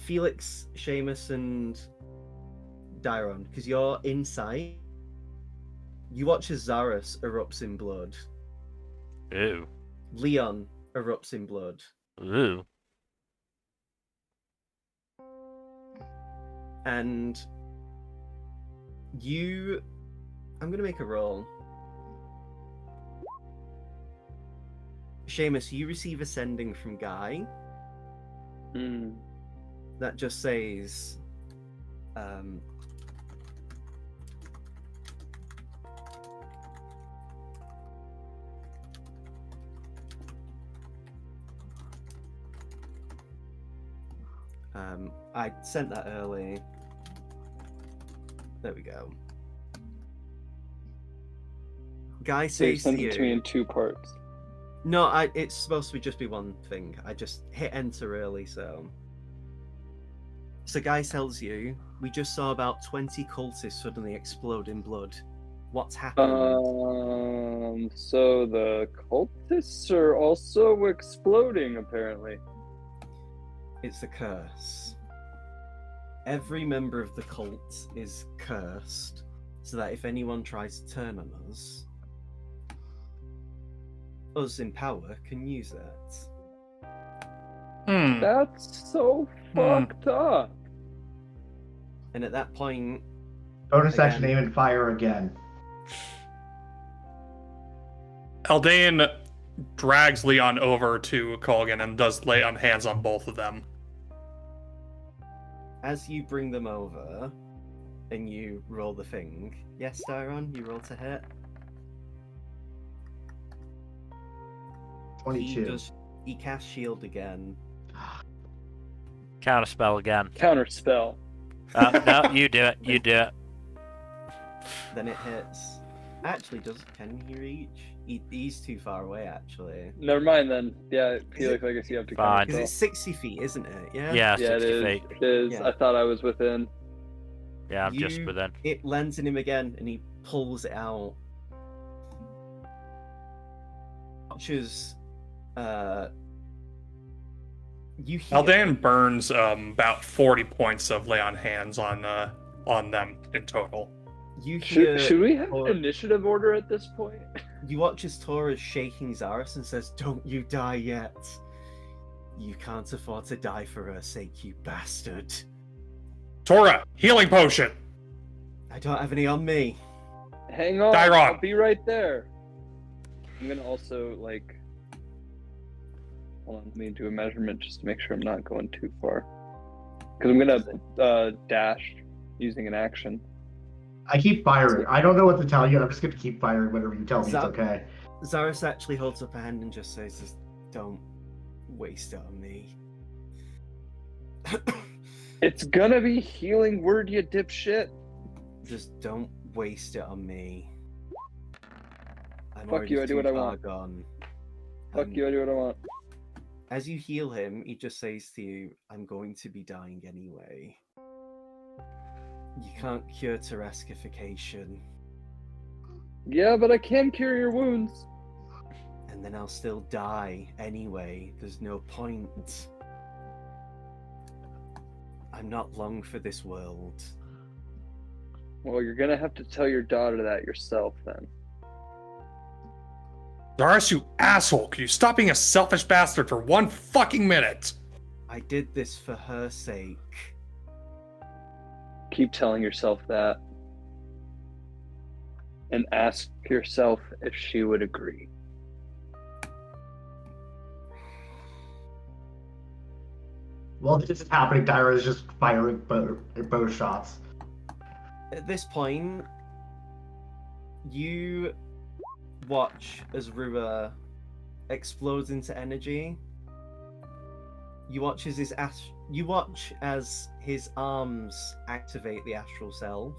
Felix, Seamus, and Dairon, because you're inside, you watch as Zarus erupts in blood. Ooh. Leon erupts in blood. Ooh. And you... I'm going to make a roll. Seamus, you receive a sending from Guy that just says... I sent that early. There we go. Guy So you says sent to it to me you... in 2 parts. No, it's supposed to just be one thing. I just hit enter early, so... So Guy tells you, we just saw about 20 cultists suddenly explode in blood. What's happened? So the cultists are also exploding, apparently. It's a curse. Every member of the cult is cursed, so that if anyone tries to turn on us in power can use it. That's so fucked up. And at that point... Bonus action, aim and fire again. Eldane drags Leon over to Colgan and does lay on hands on both of them. As you bring them over and you roll the thing, yes, Dairon, you roll to hit. 22. He casts shield again. Counterspell again. Counterspell. No, you do it. You do it. Then it hits. Actually, can he reach? He's too far away, actually. Never mind then. Yeah, Felix, I guess you have to Fine. Because counterspell. it's 60 feet, isn't it? Yeah? Yeah, Yeah, 60 it is. feet. It is. Yeah. I thought I was within. Yeah, I'm just within. It lands in him again, and he pulls it out. Watches... you hear... Eldane burns about 40 points of lay on hands on them in total. You hear... Should we have Tor- initiative order at this point? You watch as Tora is shaking Zarus and says, "Don't you die yet. You can't afford to die for her sake, you bastard." Tora, healing potion! I don't have any on me. Hang on, Dairon. I'll be right there. I'm gonna also, like... Hold on, let me do a measurement just to make sure I'm not going too far. Because I'm gonna dash using an action. I keep firing. I don't know what to tell you. I'm just going to keep firing whenever you tell me it's okay. Zarus actually holds up a hand and just says, "Don't waste it on me." It's gonna be healing word, you dipshit. Just don't waste it on me. I'm Fuck already you, I do too what I far want. gone. Fuck you, I do what I want. As you heal him, he just says to you, "I'm going to be dying anyway. You can't cure terrascification, Yeah, but I can cure your wounds. and then I'll still die anyway. There's no point. I'm not long for this world." Well, you're gonna have to tell your daughter that yourself then. Zarus, you asshole! Can you stop being a selfish bastard for 1 fucking minute? I did this for her sake. Keep telling yourself that. And ask yourself if she would agree. While this is happening, Dyra is just firing bow shots. At this point, you watch as Rua explodes into energy. You watch as his arms activate the astral self.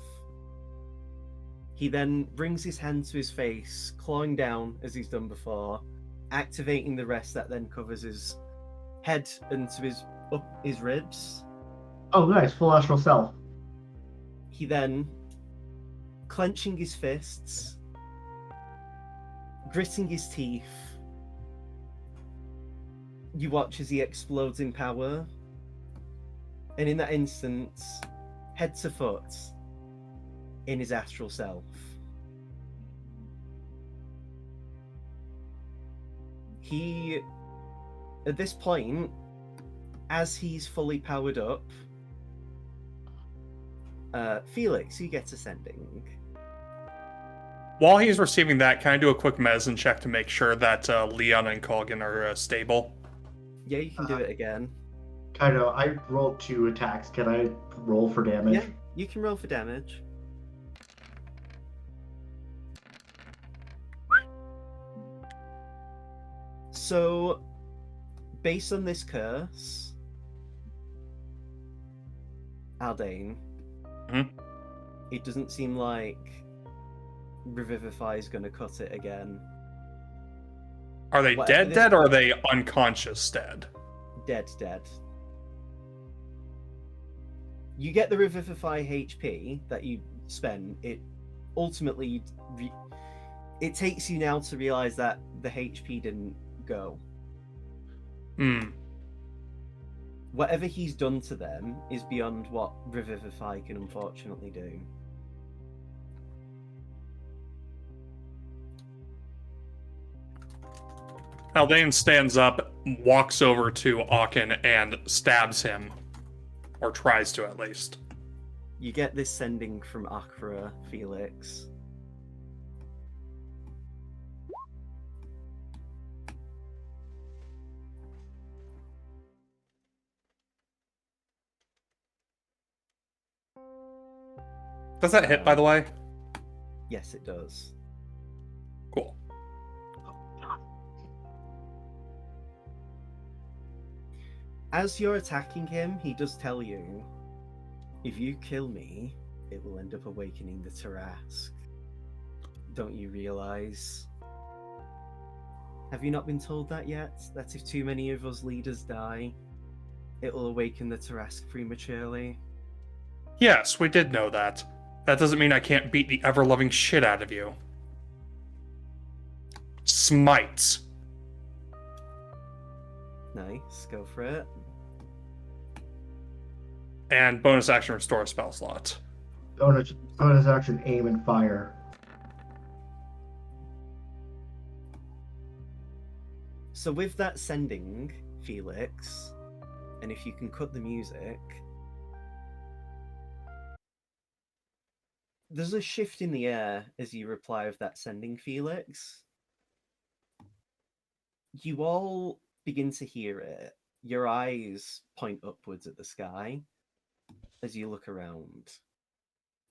He then brings his hand to his face, clawing down as he's done before, activating the rest that then covers his head and to his ribs. Oh, nice. Full astral self. He then, clenching his fists, gritting his teeth, you watch as he explodes in power, And in that instance, head to foot in his astral self, he, at this point, as he's fully powered up, Felix, you get ascending. While he's receiving that, can I do a quick medicine check to make sure that Leon and Colgan are stable? Yeah, you can do it again. Kaido, I rolled 2 attacks. Can I roll for damage? Yeah, you can roll for damage. So, based on this curse, Aldane, it doesn't seem like Revivify is going to cut it again. Are they dead, or are they unconscious dead? Dead. You get the Revivify HP that you spend. It ultimately it takes you now to realize that the HP didn't go. Whatever he's done to them is beyond what Revivify can unfortunately do. Aldane stands up, walks over to Aachen, and stabs him. Or tries to, at least. You get this sending from Akra, Felix. Does that hit, by the way? Yes, it does. Cool. As you're attacking him, he does tell you, if you kill me, it will end up awakening the Tarask. Don't you realize? Have you not been told that yet? That if too many of us leaders die, it will awaken the Tarask prematurely? Yes, we did know that. That doesn't mean I can't beat the ever-loving shit out of you. Smite. Nice, go for it. And bonus action restore a spell slot. Bonus action aim and fire. So with that sending, Felix, and if you can cut the music, there's a shift in the air as you reply with that sending, Felix. You all begin to hear it. Your eyes point upwards at the sky as you look around.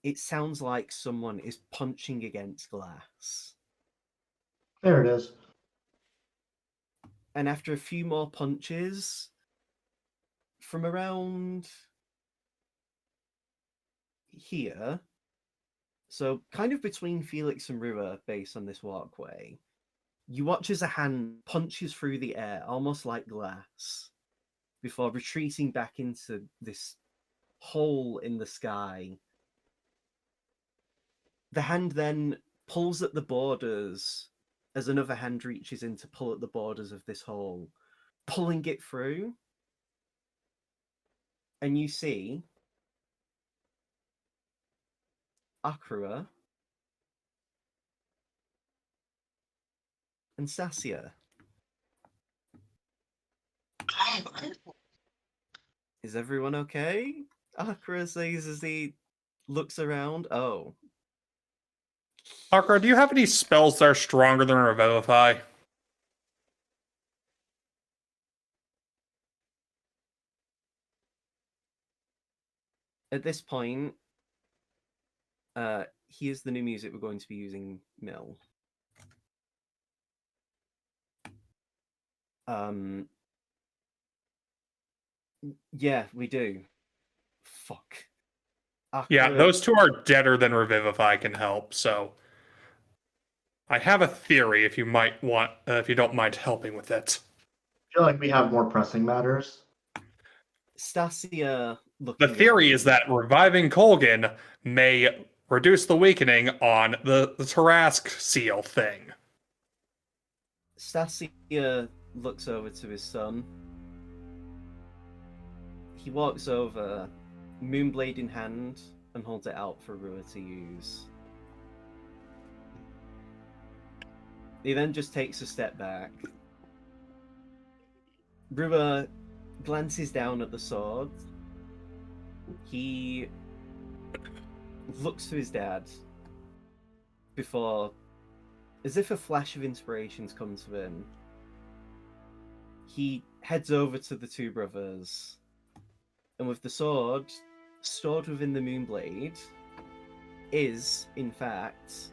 It sounds like someone is punching against glass. There it is. And after a few more punches, from around here, so kind of between Felix and Rua, based on this walkway, you watch as a hand punches through the air, almost like glass, before retreating back into this hole in the sky. The hand then pulls at the borders as another hand reaches in to pull at the borders of this hole, pulling it through. And you see Akira and Sasia. Is everyone okay? Akira says as he looks around. Oh. Akra, do you have any spells that are stronger than Revivify? At this point, here's the new music we're going to be using, Mill. Yeah, we do. Fuck. Yeah, Akira... those two are deader than Revivify can help, so I have a theory if you might want, if you don't mind helping with it. I feel like we have more pressing matters. Stasia The theory is that reviving Colgan may reduce the weakening on the Tarask seal thing. Stasia looks over to his son. He walks over, Moonblade in hand, and holds it out for Rua to use. He then just takes a step back. Rua glances down at the sword. He looks to his dad before, as if a flash of inspiration's come to him, he heads over to the two brothers, and with the sword stored within the Moonblade is, in fact,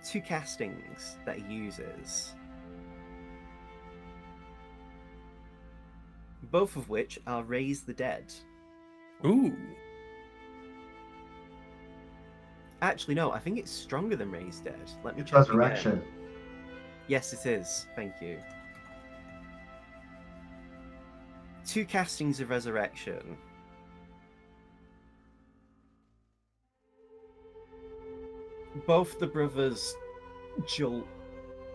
two castings that he uses, both of which are Raise the Dead. Ooh. Actually, no, I think it's stronger than Raise Dead. Let me It's check resurrection. again. Yes, it is. Thank you. Two castings of resurrection. Both the brothers jolt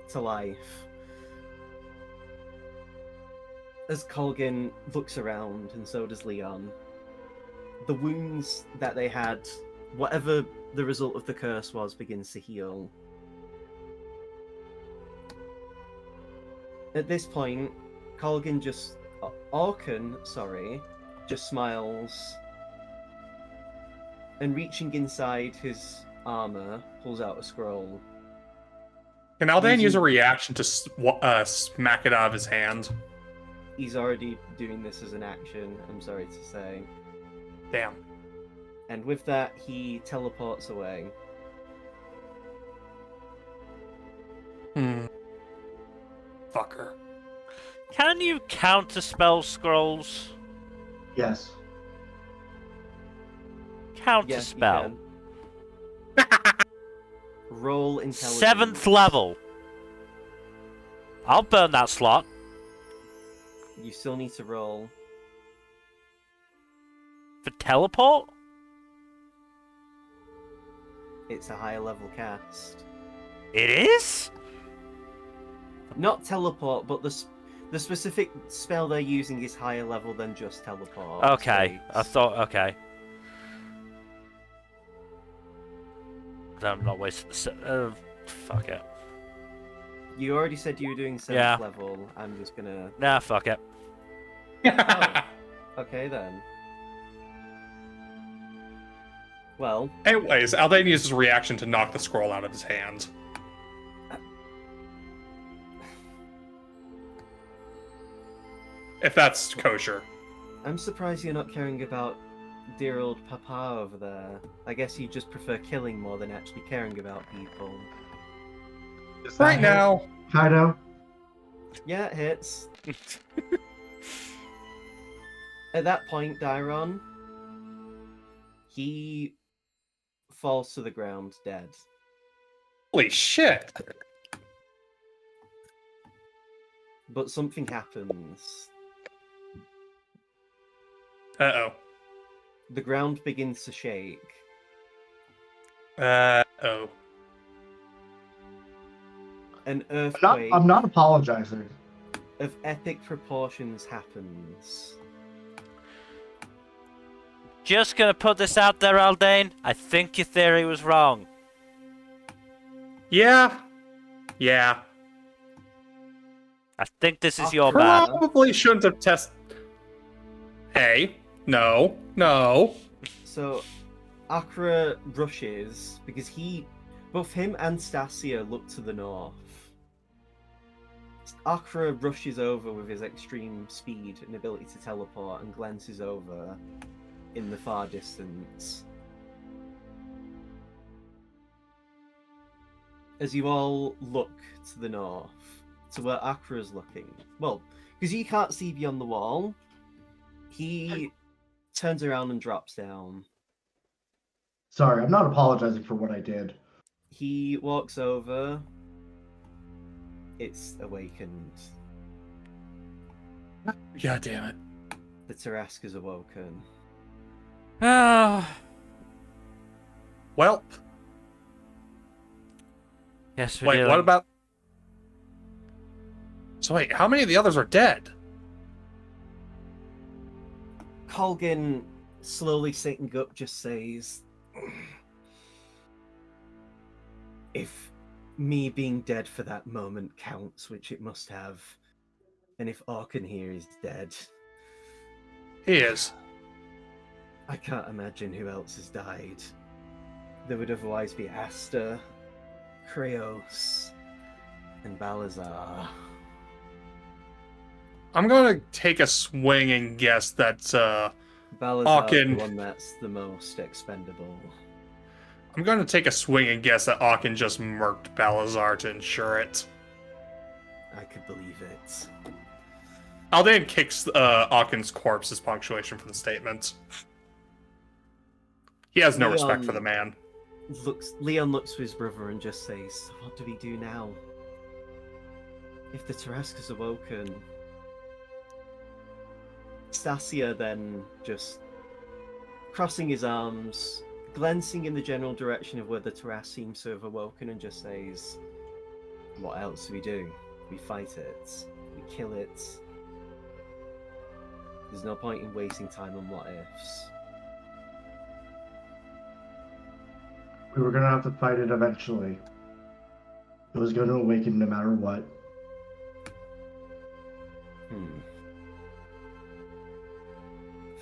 to life as Colgan looks around, and so does Leon. The wounds that they had, whatever the result of the curse was, begins to heal. At this point, Colgan Orkan just smiles, and reaching inside his armor, pulls out a scroll. Can Aldan use a reaction to smack it out of his hand? He's already doing this as an action, I'm sorry to say. Damn. And with that, he teleports away. Fucker. Can you counterspell scrolls? Yes. Counterspell. Roll intelligence. 7th level. I'll burn that slot. You still need to roll. For teleport? It's a higher level cast. It is? Not teleport, but the specific spell they're using is higher level than just teleport. Okay, I States. thought, okay. I'm not wasting fuck it. You already said you were doing 7th Yeah. level. I'm just gonna... Nah, fuck it. Oh, okay then. Well, Anyways, Aldan uses his reaction to knock the scroll out of his hand. If that's kosher. I'm surprised you're not caring about dear old Papa over there. I guess you just prefer killing more than actually caring about people. Does that Right hit, now, Kaido? Yeah, it hits. At that point, Dairon, he falls to the ground dead. holy shit. But something happens. Uh-oh. The ground begins to shake. Uh-oh. An I'm earthquake not apologizing. of epic proportions happens. Just gonna put this out there, Aldane. I think your theory was wrong. Yeah. Yeah. I think this is your bad. Probably shouldn't have tested. Hey. No. No. So, Akra rushes because both him and Stasia look to the north. Akra rushes over with his extreme speed and ability to teleport and glances over in the far distance. As you all look to the north, to where Akra's looking, well, because you can't see beyond the wall, he turns around and drops down. Sorry, I'm not apologizing for what I did. He walks over. It's awakened. God damn it. The Tarrasca's awoken. Ah. Well, Yes, we wait, do. what about... So wait, how many of the others are dead? Colgan, slowly sitting up, just says, if me being dead for that moment counts, which it must have, and if Arkan here is dead, He is. I can't imagine who else has died. There would otherwise be Asta, Kreos, and Balazar. I'm gonna take a swing and guess that Balazar's Arkan. the one that's the most expendable. I'm gonna take a swing and guess that Aachen just murked Balazar to ensure it. I could believe it. Aldain kicks Aachen's corpse as punctuation for the statement. He has no respect for the man. Leon looks to his brother and just says, so what do we do now? If the Tarasca's awoken... Stasia then just crossing his arms, glancing in the general direction of where the Taras seems to have awoken, and just says, what else do? We fight it. We kill it. There's no point in wasting time on what ifs. We were gonna have to fight it eventually. It was gonna awaken no matter what.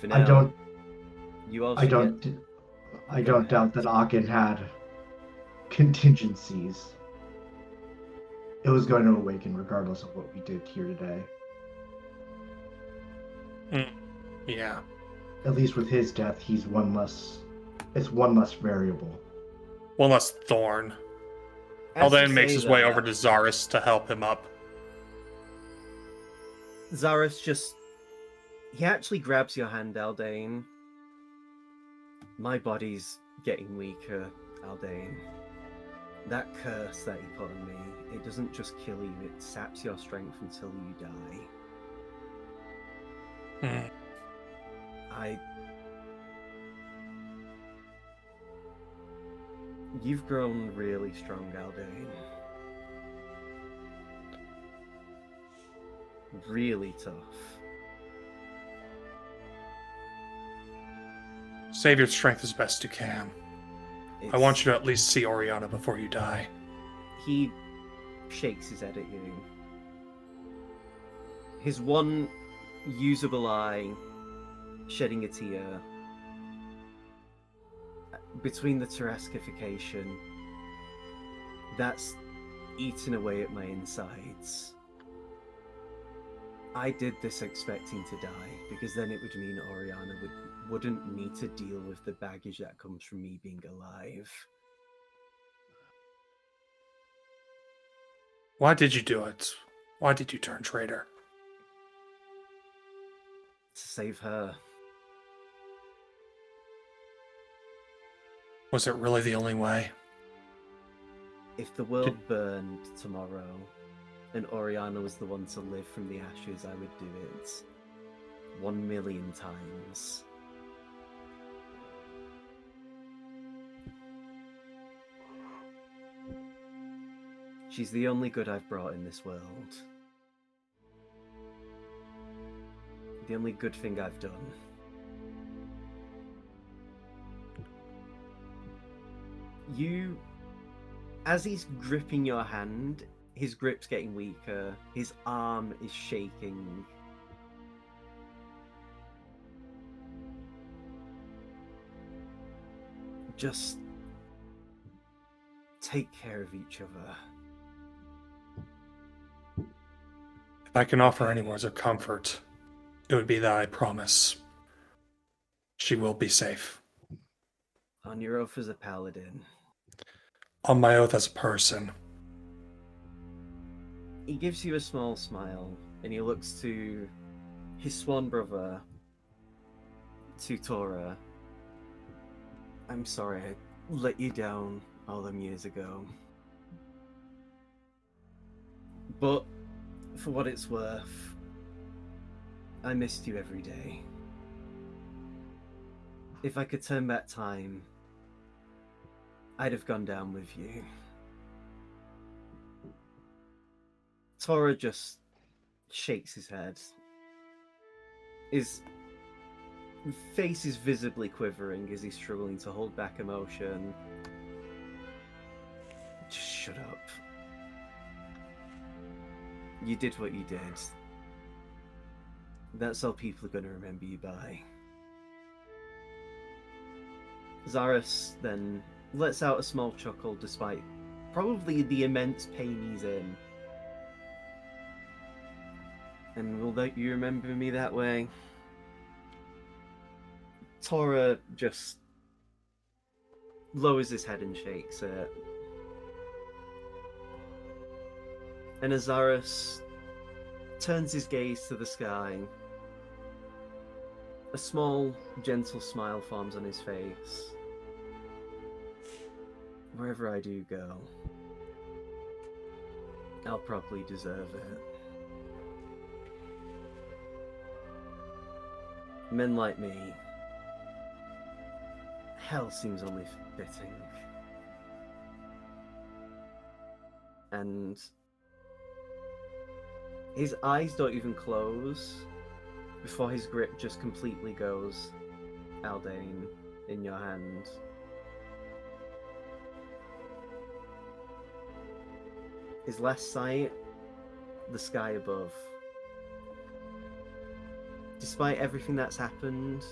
For now, I don't doubt that Aachen had contingencies. It was going to awaken regardless of what we did here today. Yeah. At least with his death, it's one less variable. One less thorn. Aldain makes his way over to Zaris to help him up. Zaris he actually grabs your hand, Aldain. My body's getting weaker, Aldain. That curse that you put on me, it doesn't just kill you, it saps your strength until you die. You've grown really strong, Aldain. Really tough. Save your strength as best you can. I want you to at least see Oriana before you die. He shakes his head at you. His one usable eye shedding a tear. Between the Tarascification, that's eaten away at my insides. I did this expecting to die, because then it would mean Oriana wouldn't need to deal with the baggage that comes from me being alive. Why did you do it? Why did you turn traitor? To save her. Was it really the only way? If the world burned tomorrow, and Oriana was the one to live from the ashes, I would do it 1,000,000 times. She's the only good I've brought in this world. The only good thing I've done. As he's gripping your hand, his grip's getting weaker, his arm is shaking. Just take care of each other. If I can offer any words of comfort, it would be that I promise she will be safe. On your oath as a paladin. On my oath as a person. He gives you a small smile, and he looks to his swan brother, to Tora. I'm sorry I let you down all them years ago. But, for what it's worth, I missed you every day. If I could turn back time, I'd have gone down with you. Tora just shakes his head. His face is visibly quivering as he's struggling to hold back emotion. Just shut up. You did what you did. That's all people are going to remember you by. Zaris then lets out a small chuckle despite probably the immense pain he's in. And will you remember me that way? Tora just lowers his head and shakes it. And Azaris turns his gaze to the sky. A small, gentle smile forms on his face. Wherever I do go, I'll probably deserve it. Men like me, hell seems only fitting. And his eyes don't even close before his grip just completely goes. Aldane, in your hand. His last sight, the sky above. Despite everything that's happened,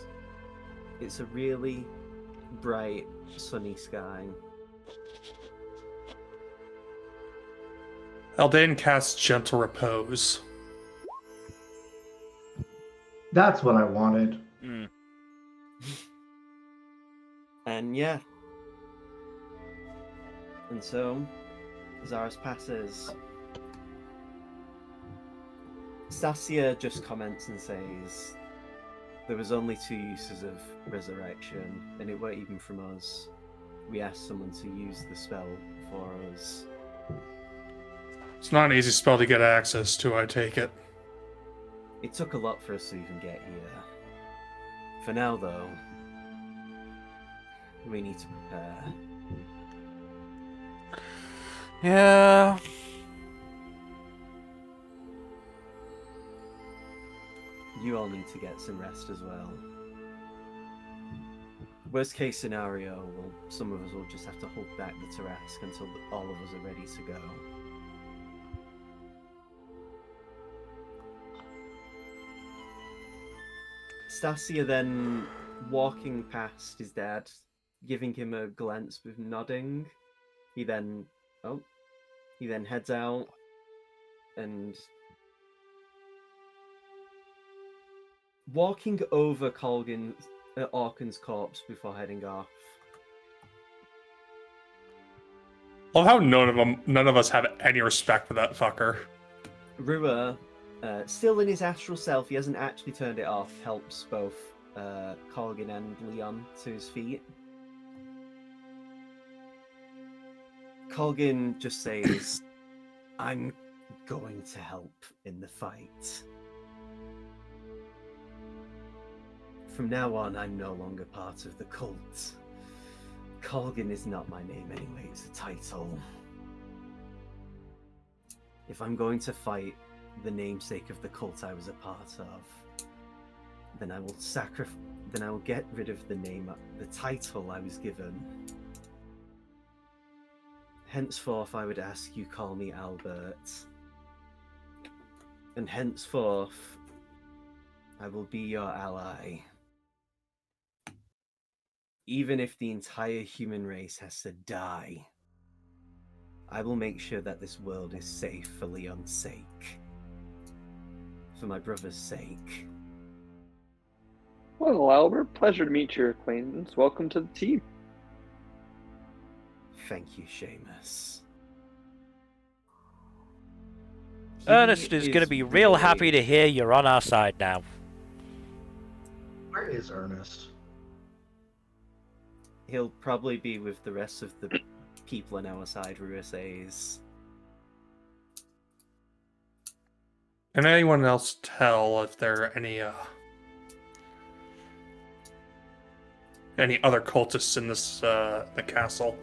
it's a really bright, sunny sky. Aldane casts Gentle Repose. That's what I wanted. And yeah. And so, Zaris passes. Stasia just comments and says, there was only 2 uses of resurrection, and it weren't even from us. We asked someone to use the spell for us. It's not an easy spell to get access to, I take it. It took a lot for us to even get here. For now, though, we need to prepare. Yeah. You all need to get some rest as well. Worst case scenario, well, some of us will just have to hold back the Tarask until all of us are ready to go. Stasia then walking past his dad, giving him a glance with nodding. He then heads out and walking over Orkan's corpse before heading off. Love how none of us have any respect for that fucker. Rua, still in his astral self, he hasn't actually turned it off, helps both Colgan and Leon to his feet. Colgan just says, I'm going to help in the fight. From now on, I'm no longer part of the cult. Colgan is not my name anyway, it's a title. If I'm going to fight the namesake of the cult I was a part of, then I will get rid of the title I was given. Henceforth, I would ask you call me Albert. And henceforth, I will be your ally. Even if the entire human race has to die, I will make sure that this world is safe for Leon's sake. For my brother's sake. Well, Albert, pleasure to meet your acquaintance. Welcome to the team. Thank you, Seamus. Ernest is going to be real happy to hear you're on our side now. Where is Ernest? He'll probably be with the rest of the people on our side, Rua says. Can anyone else tell if there are any other cultists in this the castle?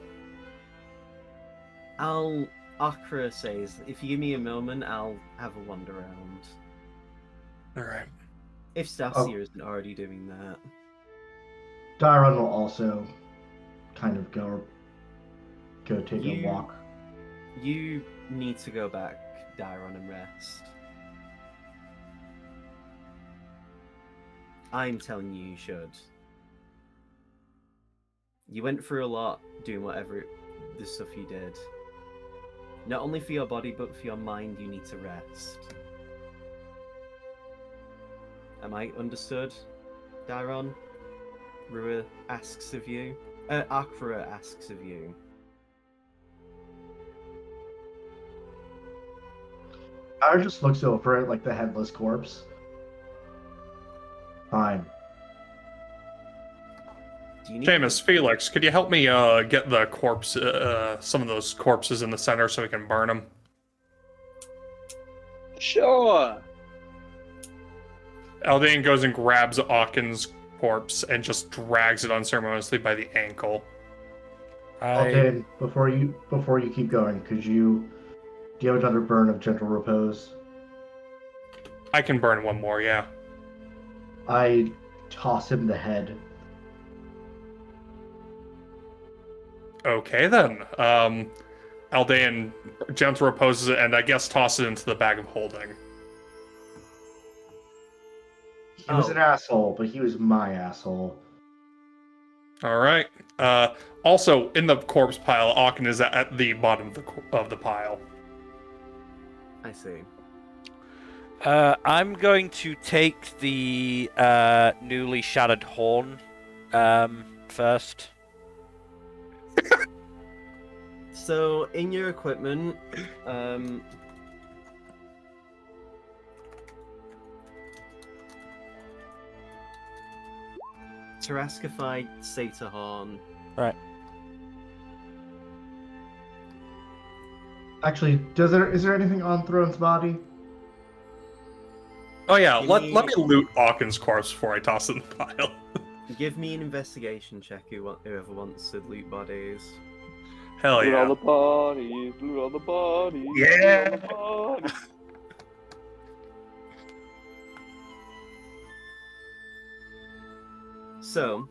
Akra says, if you give me a moment, I'll have a wander around. All right. If Stasia isn't already doing that. Dairon will also kind of go take a walk. You need to go back, Dairon, and rest. I'm telling you, you should. You went through a lot doing the stuff you did. Not only for your body, but for your mind, you need to rest. Am I understood, Dairon? Rua asks of you. Akra asks of you. Dairon just looks over at like the headless corpse. Fine. Seamus, Felix, could you help me get the corpse, some of those corpses in the center so we can burn them? Sure. Aldane goes and grabs Aakon's corpse and just drags it unceremoniously by the ankle. Aldane, before you keep going, do you have another burn of gentle repose? I can burn one more, yeah. I toss him the head. Okay then. Aldane gentle reposes it and I guess tosses it into the bag of holding. He was an asshole, but he was my asshole. All right. Also, in the corpse pile, Aaken is at the bottom of the pile. I see. I'm going to take the newly shattered horn first. So, in your equipment, Taraskified Satyr Horn. Right. Actually, is there anything on Throne's body? Oh yeah, let me loot Aakon's corpse before I toss it in the pile. Give me an investigation check, whoever wants to loot bodies. Hell Loot yeah. all the bodies, loot all the bodies. Yeah. Loot all the bodies. So,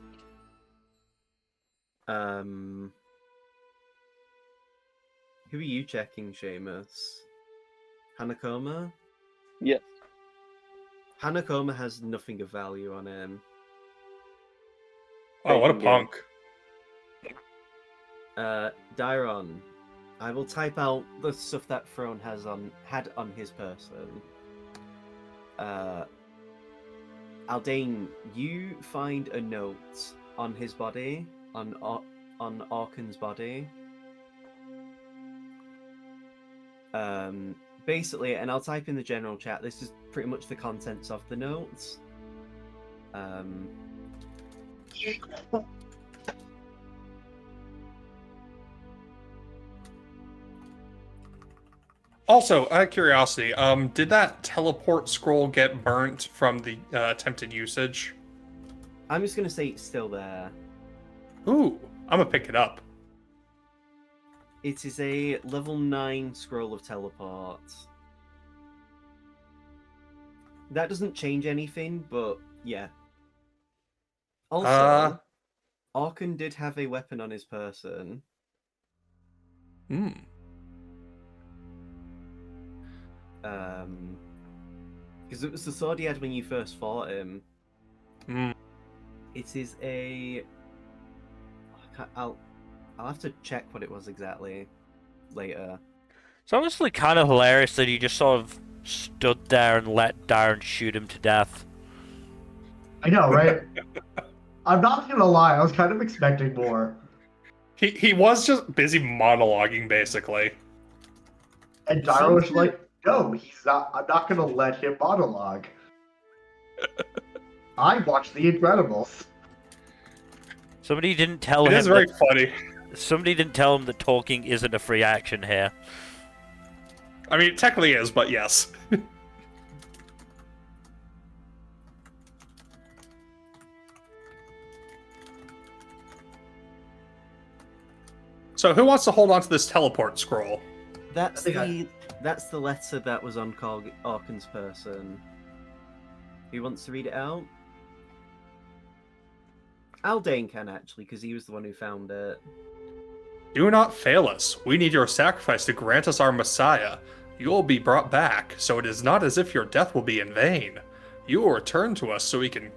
who are you checking, Seamus? Hanakoma? Yes. Hanakoma has nothing of value on him. Oh, what a Bacon game. punk. Dairon, I will type out the stuff that Throne had on his person. Aldane, you find a note on his body, on Aakon's body. Basically, and I'll type in the general chat. This is pretty much the contents of the notes. Also, out of curiosity, did that teleport scroll get burnt from the attempted usage? I'm just gonna say it's still there. Ooh, I'm gonna pick it up. It is a level 9 scroll of teleport. That doesn't change anything, but yeah. Also, Aaken did have a weapon on his person. Hmm. Because it was the sword he had when you first fought him. Hmm. It is a... I'll have to check what it was exactly later. It's honestly kind of hilarious that he just sort of stood there and let Darren shoot him to death. I know, right? I'm not gonna lie, I was kind of expecting more. He was just busy monologuing, basically. And Dairon was like, no, he's not. I'm not gonna let him monologue. I watched The Incredibles. Somebody didn't tell It him. is very funny. Somebody didn't tell him that talking isn't a free action here. I mean, it technically is, but yes. So, who wants to hold on to this teleport scroll? That's the letter that was on Aaken's person. Who wants to read it out? Aldane can, actually, because he was the one who found it. Do not fail us. We need your sacrifice to grant us our Messiah. You will be brought back, so it is not as if your death will be in vain. You will return to us so we can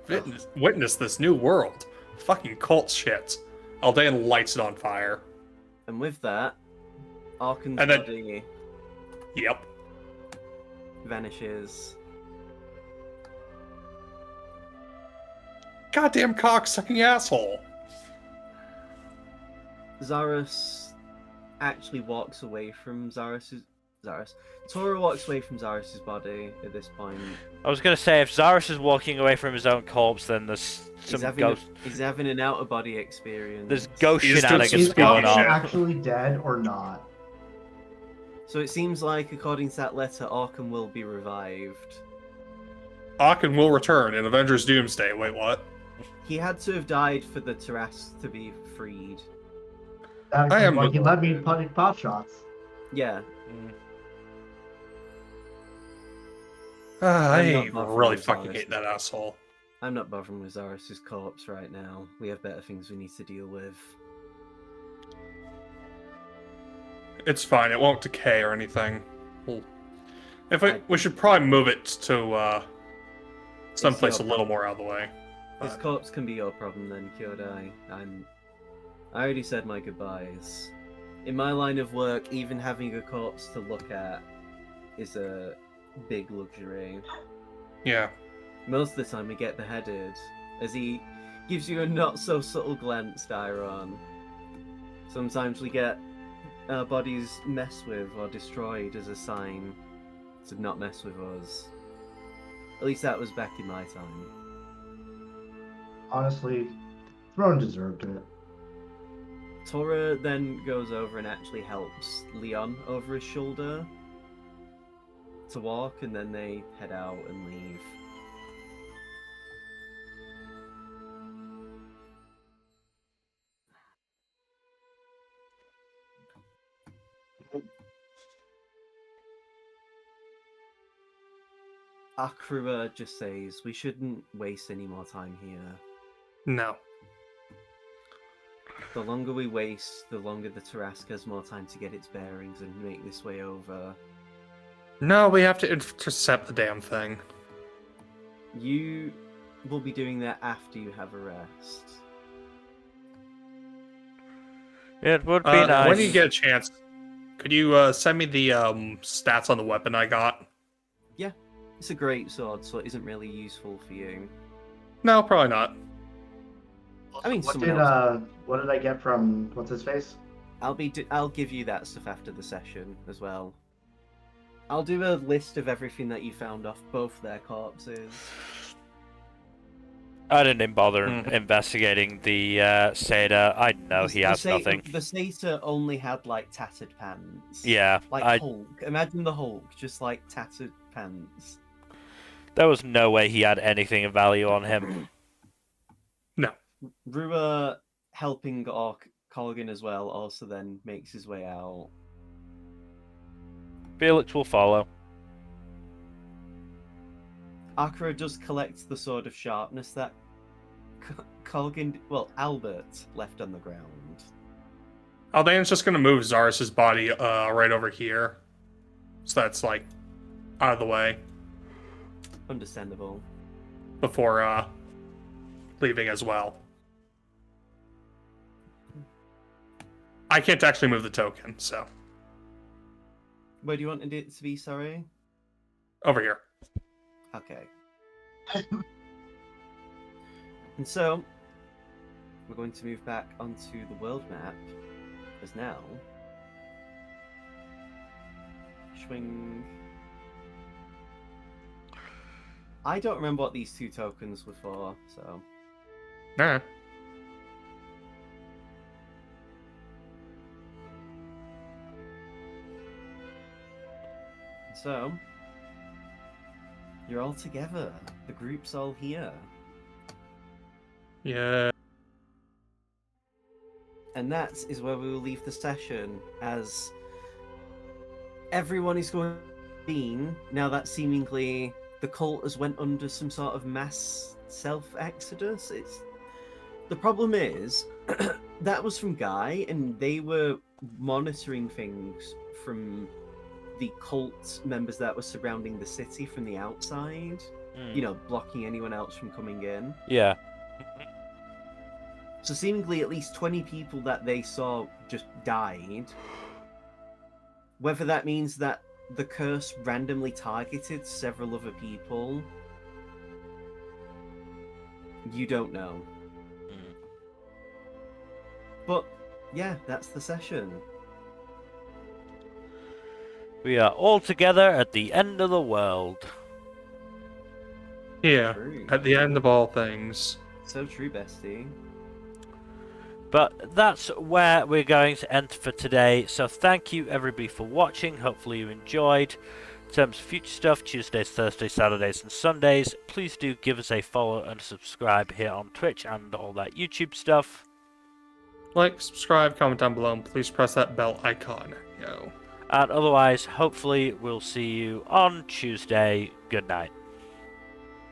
witness this new world. Fucking cult shit. Aldean lights it on fire. And with that, Arkan's And then- body Yep. vanishes. Goddamn cock-sucking asshole. Zarus actually walks away from Tora walks away from Zarus's body at this point. I was gonna say, if Zarus is walking away from his own corpse, then there's some ghost. He's having an out-of-body experience. There's ghost He's doing shenanigans some going spooky on. shit. actually dead or not? So it seems like, according to that letter, Arkan will be revived. Aachen will return in Avengers Doomsday. Wait, what? He had to have died for the Taras to be freed. I am- He let me putting pot shots. Yeah. I I'm not really bothered fucking with hate Zarus. that asshole. I'm not bothering with Zarus' corpse right now. We have better things we need to deal with. It's fine. It won't decay or anything. We should probably move it to someplace a your little more out of the way. His corpse can be your problem then, Kyodai. I already said my goodbyes. In my line of work, even having a corpse to look at is a big luxury. Yeah. Most of the time we get beheaded, as he gives you a not so subtle glance, Dairon. Sometimes we get our bodies messed with or destroyed as a sign to not mess with us. At least that was back in my time. Honestly, Throne deserved it. Tora then goes over and actually helps Leon over his shoulder to walk, and then they head out and leave. Akrua just says, we shouldn't waste any more time here. No. The longer we waste, the longer the Tarask has more time to get its bearings and make this way over. No, we have to intercept the damn thing. You will be doing that after you have a rest. It would be nice. When you get a chance, could you send me the stats on the weapon I got? It's a great sword, so it isn't really useful for you. No, probably not. I mean, What someone did else. what did I get from what's his face? I'll give you that stuff after the session as well. I'll do a list of everything that you found off both their corpses. I didn't bother investigating the Seda. I know he has nothing. The Satyr only had like tattered pants. Yeah, Like Hulk. Imagine the Hulk, just like tattered pants. there was no way he had anything of value on him. Rua helping Colgan as well also then makes his way out. Felix will follow. Akira does collect the sword of sharpness that Albert left on the ground. Aldane's just gonna move Zarus' body right over here. So that's like out of the way Understandable. before leaving as well. I can't actually move the token, so Where do you want it to be, sorry? over here. Okay. And so, we're going to move back onto the world map, as now... Swing... I don't remember what these two tokens were for, so... Alright. So, you're all together. The group's all here. Yeah. And that is where we will leave the session, as everyone is going to be, now that seemingly the cult has went under some sort of mass self-exodus. The problem is that was from Guy, and they were monitoring things from the cult members that were surrounding the city from the outside. You know, blocking anyone else from coming in. Yeah. So seemingly at least 20 people that they saw just died. Whether that means that the curse randomly targeted several other people, you don't know. But yeah, that's the session. We are all together at the end of the world. Yeah, True. at the end of all things. So true, bestie. But that's where we're going to end for today. So thank you everybody for watching. Hopefully you enjoyed. In terms of future stuff, Tuesdays, Thursdays, Saturdays and Sundays, please do give us a follow and subscribe here on Twitch and all that YouTube stuff. Like, subscribe, comment down below, and please press that bell icon. Yo. And otherwise, hopefully we'll see you on Tuesday. Good night.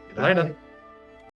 Good Later. night.